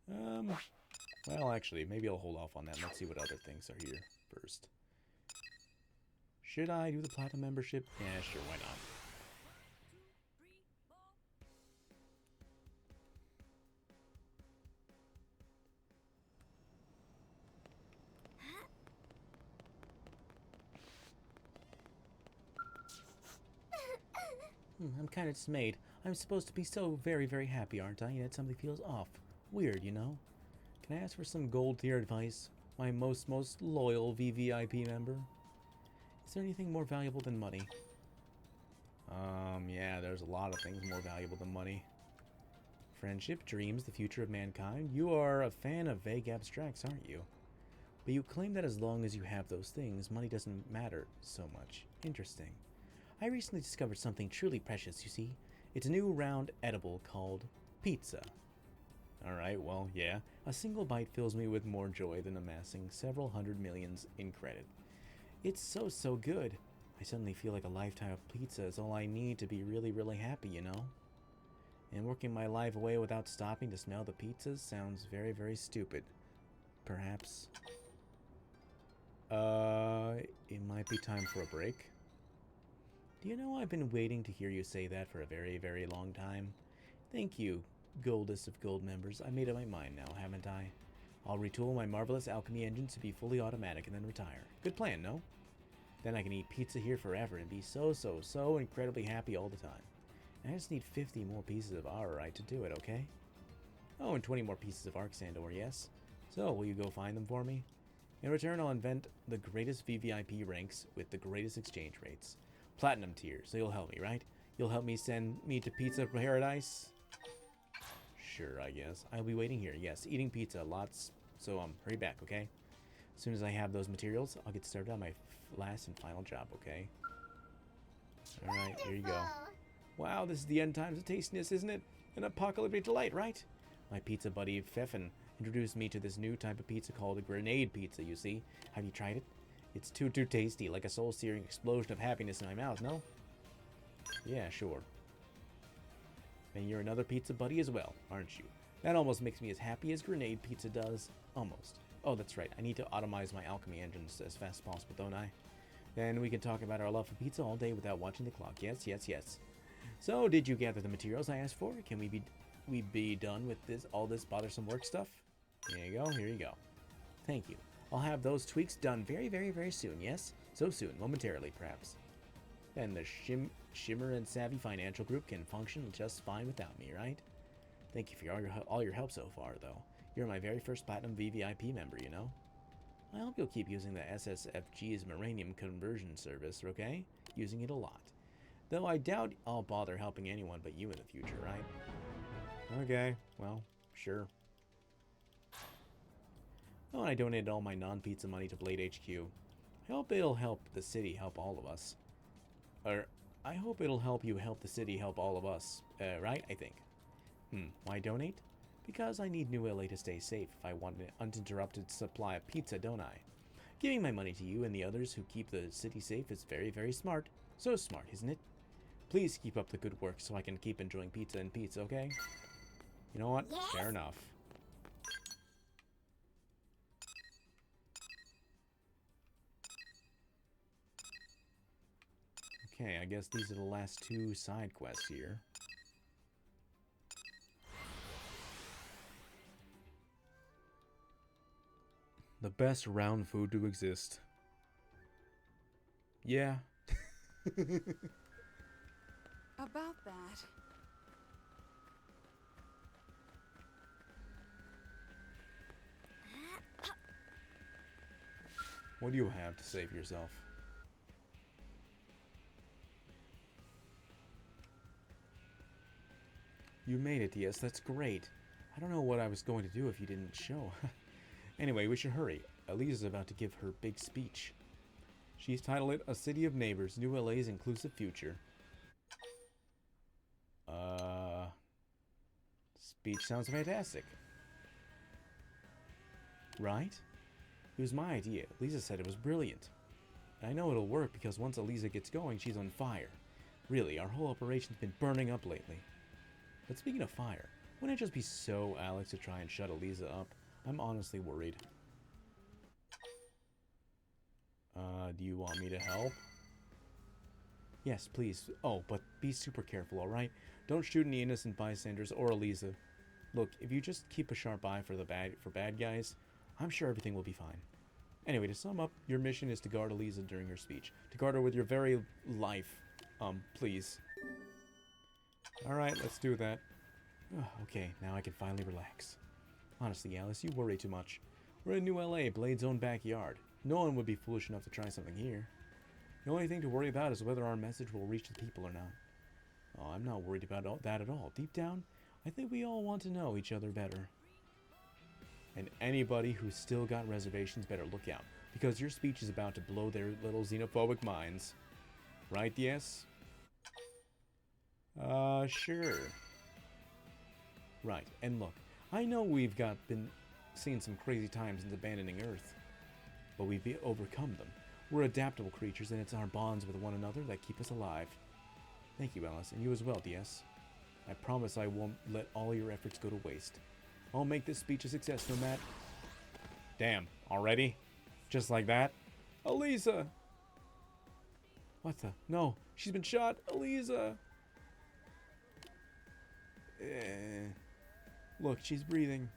Well, actually, maybe I'll hold off on that. Let's see what other things are here first. Should I do the Platinum membership? Yeah, sure, why not? I'm kind of dismayed. I'm supposed to be so very, very happy, aren't I? Yet something feels off. Weird, you know? Can I ask for some gold tier advice? My most loyal VVIP member? Is there anything more valuable than money? Yeah, there's a lot of things more valuable than money. Friendship, dreams, the future of mankind. You are a fan of vague abstracts, aren't you? But you claim that as long as you have those things, money doesn't matter so much. Interesting. I recently discovered something truly precious, you see. It's a new round edible called pizza. Alright, well, yeah. A single bite fills me with more joy than amassing several hundred millions in credit. It's so good. I suddenly feel like a lifetime of pizza is all I need to be really, really happy, you know? And working my life away without stopping to smell the pizzas sounds very, very stupid. Perhaps. It might be time for a break. Do you know I've been waiting to hear you say that for a very, very long time? Thank you, Goldest of Gold members. I made up my mind now, haven't I? I'll retool my marvelous alchemy engines to be fully automatic and then retire. Good plan, no? Then I can eat pizza here forever and be so incredibly happy all the time. And I just need 50 more pieces of aurorite to do it, okay? Oh, and 20 more pieces of arc sand ore, yes? So, will you go find them for me? In return, I'll invent the greatest VVIP ranks with the greatest exchange rates. Platinum tier, so you'll help me, right? You'll help me send me to Pizza Paradise? Sure, I guess. I'll be waiting here, yes. Eating pizza, lots. So, hurry back, okay? As soon as I have those materials, I'll get started on my last and final job, okay? Alright, here you go. Wow, this is the end times of tastiness, isn't it? An apocalyptic delight, right? My pizza buddy, Pfeffen, introduced me to this new type of pizza called a grenade pizza, you see. Have you tried it? It's too tasty, like a soul-searing explosion of happiness in my mouth, no? Yeah, sure. And you're another pizza buddy as well, aren't you? That almost makes me as happy as grenade pizza does. Almost. Oh, that's right. I need to automize my alchemy engines as fast as possible, don't I? Then we can talk about our love for pizza all day without watching the clock. Yes. So, did you gather the materials I asked for? Can we be done with all this bothersome work stuff? Here you go. Thank you. I'll have those tweaks done very soon, yes? So soon, momentarily, perhaps. Then the Shimmer and Savvy Financial Group can function just fine without me, right? Thank you for all your help so far, though. You're my very first Platinum VVIP member, you know? I hope you'll keep using the SSFG's Moranium conversion service, okay? Using it a lot. Though I doubt I'll bother helping anyone but you in the future, right? Okay, well, sure. Oh, and I donated all my non-pizza money to Blade HQ. I hope it'll help the city help all of us. Or, I hope it'll help you help the city help all of us. Right? I think. Why donate? Because I need New LA to stay safe if I want an uninterrupted supply of pizza, don't I? Giving my money to you and the others who keep the city safe is very, very smart. So smart, isn't it? Please keep up the good work so I can keep enjoying pizza and pizza, okay? You know what? Yes? Fair enough. Okay, I guess these are the last two side quests here. The best round food to exist. Yeah. About that. What do you have to say for yourself? You made it, yes, that's great. I don't know what I was going to do if you didn't show. Anyway, we should hurry. Elisa's about to give her big speech. She's titled it A City of Neighbors, New LA's Inclusive Future. Speech sounds fantastic. Right? It was my idea. Lisa said it was brilliant. And I know it'll work because once Elisa gets going, she's on fire. Really, our whole operation's been burning up lately. But speaking of fire, wouldn't it just be so Alex to try and shut Elisa up? I'm honestly worried. Do you want me to help? Yes, please. Oh, but be super careful, alright? Don't shoot any innocent bystanders or Elisa. Look, if you just keep a sharp eye for bad guys, I'm sure everything will be fine. Anyway, to sum up, your mission is to guard Elisa during her speech. To guard her with your very life. Please. Alright, let's do that. Okay, now I can finally relax. Honestly, Alice, you worry too much. We're in New LA, Blade's own backyard. No one would be foolish enough to try something here. The only thing to worry about is whether our message will reach the people or not. Oh, I'm not worried about that at all. Deep down, I think we all want to know each other better. And anybody who's still got reservations better look out, because your speech is about to blow their little xenophobic minds. Right, yes? Sure. Right, and look, I know we've been seeing some crazy times since abandoning Earth, but we've overcome them. We're adaptable creatures, and it's our bonds with one another that keep us alive. Thank you, Alice, and you as well, DS. I promise I won't let all your efforts go to waste. I'll make this speech a success no matter... Damn, already? Just like that? Elisa! What the? No, she's been shot! Elisa! Look, she's breathing.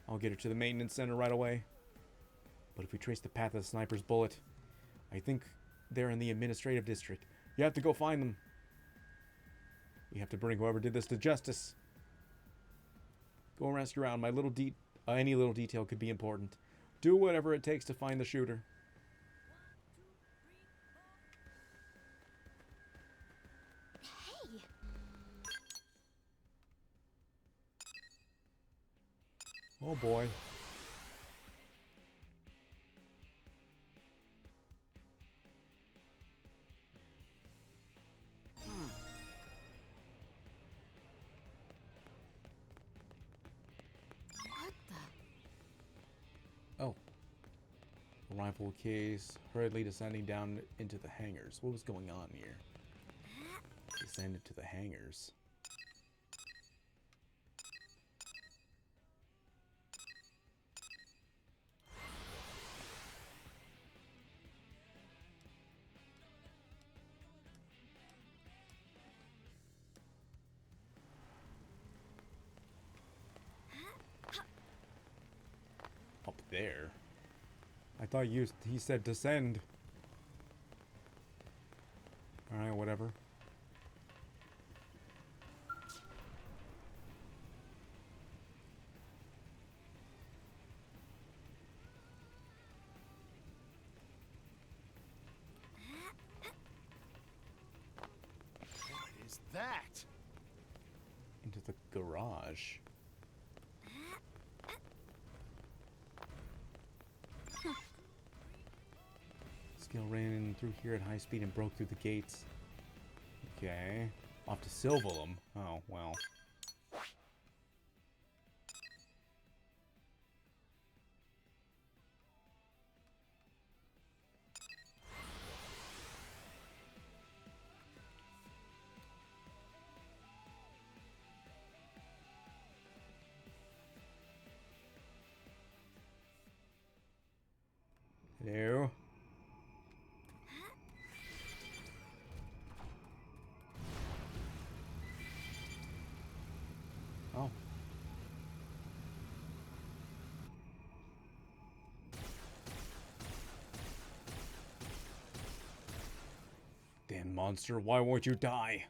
I'll get her to the maintenance center right away. But if we trace the path of the sniper's bullet, I think they're in the administrative district. You have to go find them. We have to bring whoever did this to justice. Go and ask around. Any little detail could be important. Do whatever it takes to find the shooter. Hey! Oh boy. What the? Oh. Rifle case, hurriedly descending down into the hangars. What was going on here? Descended to the hangars. Up there? I thought he said descend. Alright, whatever. What is that? Into the garage. Skill ran through here at high speed and broke through the gates. Okay. Off to Silvalum. Oh, well. Hello? Oh. Damn monster, why won't you die?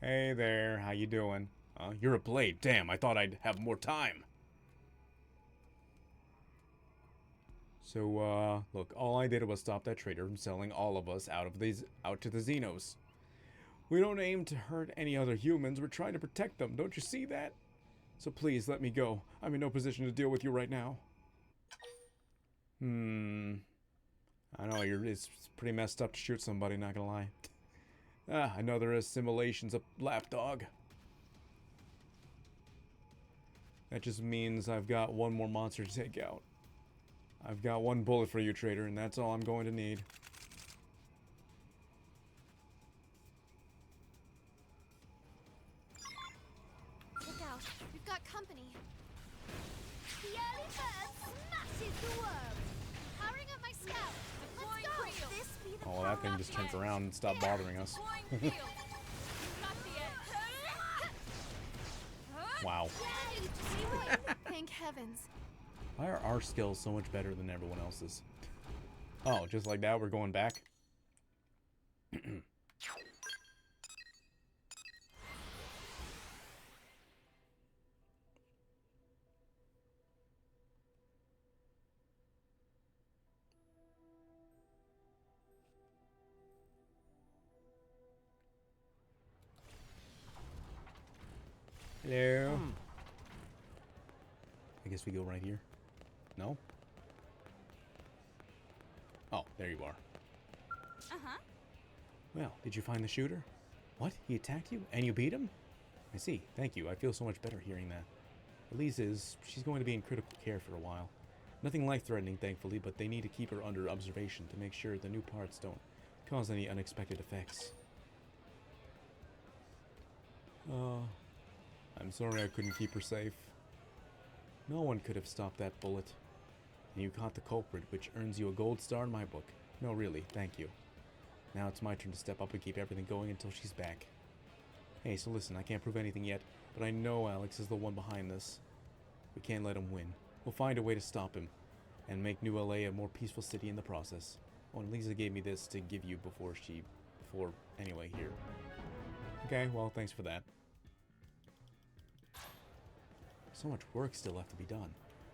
Hey there, how you doing? You're a blade. Damn, I thought I'd have more time. So, look, all I did was stop that trader from selling all of us out to the Xenos. We don't aim to hurt any other humans. We're trying to protect them. Don't you see that? So please, let me go. I'm in no position to deal with you right now. I know, it's pretty messed up to shoot somebody, not gonna lie. Another assimilation's a lapdog. That just means I've got one more monster to take out. I've got one bullet for you, trader, and that's all I'm going to need. Look out, we've got company. The early bird smashes the worm. Powering up my scout. Deploying Let's go. shield. This be the Oh, that thing just turns around and stopped bothering us. Deploying field. Got the edge. Wow. Thank heavens. Why are our skills so much better than everyone else's? Oh, just like that, we're going back? Hello? I guess we go right here. No? Oh, there you are. Uh-huh. Well, did you find the shooter? What? He attacked you? And you beat him? I see. Thank you. I feel so much better hearing that. Elise she's going to be in critical care for a while. Nothing life-threatening, thankfully, but they need to keep her under observation to make sure the new parts don't cause any unexpected effects. I'm sorry I couldn't keep her safe. No one could have stopped that bullet. And you caught the culprit, which earns you a gold star in my book. No, really, thank you. Now it's my turn to step up and keep everything going until she's back. Hey, so listen, I can't prove anything yet, but I know Alex is the one behind this. We can't let him win. We'll find a way to stop him, and make New LA a more peaceful city in the process. Oh, and Lisa gave me this to give you anyway, here. Okay, well, thanks for that. So much work still left to be done.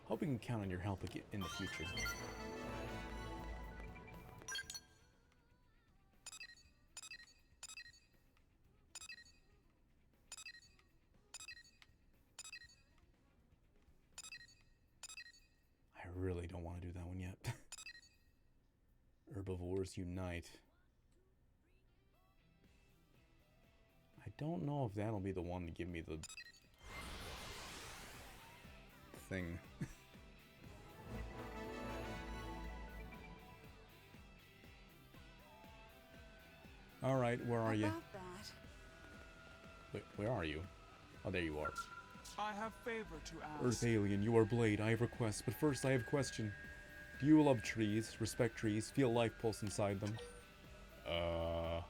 Hope we can count on your help in the future. I really don't want to do that one yet. Herbivores unite. I don't know if that'll be the one to give me the thing. Alright, where are you? About that. Wait, where are you? Oh, there you are. I have favor to ask. Earth alien, you are Blade. I have requests, but first I have a question. Do you love trees, respect trees, feel life pulse inside them? I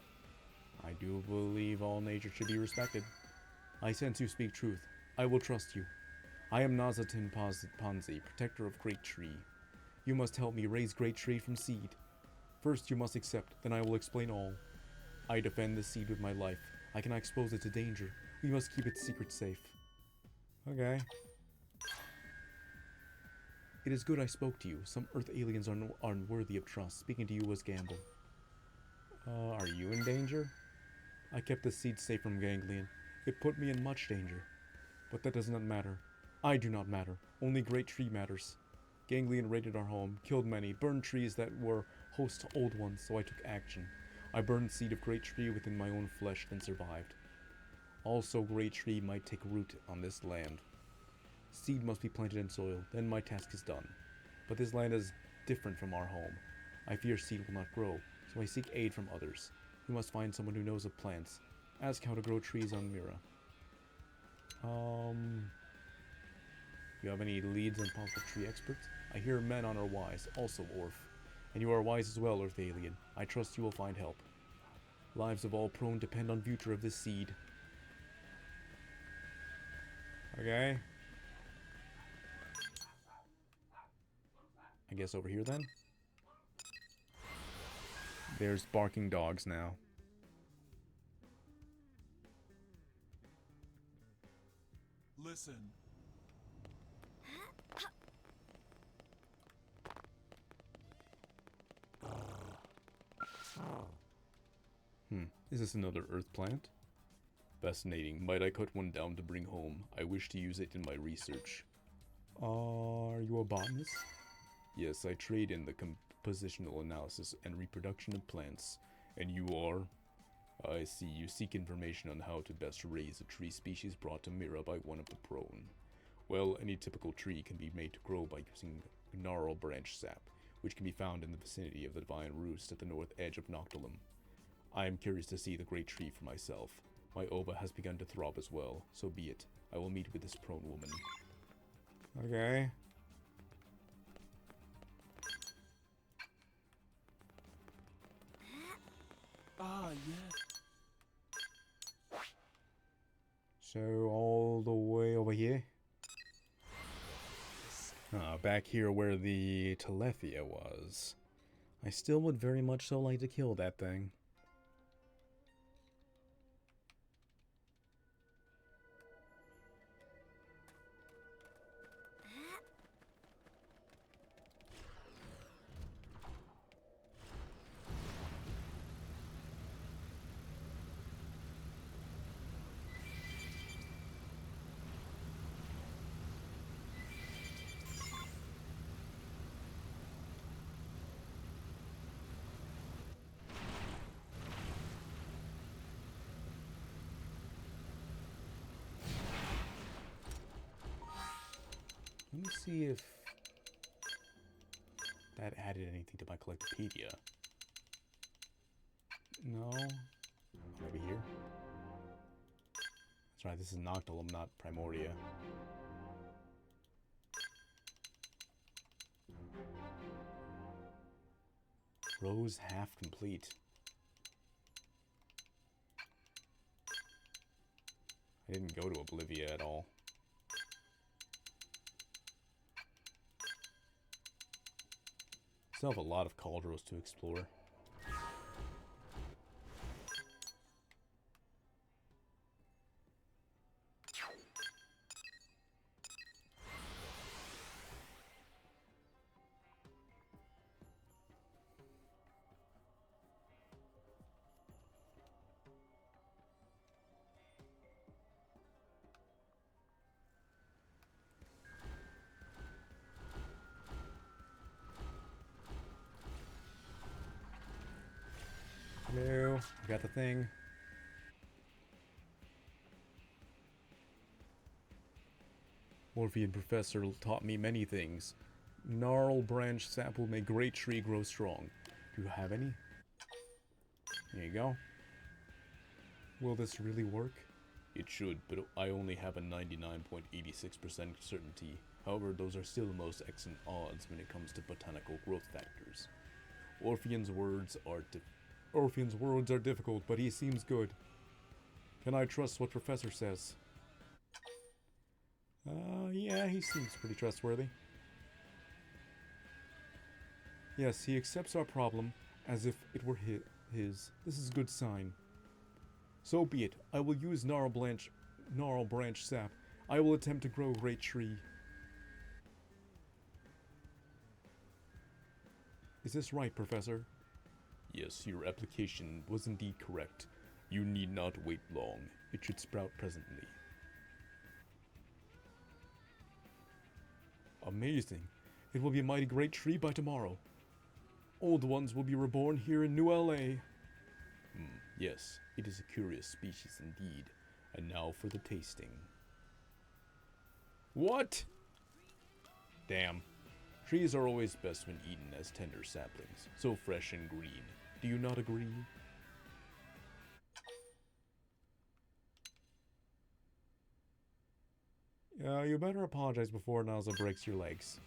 do believe all nature should be respected. I sense you speak truth. I will trust you. I am Nazatin Ponzi, protector of Great Tree. You must help me raise Great Tree from seed. First you must accept, then I will explain all. I defend this seed with my life. I cannot expose it to danger. We must keep its secret safe. Okay. It is good I spoke to you. Some Earth aliens are unworthy of trust. Speaking to you was gamble. Are you in danger? I kept the seed safe from Ganglion. It put me in much danger. But that does not matter. I do not matter. Only Great Tree matters. Ganglion raided our home, killed many, burned trees that were host to old ones, so I took action. I burned seed of Great Tree within my own flesh, then survived. Also, Great Tree might take root on this land. Seed must be planted in soil, then my task is done. But this land is different from our home. I fear seed will not grow, so I seek aid from others. We must find someone who knows of plants. Ask how to grow trees on Mira. You have any leads on possible tree experts? I hear men on are wise, also Orf. And you are wise as well, Earth Alien. I trust you will find help. Lives of all prone depend on future of this seed. Okay. I guess over here then? There's barking dogs now. Listen. Is this another earth plant? Fascinating. Might I cut one down to bring home? I wish to use it in my research. Are you a botanist? Yes, I trade in the compositional analysis and reproduction of plants. And you are? I see. You seek information on how to best raise a tree species brought to Mira by one of the prone. Well, any typical tree can be made to grow by using gnarl branch sap, which can be found in the vicinity of the Divine Roost at the north edge of Noctilum. I am curious to see the great tree for myself. My ova has begun to throb as well, so be it. I will meet with this prone woman. Okay. Ah, yeah. So, all the way over here? Back here where the Telethia was. I still would very much so like to kill that thing. Let me see if that added anything to my Collectopedia. No? Maybe here? That's right, this is Noctilum, not Primoria. Rose half complete. I didn't go to Oblivia at all. Still have a lot of Cauldros to explore. Hello, I got the thing. Orphean Professor taught me many things. Gnarl branch sap will make great tree grow strong. Do you have any? There you go. Will this really work? It should, but I only have a 99.86% certainty. However, those are still the most excellent odds when it comes to botanical growth factors. Orphean's words are difficult, but he seems good. Can I trust what Professor says? Yeah, he seems pretty trustworthy. Yes, he accepts our problem as if it were his. This is a good sign. So be it. I will use gnarl branch sap. I will attempt to grow a great tree. Is this right, Professor? Yes, your application was indeed correct. You need not wait long. It should sprout presently. Amazing. It will be a mighty great tree by tomorrow. Old ones will be reborn here in New LA. Yes, it is a curious species indeed. And now for the tasting. What? Damn. Trees are always best when eaten as tender saplings, so fresh and green. Do you not agree? You better apologize before Naza breaks your legs.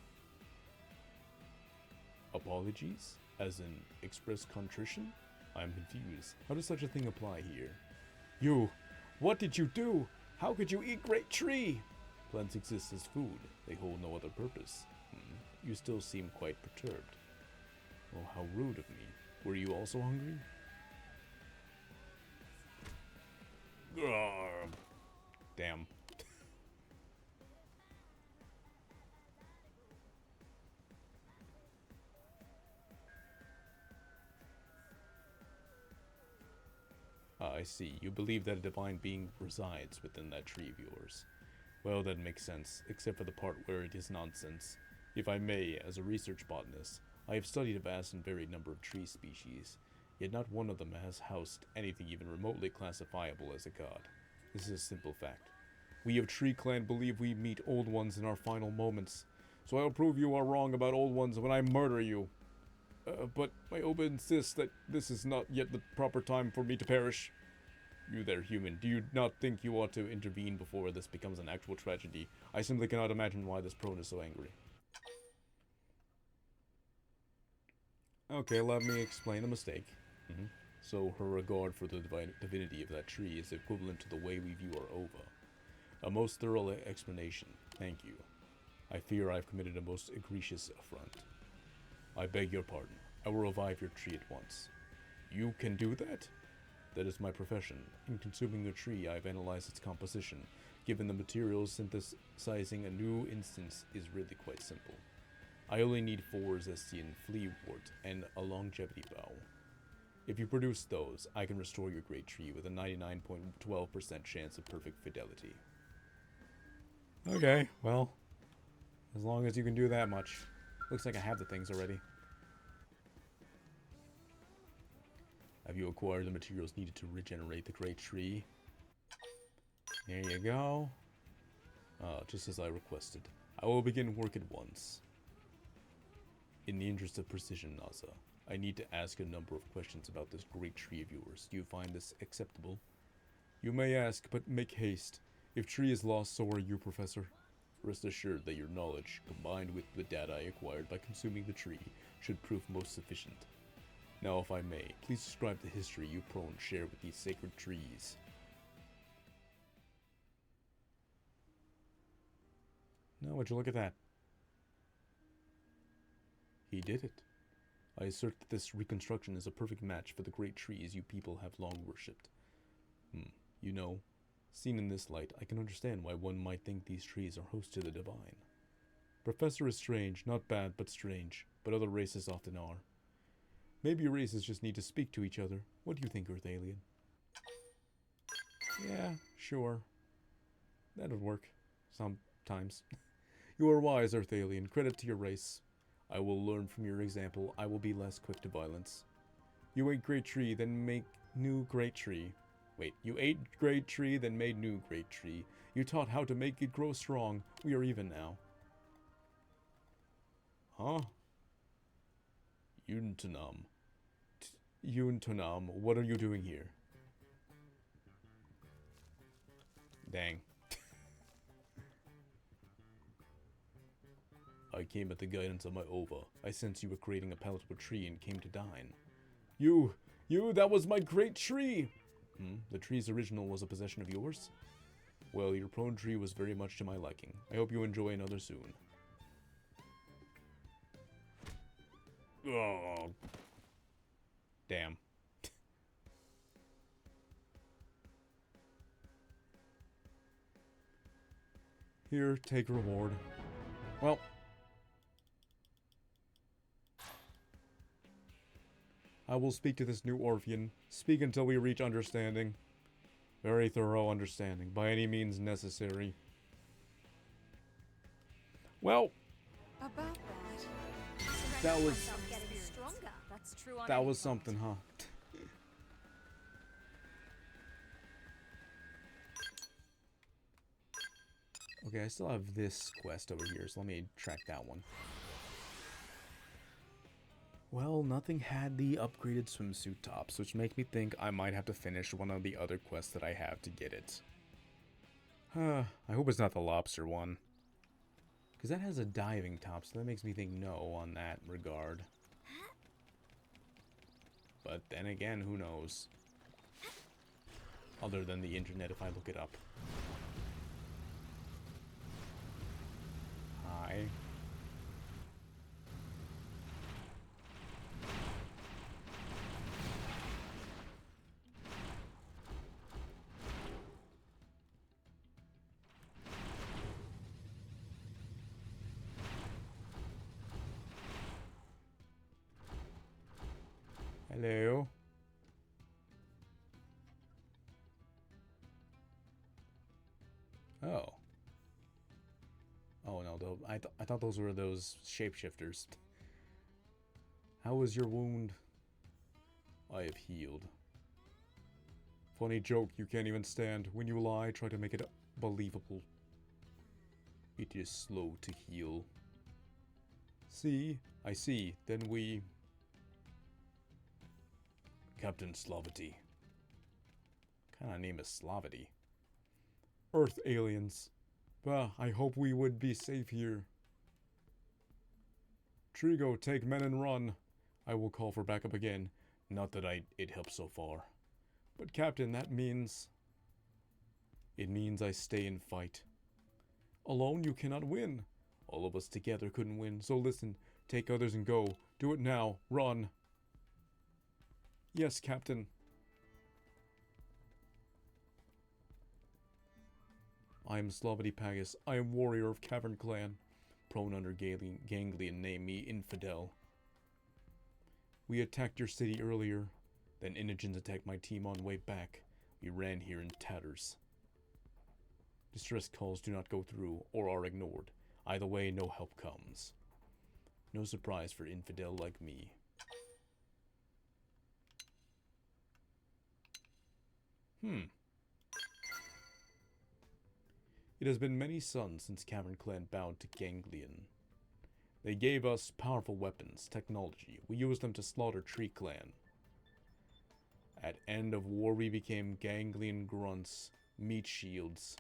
Apologies? As in express contrition? I'm confused. How does such a thing apply here? You! What did you do? How could you eat great tree? Plants exist as food. They hold no other purpose. You still seem quite perturbed. Oh, how rude of me. Were you also hungry? Damn. I see. You believe that a divine being resides within that tree of yours. Well, that makes sense, except for the part where it is nonsense. If I may, as a research botanist, I have studied a vast and varied number of tree species, yet not one of them has housed anything even remotely classifiable as a god. This is a simple fact. We of Tree Clan believe we meet old ones in our final moments, so I'll prove you are wrong about old ones when I murder you. But my Oba insists that this is not yet the proper time for me to perish. You there, human, do you not think you ought to intervene before this becomes an actual tragedy? I simply cannot imagine why this prone is so angry. Okay, let me explain the mistake. So her regard for the divinity of that tree is equivalent to the way we view our Ova. A most thorough explanation. Thank you. I fear I've committed a most egregious affront. I beg your pardon. I will revive your tree at once. You can do that? That is my profession. In consuming a tree, I've analyzed its composition. Given the materials, synthesizing a new instance is really quite simple. I only need 4 Zestian Fleawort and a longevity bough. If you produce those, I can restore your great tree with a 99.12% chance of perfect fidelity. Okay, well, as long as you can do that much. Looks like I have the things already. Have you acquired the materials needed to regenerate the great tree? There you go. Just as I requested. I will begin work at once. In the interest of precision, Naza, I need to ask a number of questions about this great tree of yours. Do you find this acceptable? You may ask, but make haste. If tree is lost, so are you, Professor. Rest assured that your knowledge, combined with the data I acquired by consuming the tree, should prove most sufficient. Now, if I may, please describe the history you prone share with these sacred trees. Now, would you look at that? He did it. I assert that this reconstruction is a perfect match for the great trees you people have long worshipped. You know, seen in this light, I can understand why one might think these trees are hosts to the divine. Professor is strange, not bad, but strange, but other races often are. Maybe races just need to speak to each other. What do you think, Earth Alien? Yeah, sure. That would work. Sometimes. You are wise, Earth Alien. Credit to your race. I will learn from your example. I will be less quick to violence. You ate great tree, then make new great tree. Wait, you ate great tree, then made new great tree. You taught how to make it grow strong. We are even now. Huh? Yuntanam. Yuntanam, what are you doing here? Dang. I came at the guidance of my Ova. I sensed you were creating a palatable tree and came to dine. You, that was my great tree! The tree's original was a possession of yours? Well, your prone tree was very much to my liking. I hope you enjoy another soon. Oh. Damn. Here, take reward. Well. I will speak to this new Orphean. Speak until we reach understanding. Very thorough understanding, by any means necessary. Well, About that. That was Myself getting stronger. That's true on that any was front. something, huh? Okay, I still have this quest over here, so let me track that one. Well, nothing had the upgraded swimsuit tops, which make me think I might have to finish one of the other quests that I have to get it. I hope it's not the lobster one. Because that has a diving top, so that makes me think no on that regard. But then again, who knows? Other than the internet if I look it up. Hi. Hello. Oh. Oh no, though I thought those were those shapeshifters. How is your wound? I have healed. Funny joke, you can't even stand. When you lie, try to make it believable. It is slow to heal. See? I see. Then we... Captain Slavity. What kind of name is Slavity? Earth aliens. Bah, I hope we would be safe here. Trigo, take men and run. I will call for backup again. Not that it helps so far. But Captain, that means... It means I stay and fight. Alone you cannot win. All of us together couldn't win, so listen. Take others and go. Do it now. Run. Yes, Captain. I am Slavity Pagus. I am warrior of Cavern Clan. Prone under ganglion name me Infidel. We attacked your city earlier. Then Indigents attacked my team on way back. We ran here in tatters. Distress calls do not go through or are ignored. Either way, no help comes. No surprise for infidel like me. It has been many suns since Cavern Clan bowed to Ganglion. They gave us powerful weapons, technology. We used them to slaughter Tree Clan. At end of war, we became Ganglion grunts, meat shields.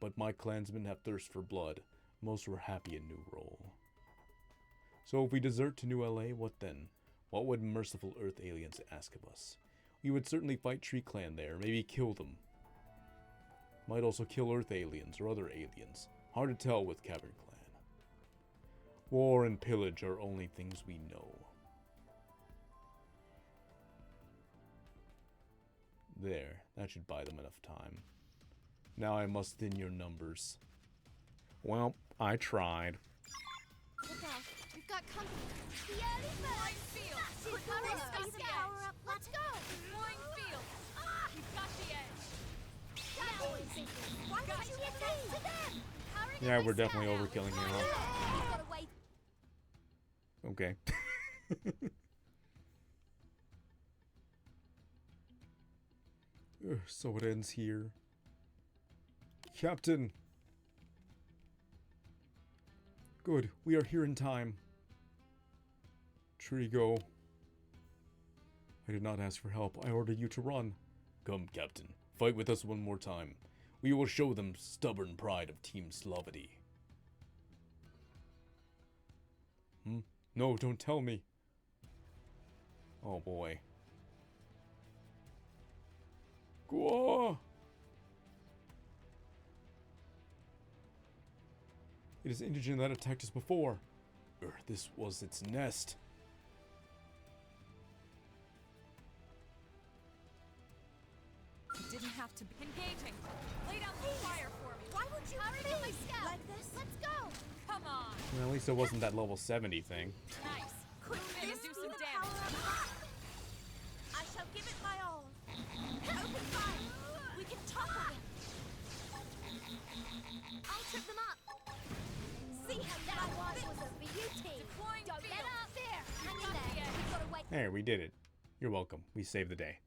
But my clansmen have thirst for blood. Most were happy in new role. So if we desert to New LA, what then? What would merciful Earth aliens ask of us? We would certainly fight Tree Clan there, maybe kill them. Might also kill Earth aliens or other aliens. Hard to tell with Cavern Clan. War and pillage are only things we know. There, that should buy them enough time. Now I must thin your numbers. Well, I tried. Look out, we've got company. The early bird. Field. Quick, Hurry, let's got use the the edge. power up. Let's go. Flying field. You've got the edge. Why don't you attack to them? Yeah, we're definitely overkilling here. Gotta wait. Okay. So it ends here. Captain! Good, we are here in time. Trigo. I did not ask for help. I ordered you to run. Come, Captain. Fight with us one more time. We will show them stubborn pride of Team Slavity. No, don't tell me. Oh boy. Gwa! It is Indigent that attacked us before. This was its nest. You didn't have to be engaging. Lay down the fire for me. Why would you hurry my scout like this? Let's go. Come on. Well, at least it wasn't that level 70 thing. Nice. Could Move in this and do be some the damage. power up? I shall give it my all. Open fire. We can topple them. I'll trip them up. See how that was. There, we did it. You're welcome. We saved the day.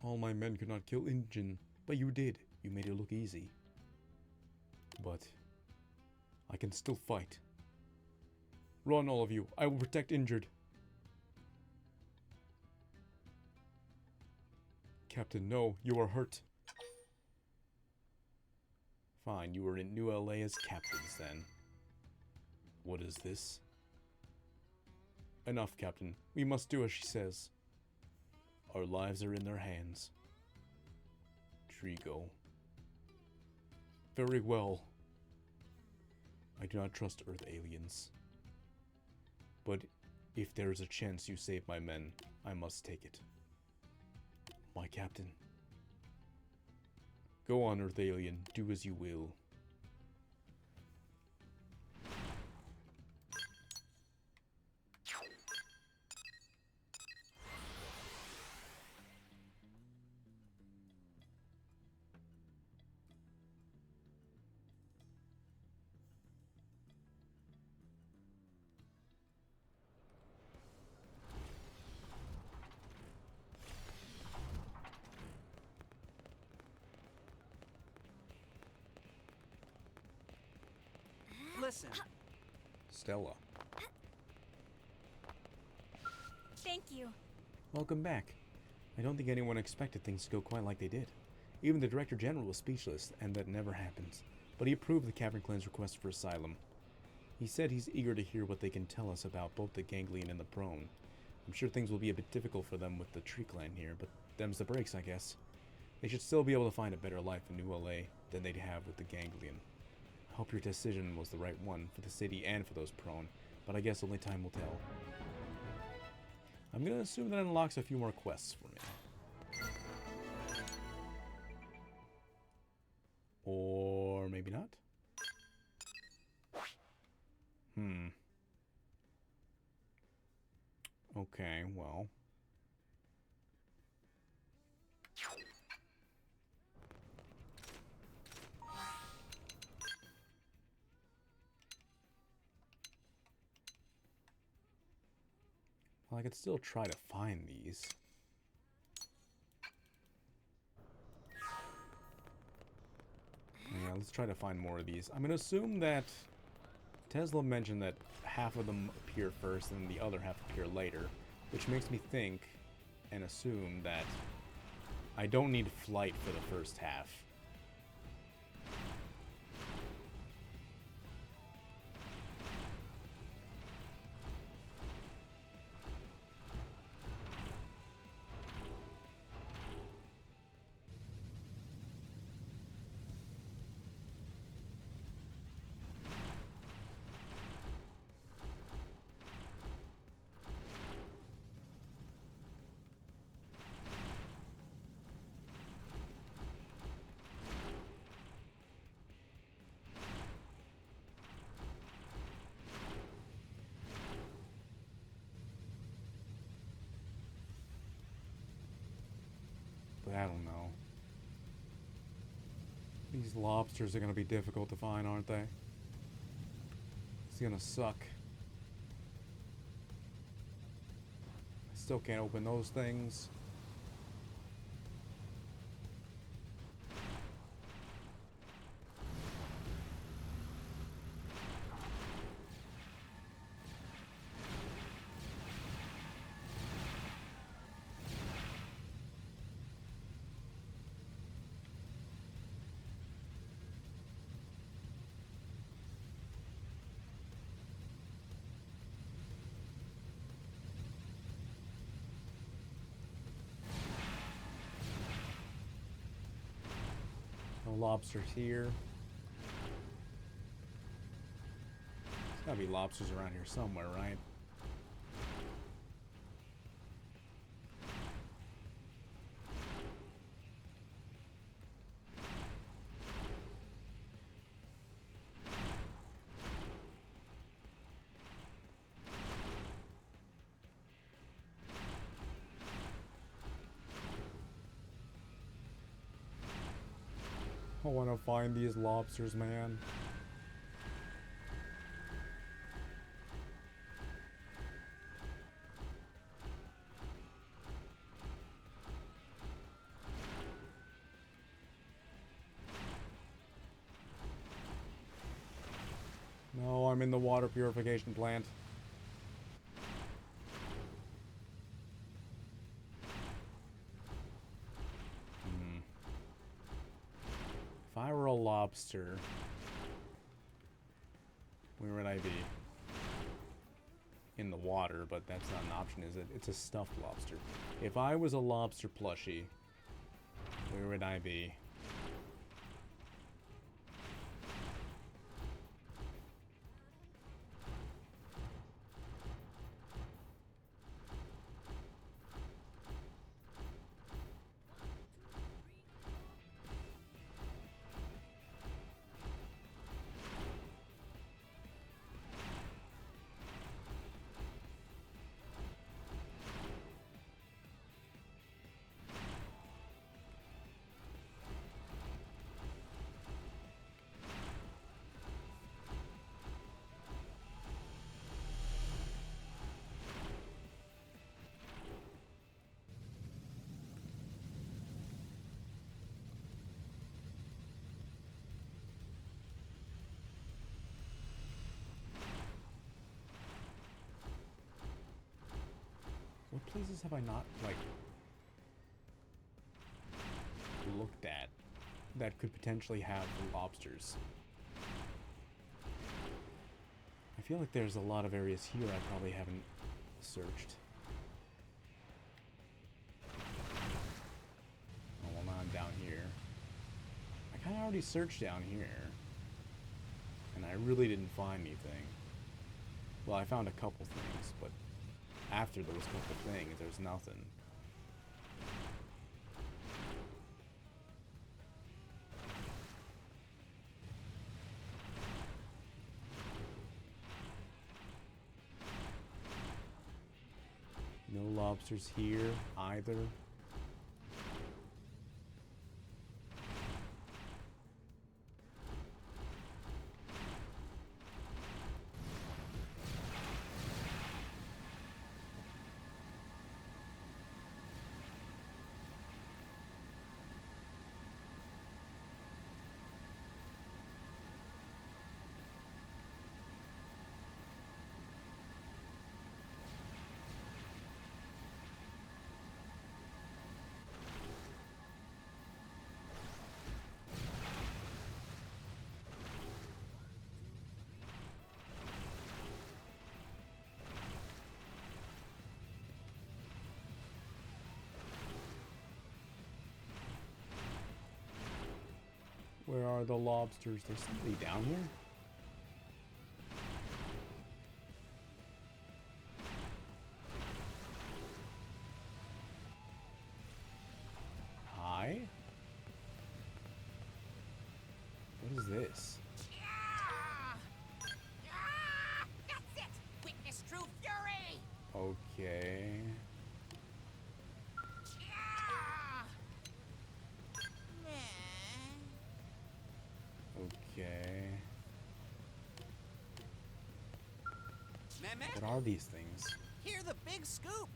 All my men could not kill Injin, but you did. You made it look easy. But I can still fight. Run, all of you. I will protect Injured. Captain, no. You are hurt. Fine, you were in New LA as captains then. What is this? Enough, Captain. We must do as she says. Our lives are in their hands. Trigo. Very well. I do not trust Earth aliens. But if there is a chance you save my men, I must take it. My captain. Go on, Earth alien. Do as you will. Listen. Stella. Thank you. Welcome back. I don't think anyone expected things to go quite like they did. Even the Director General was speechless, and that never happens. But he approved the Cavern Clan's request for asylum. He said he's eager to hear what they can tell us about both the Ganglion and the Prone. I'm sure things will be a bit difficult for them with the Tree Clan here, but them's the breaks, I guess. They should still be able to find a better life in New LA than they'd have with the Ganglion. I hope your decision was the right one for the city and for those Prone, but I guess only time will tell. I'm gonna assume that unlocks a few more quests for me. Or maybe not? Okay, well. Well, I could still try to find these. Yeah, let's try to find more of these. I'm going to assume that Tesla mentioned that half of them appear first and the other half appear later, which makes me think and assume that I don't need flight for the first half. But I don't know. These lobsters are going to be difficult to find, aren't they? It's going to suck. I still can't open those things. No lobsters here. There's gotta be lobsters around here somewhere, right? I want to find these lobsters, man. No, I'm in the water purification plant. If I were a lobster, where would I be? In the water, but that's not an option, is it? It's a stuffed lobster. If I was a lobster plushie, where would I be? What places have I not, like, looked at that could potentially have lobsters? I feel like there's a lot of areas here I probably haven't searched. Oh, well, now I'm down here. I kind of already searched down here. And I really didn't find anything. Well, I found a couple things, but after those couple things, there's nothing. No lobsters here either. Where are the lobsters? There's somebody down here? Hi? What is this? That's it! Witness true fury! Okay. Okay. What are these things? Hear the big scoop!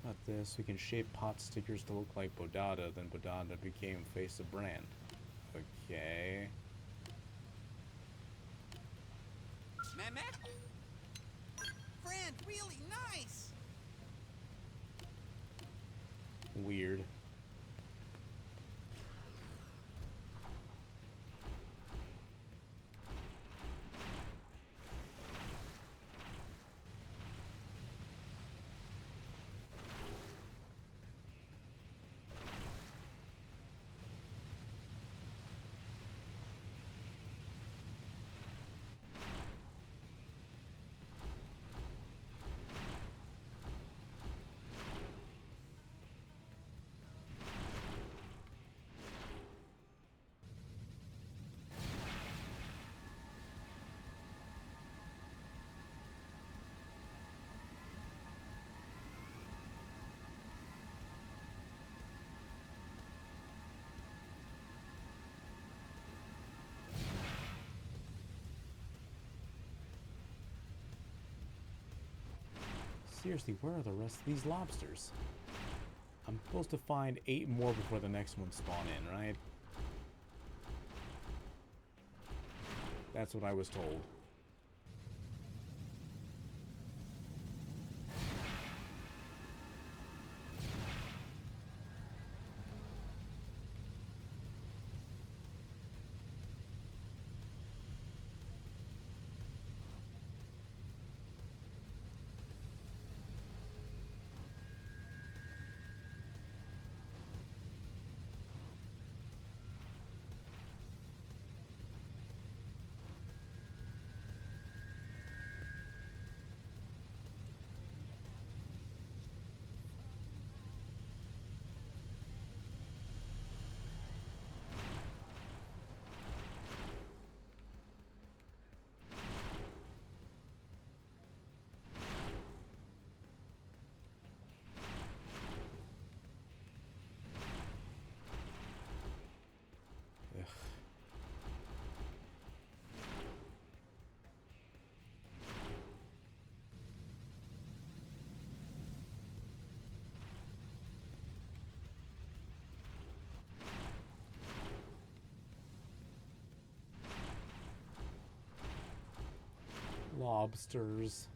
Not this. We can shape pot stickers to look like Bodada, then Bodada became face of brand. Okay. Mehmet? Friend, really nice! Weird. Seriously, where are the rest of these lobsters? I'm supposed to find 8 more before the next one spawn in, right? That's what I was told. Ugh. Lobsters.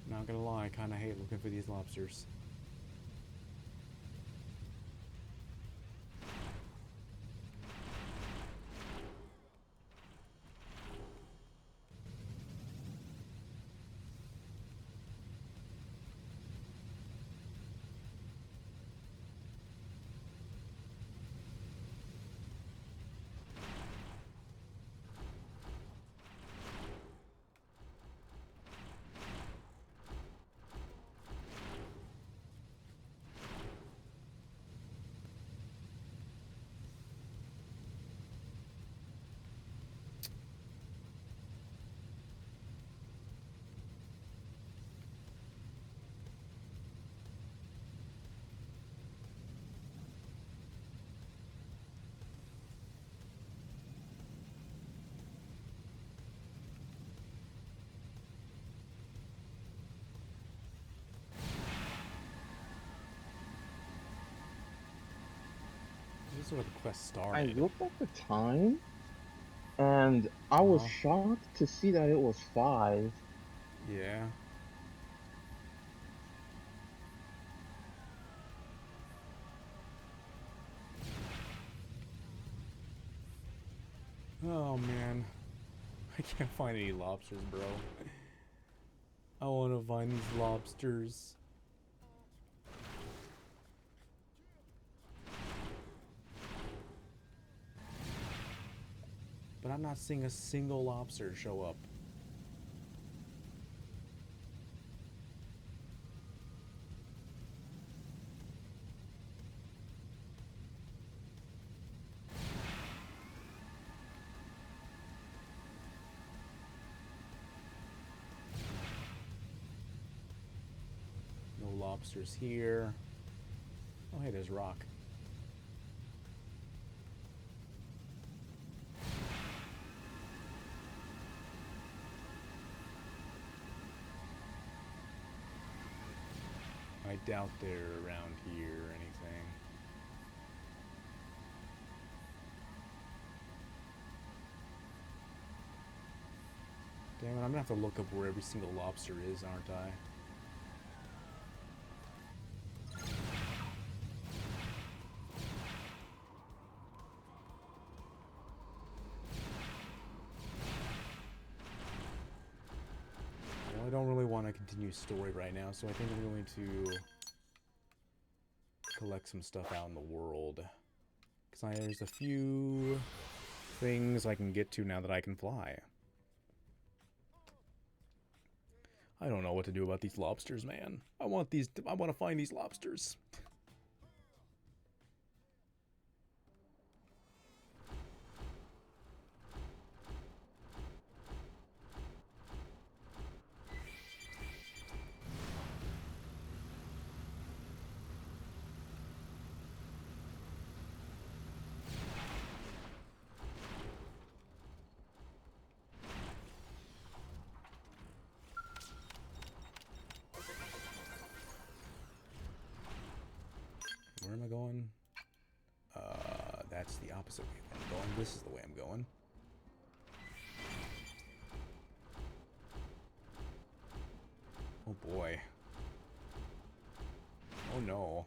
Not gonna lie, I kinda hate looking for these lobsters. This is where the quest I started. looked at the time, and I was Uh-huh. shocked to see that it was 5. Yeah. Oh man. I can't find any lobsters, bro. I wanna find these lobsters. But I'm not seeing a single lobster show up. No lobsters here. Oh, hey, there's rock. I doubt they're around here or anything. Damn it, I'm gonna have to look up where every single lobster is, aren't I? Well, I don't really want to continue story right now, so I think I'm going to collect some stuff out in the world. Because there's a few things I can get to now that I can fly. I don't know what to do about these lobsters, man. I want to find these lobsters. Where am I going? That's the opposite way I'm going. This is the way I'm going. Oh boy. Oh no.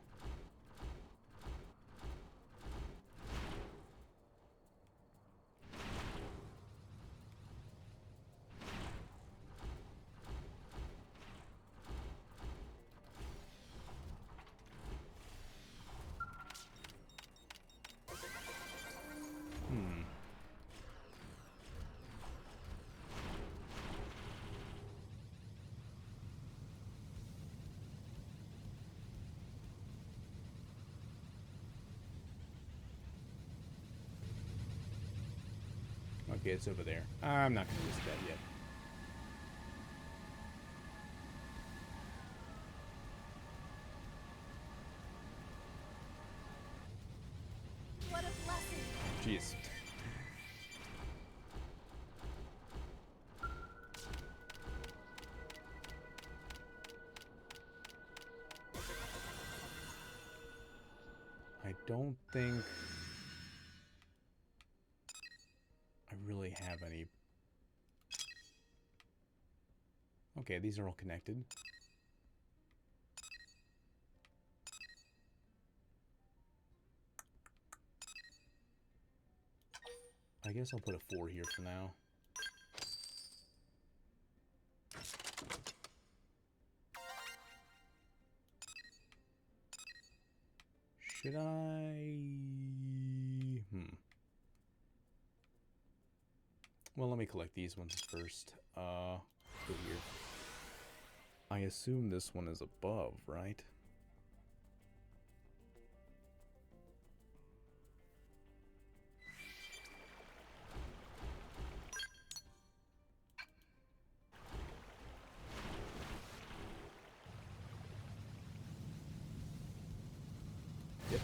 Okay, it's over there. I'm not going to risk that yet. What a blessing. Jeez. I don't think I really have any. Okay, these are all connected. I guess I'll put a 4 here for now. Should I? Well, let me collect these ones first. Go here. I assume this one is above, right? Yep.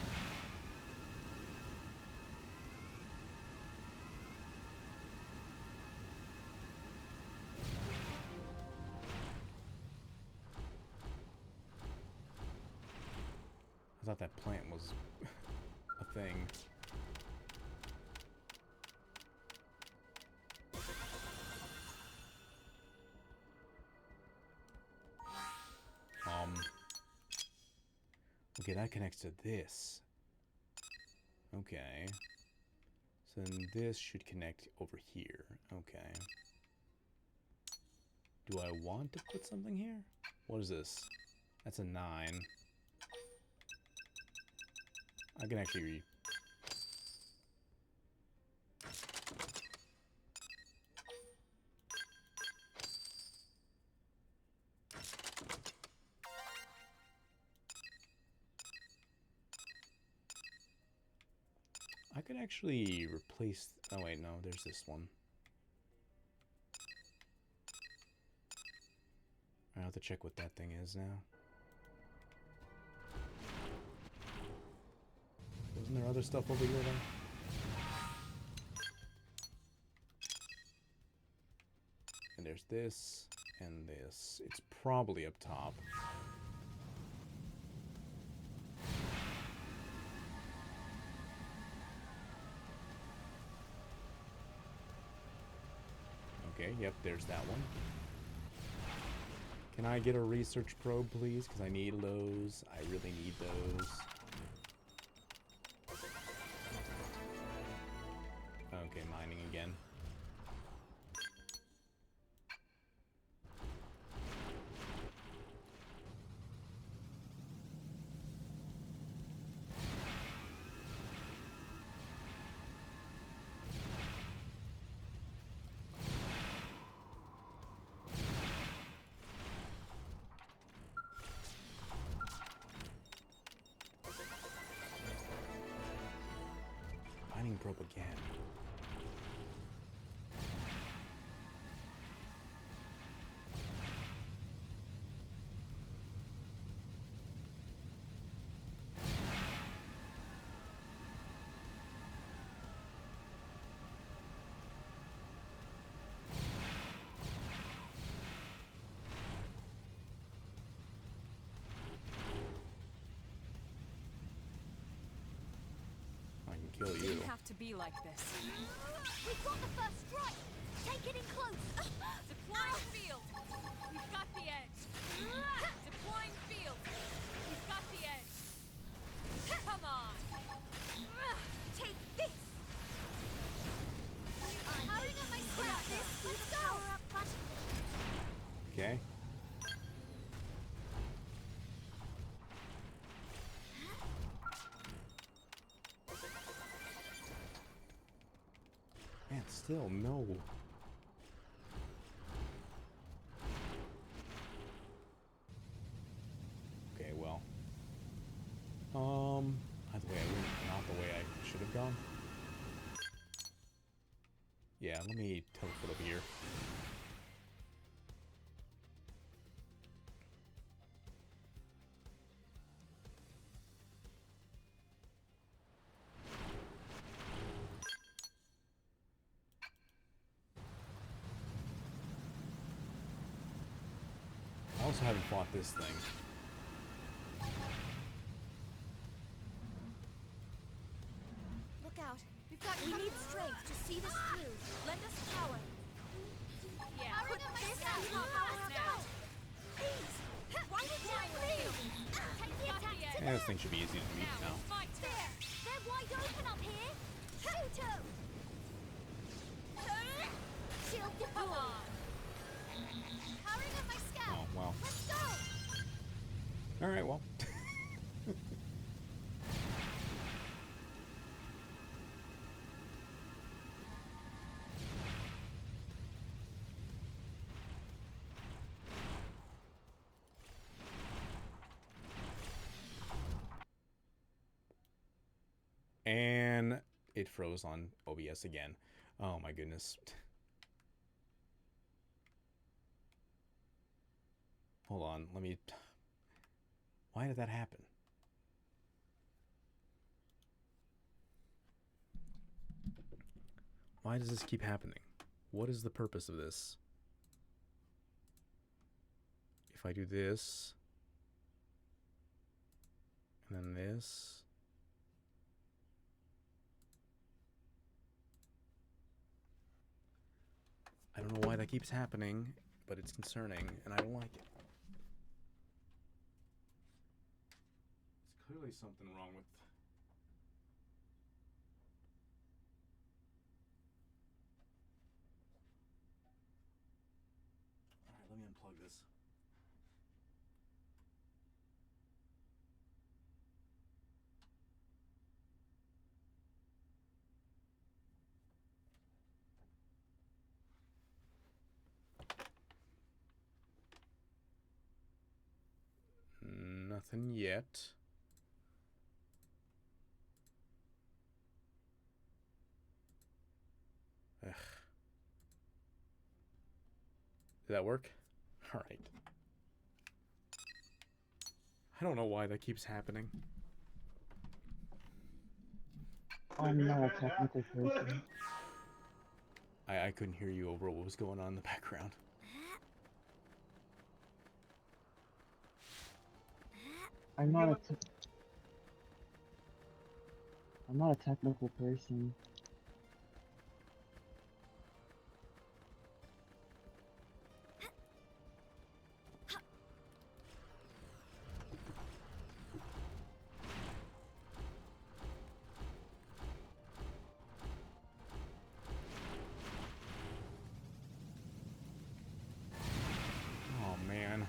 I thought that plant was a thing. Okay, that connects to this. Okay. So then this should connect over here. Okay. Do I want to put something here? What is this? That's a 9. I can actually I could actually replace. Oh wait, no, there's this one. I have to check what that thing is now. Wasn't there other stuff over here though? And there's this and this. It's probably up top. Okay, yep, there's that one. Can I get a research probe, please? Because I need those. I really need those. Okay, mining again. again. I can kill you. Didn't have to be like this. We've got the first strike! Take it in close! Deploying field. We've got the edge. Deploying field. We've got the edge. Come on. Take this! I'm powering up my scout. Let's go! Power up button. Okay. Man, still no. Okay, well. Not the way I went, not the way I should have gone. Yeah, let me teleport over here. I also haven't fought this thing. Look out. We need strength to see this through. Lend us power. Yeah. Powering up my This scout. is not Power up now. Please! Why did you move? Take the Got the attack edge. to Yeah, this thing should be easy to beat Now now. it's my turn. there! They're wide open up here! Shoot 'em! Shield Come deployed! on. Powering up my scout! Oh, well. Let's go! Alright, well. And it froze on OBS again. Oh my goodness. Hold on, let me... Why did that happen? Why does this keep happening? What is the purpose of this? If I do this... And then this... I don't know why that keeps happening, but it's concerning, and I don't like it. There's clearly something wrong with... Alright, let me unplug this. Nothing yet. Ugh. Did that work? All right. I don't know why that keeps happening. I'm not a technical person. I couldn't hear you over what was going on in the background. I'm not a technical person. Oh man.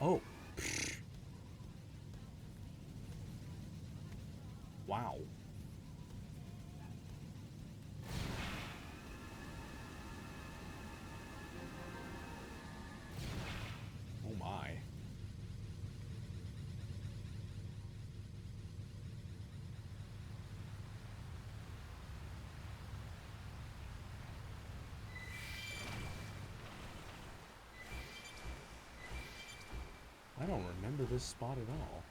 Oh. Wow. Oh my. I don't remember this spot at all.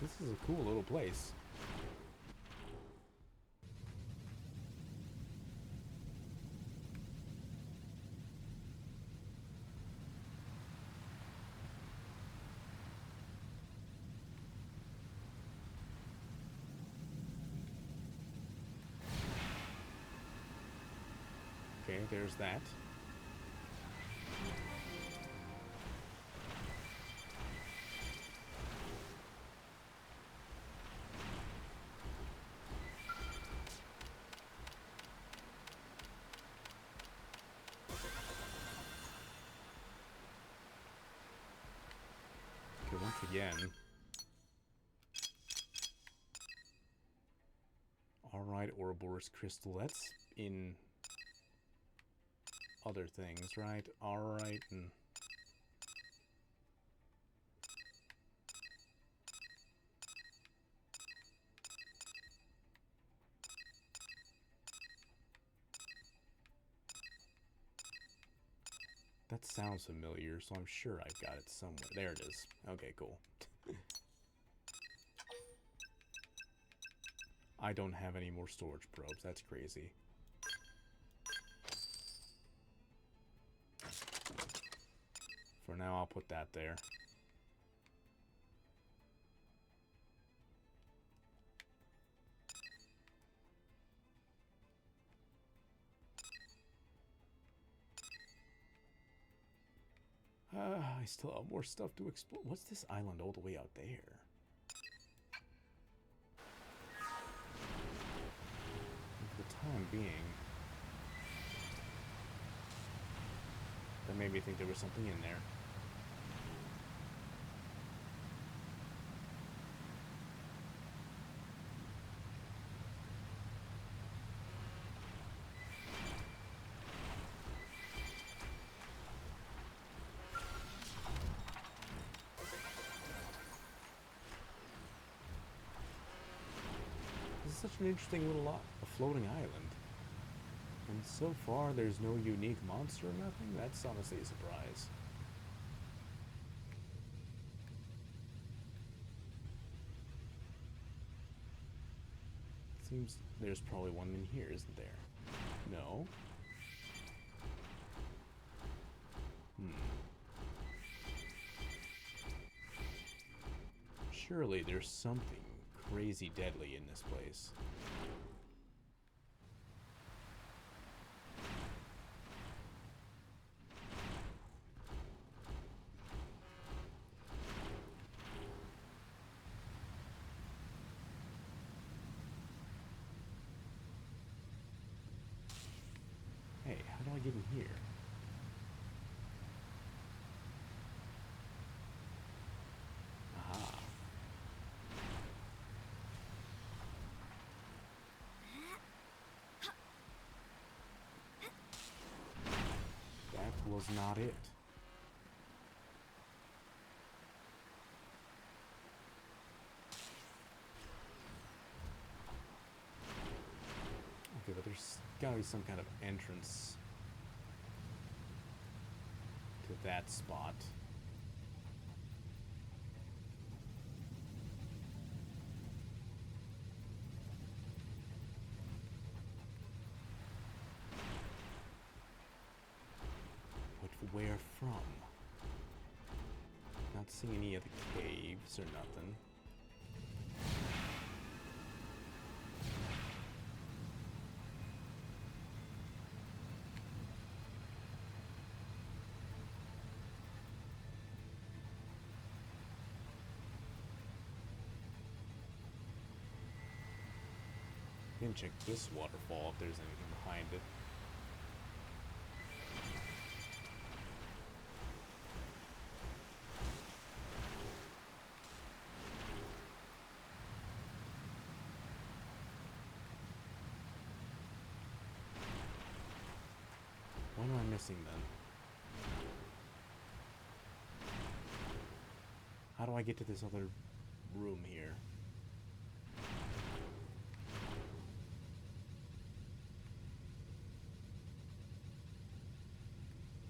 This is a cool little place. Okay, there's that. Okay, once again. Alright, Ouroboros crystal. That's in other things, right? Alright, and that sounds familiar, so I'm sure I've got it somewhere. There it is. Okay, cool. I don't have any more storage probes. That's crazy. For now, I'll put that there. I still have more stuff to explore. What's this island all the way out there? For the time being, that made me think there was something in there. This is such an interesting little a floating island. And so far, there's no unique monster or nothing. That's honestly a surprise. Seems there's probably one in here, isn't there? No. Surely there's something crazy deadly in this place. Hey, how do I get in here? Aha. That was not it. Okay, but there's gotta be some kind of entrance to that spot. But where from? Not seeing any of the caves or nothing. Then check this waterfall if there's anything behind it. What am I missing then? How do I get to this other room here?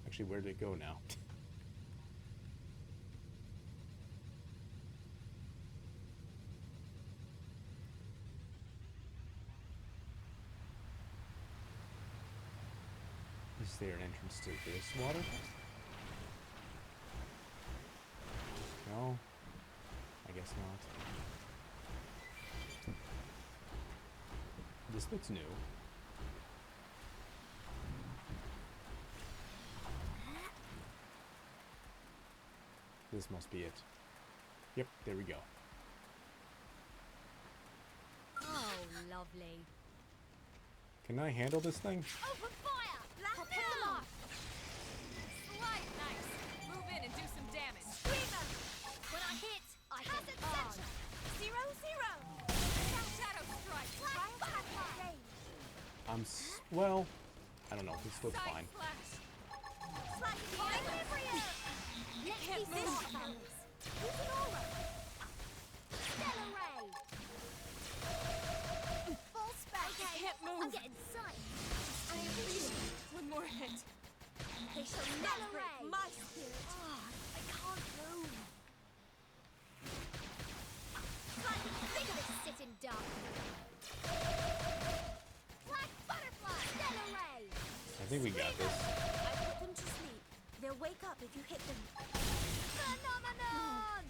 Actually, where did it go now? Is there an entrance to this water? No, I guess not. This looks new. This must be it. Yep, there we go. Oh, lovely. Can I handle this thing? Open fire! Black pillar! Slide nice. Move in and do some damage. Screamer! When I hit, I hit hard. 0-0! Shadow strike. Black butterfly! Well, I don't know. This looks Side fine. slash. Sliding equilibrium! Let's can't be move. fellas. Use an aura! Stellar ray! Full space! I can't move. I'm getting sight! I appreciate one more hit. They shall not break my spirit! I can't move! Sliding vigorous sitting duck! Black butterfly! Stellar ray! I think we got this. I put them to sleep. They'll wake up if you hit them. Phenomenon!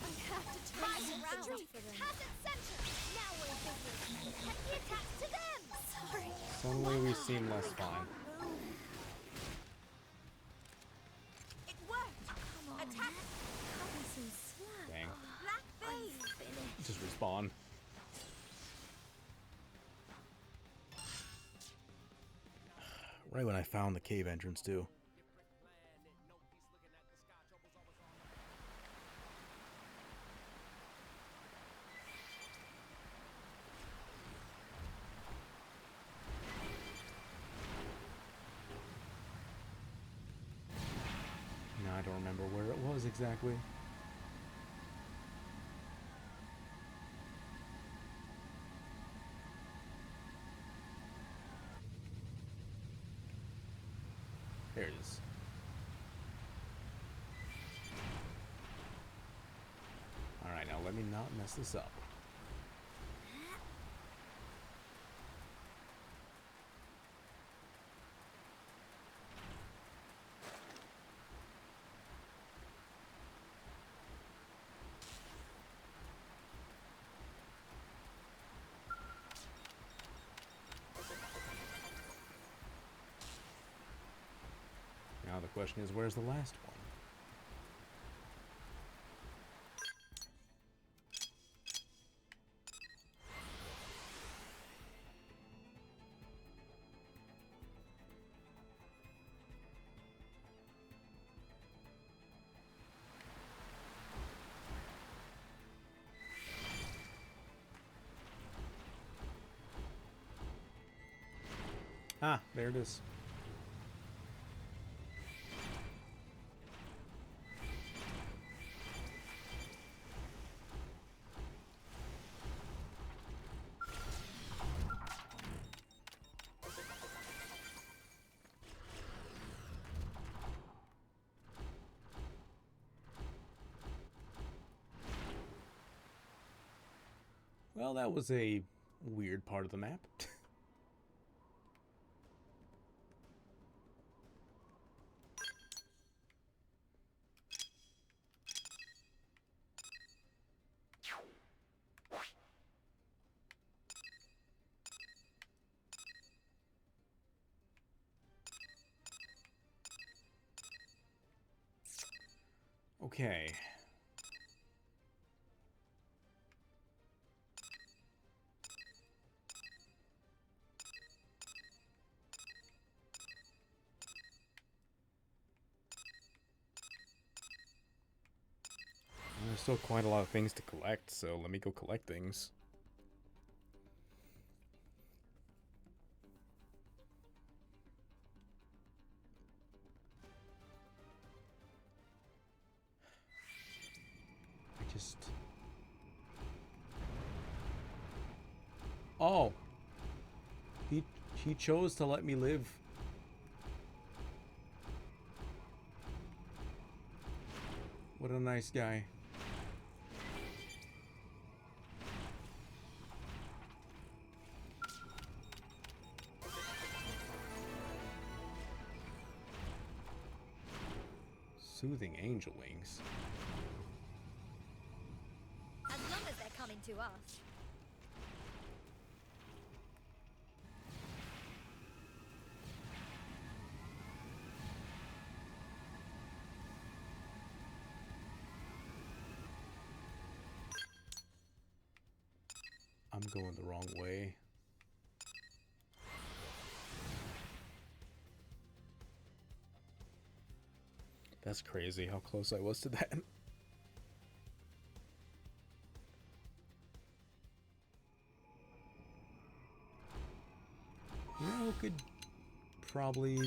I have to turn Rise this around around. for them. Hazard center! Now we're in business. Take the attacks to them! Sorry. Suddenly we seem less fine. Move. It worked! Come on. Attack! Cut me some slack. Dang. Black Bay! Finished. Just respawn. Right when I found the cave entrance, too. Now I don't remember where it was exactly. There it is. Alright, now let me not mess this up. Now the question is, where's the last one? Ah, there it is. Well, that was a weird part of the map. Okay. still quite a lot of things to collect, so let me go collect things. I just... Oh! He chose to let me live. What a nice guy. Soothing angel wings. As long as they're coming to us. I'm going the wrong way. That's crazy how close I was to that. You know, could probably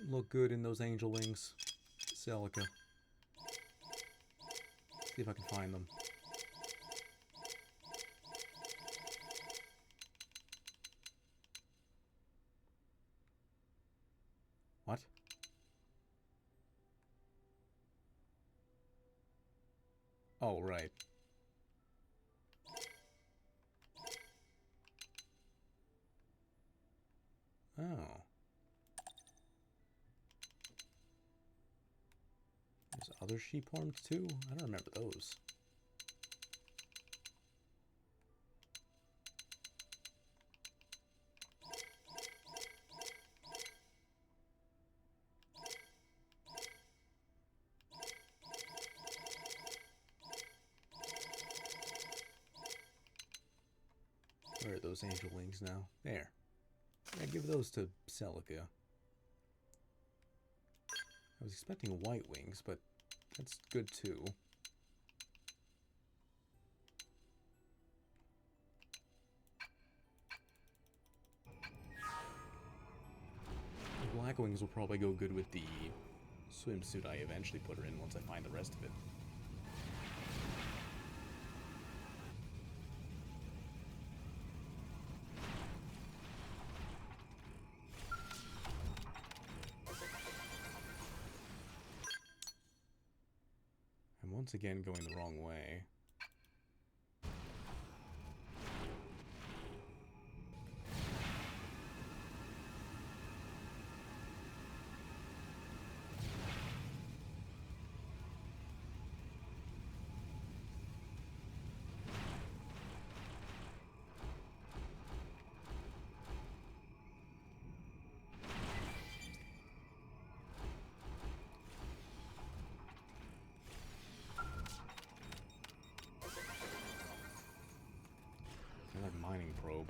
look good in those angel wings. Celica. See if I can find them. What? Oh, right. Oh. There's other sheep horns too? I don't remember those. Where are those angel wings now? There. Yeah, give those to Celica. I was expecting white wings, but that's good too. The black wings will probably go good with the swimsuit I eventually put her in once I find the rest of it. I'm once again going the wrong way. Mining probe.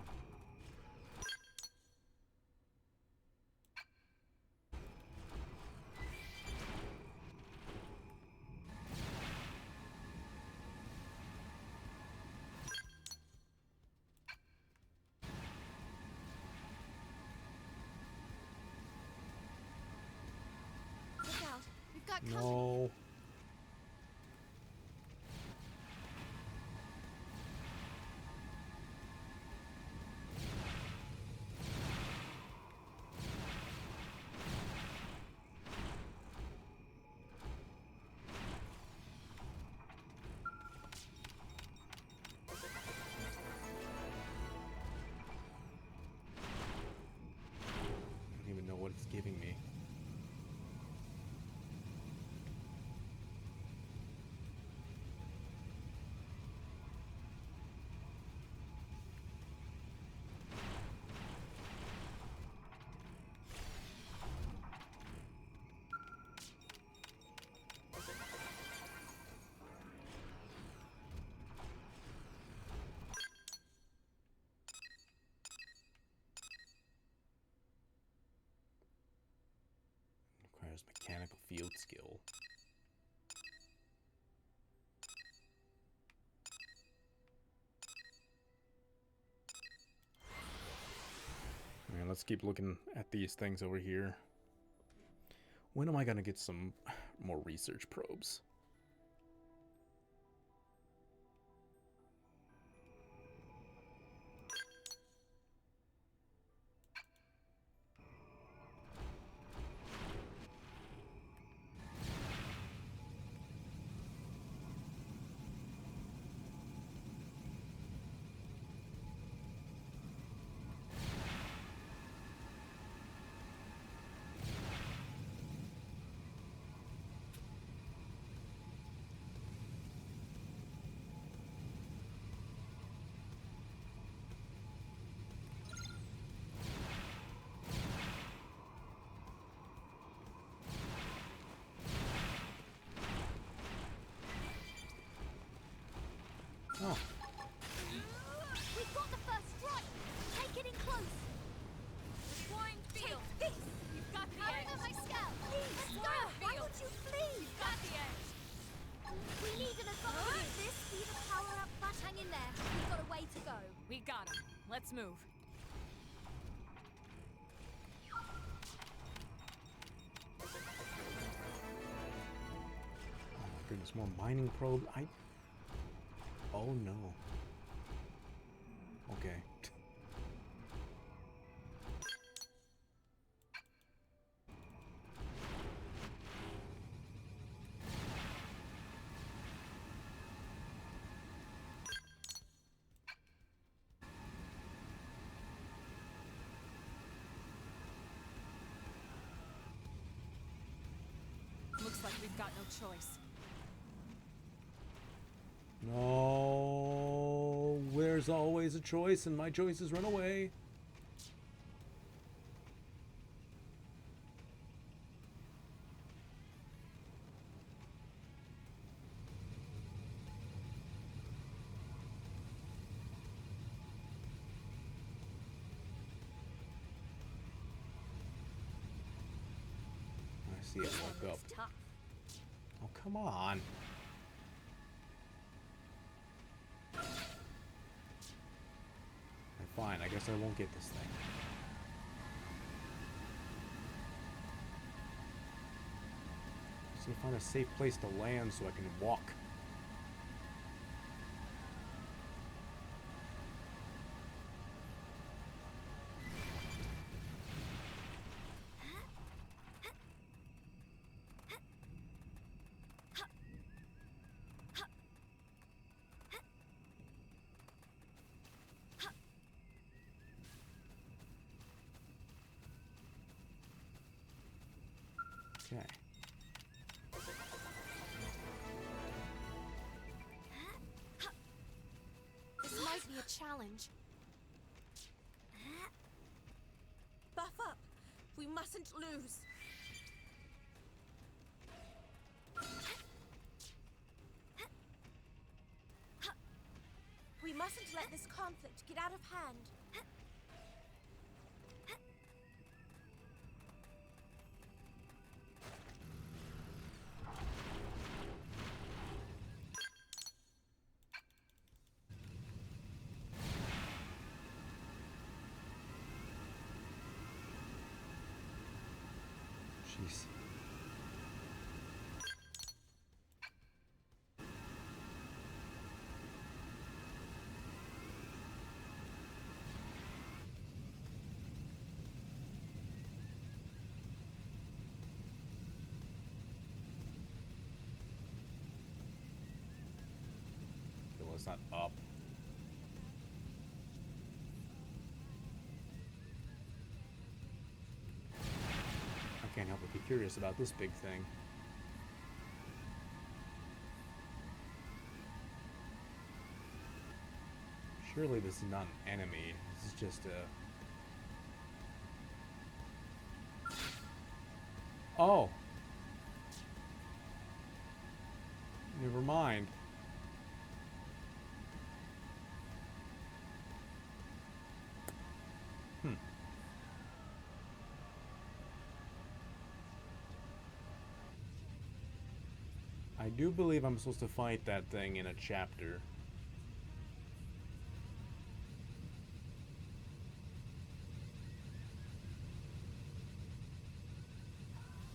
Look out. We've got company. No. I don't even know what it's giving me. Requires mechanical field skill. And let's keep looking at these things over here. When am I gonna get some more research probes? Oh. We've got the first strike! Take it in close! Deploying field! Take this! You've got the Carrying edge! on my scout! Please, Deploying stop! Why field! would you flee? You've got the edge! We need an advantage! This speed of power up, but hang in there. We've got a way to go. We got him. Let's move. Oh my goodness, more mining probe. Oh no. Okay. Looks like we've got no choice. No, there's always a choice, and my choices run away. I see it woke up. It's tough. Oh, come on. Fine, I guess I won't get this thing. Just gonna find a safe place to land so I can walk. Okay. This might be a challenge. Buff up! We mustn't lose! We mustn't let this conflict get out of hand. Jeez. Okay, well, it's not up. I can't help but be curious about this big thing. Surely this is not an enemy. This is just a... Oh! Never mind. I do believe I'm supposed to fight that thing in a chapter.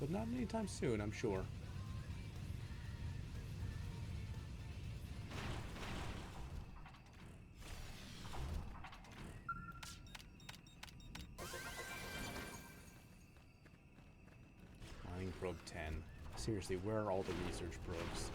But not anytime soon, I'm sure. Mining probe 10. Seriously, where are all the research probes?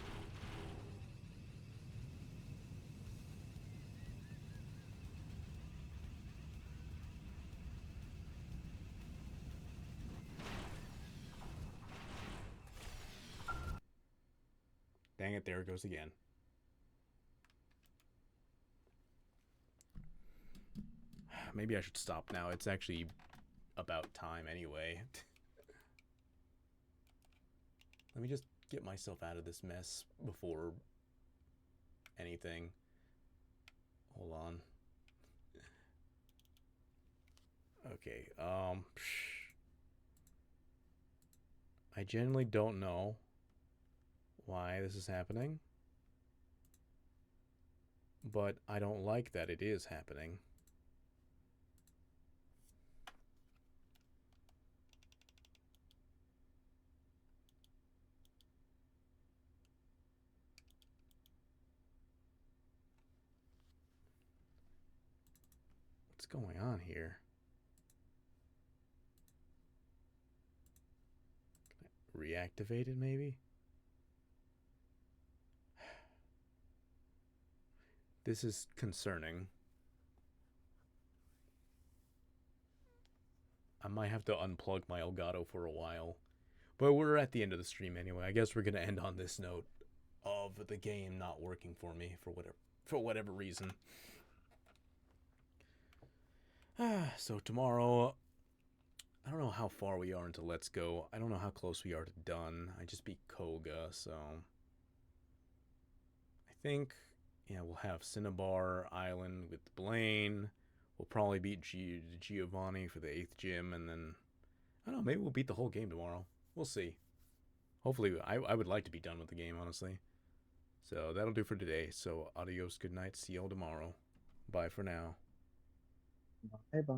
Dang it, there it goes again. Maybe I should stop now. It's actually about time anyway. Let me just get myself out of this mess before anything. Hold on. Okay, I genuinely don't know why this is happening, but I don't like that it is happening. What's going on here? Reactivated, maybe? This is concerning. I might have to unplug my Elgato for a while. But we're at the end of the stream anyway. I guess we're going to end on this note of the game not working for me for whatever reason. So tomorrow, I don't know how far we are into Let's Go. I don't know how close we are to done. I just beat Koga, so I think, yeah, we'll have Cinnabar Island with Blaine. We'll probably beat Giovanni for the 8th gym, and then, I don't know, maybe we'll beat the whole game tomorrow. We'll see. Hopefully, I would like to be done with the game, honestly. So that'll do for today. So adios, good night, see y'all tomorrow. Bye for now. Bye bye.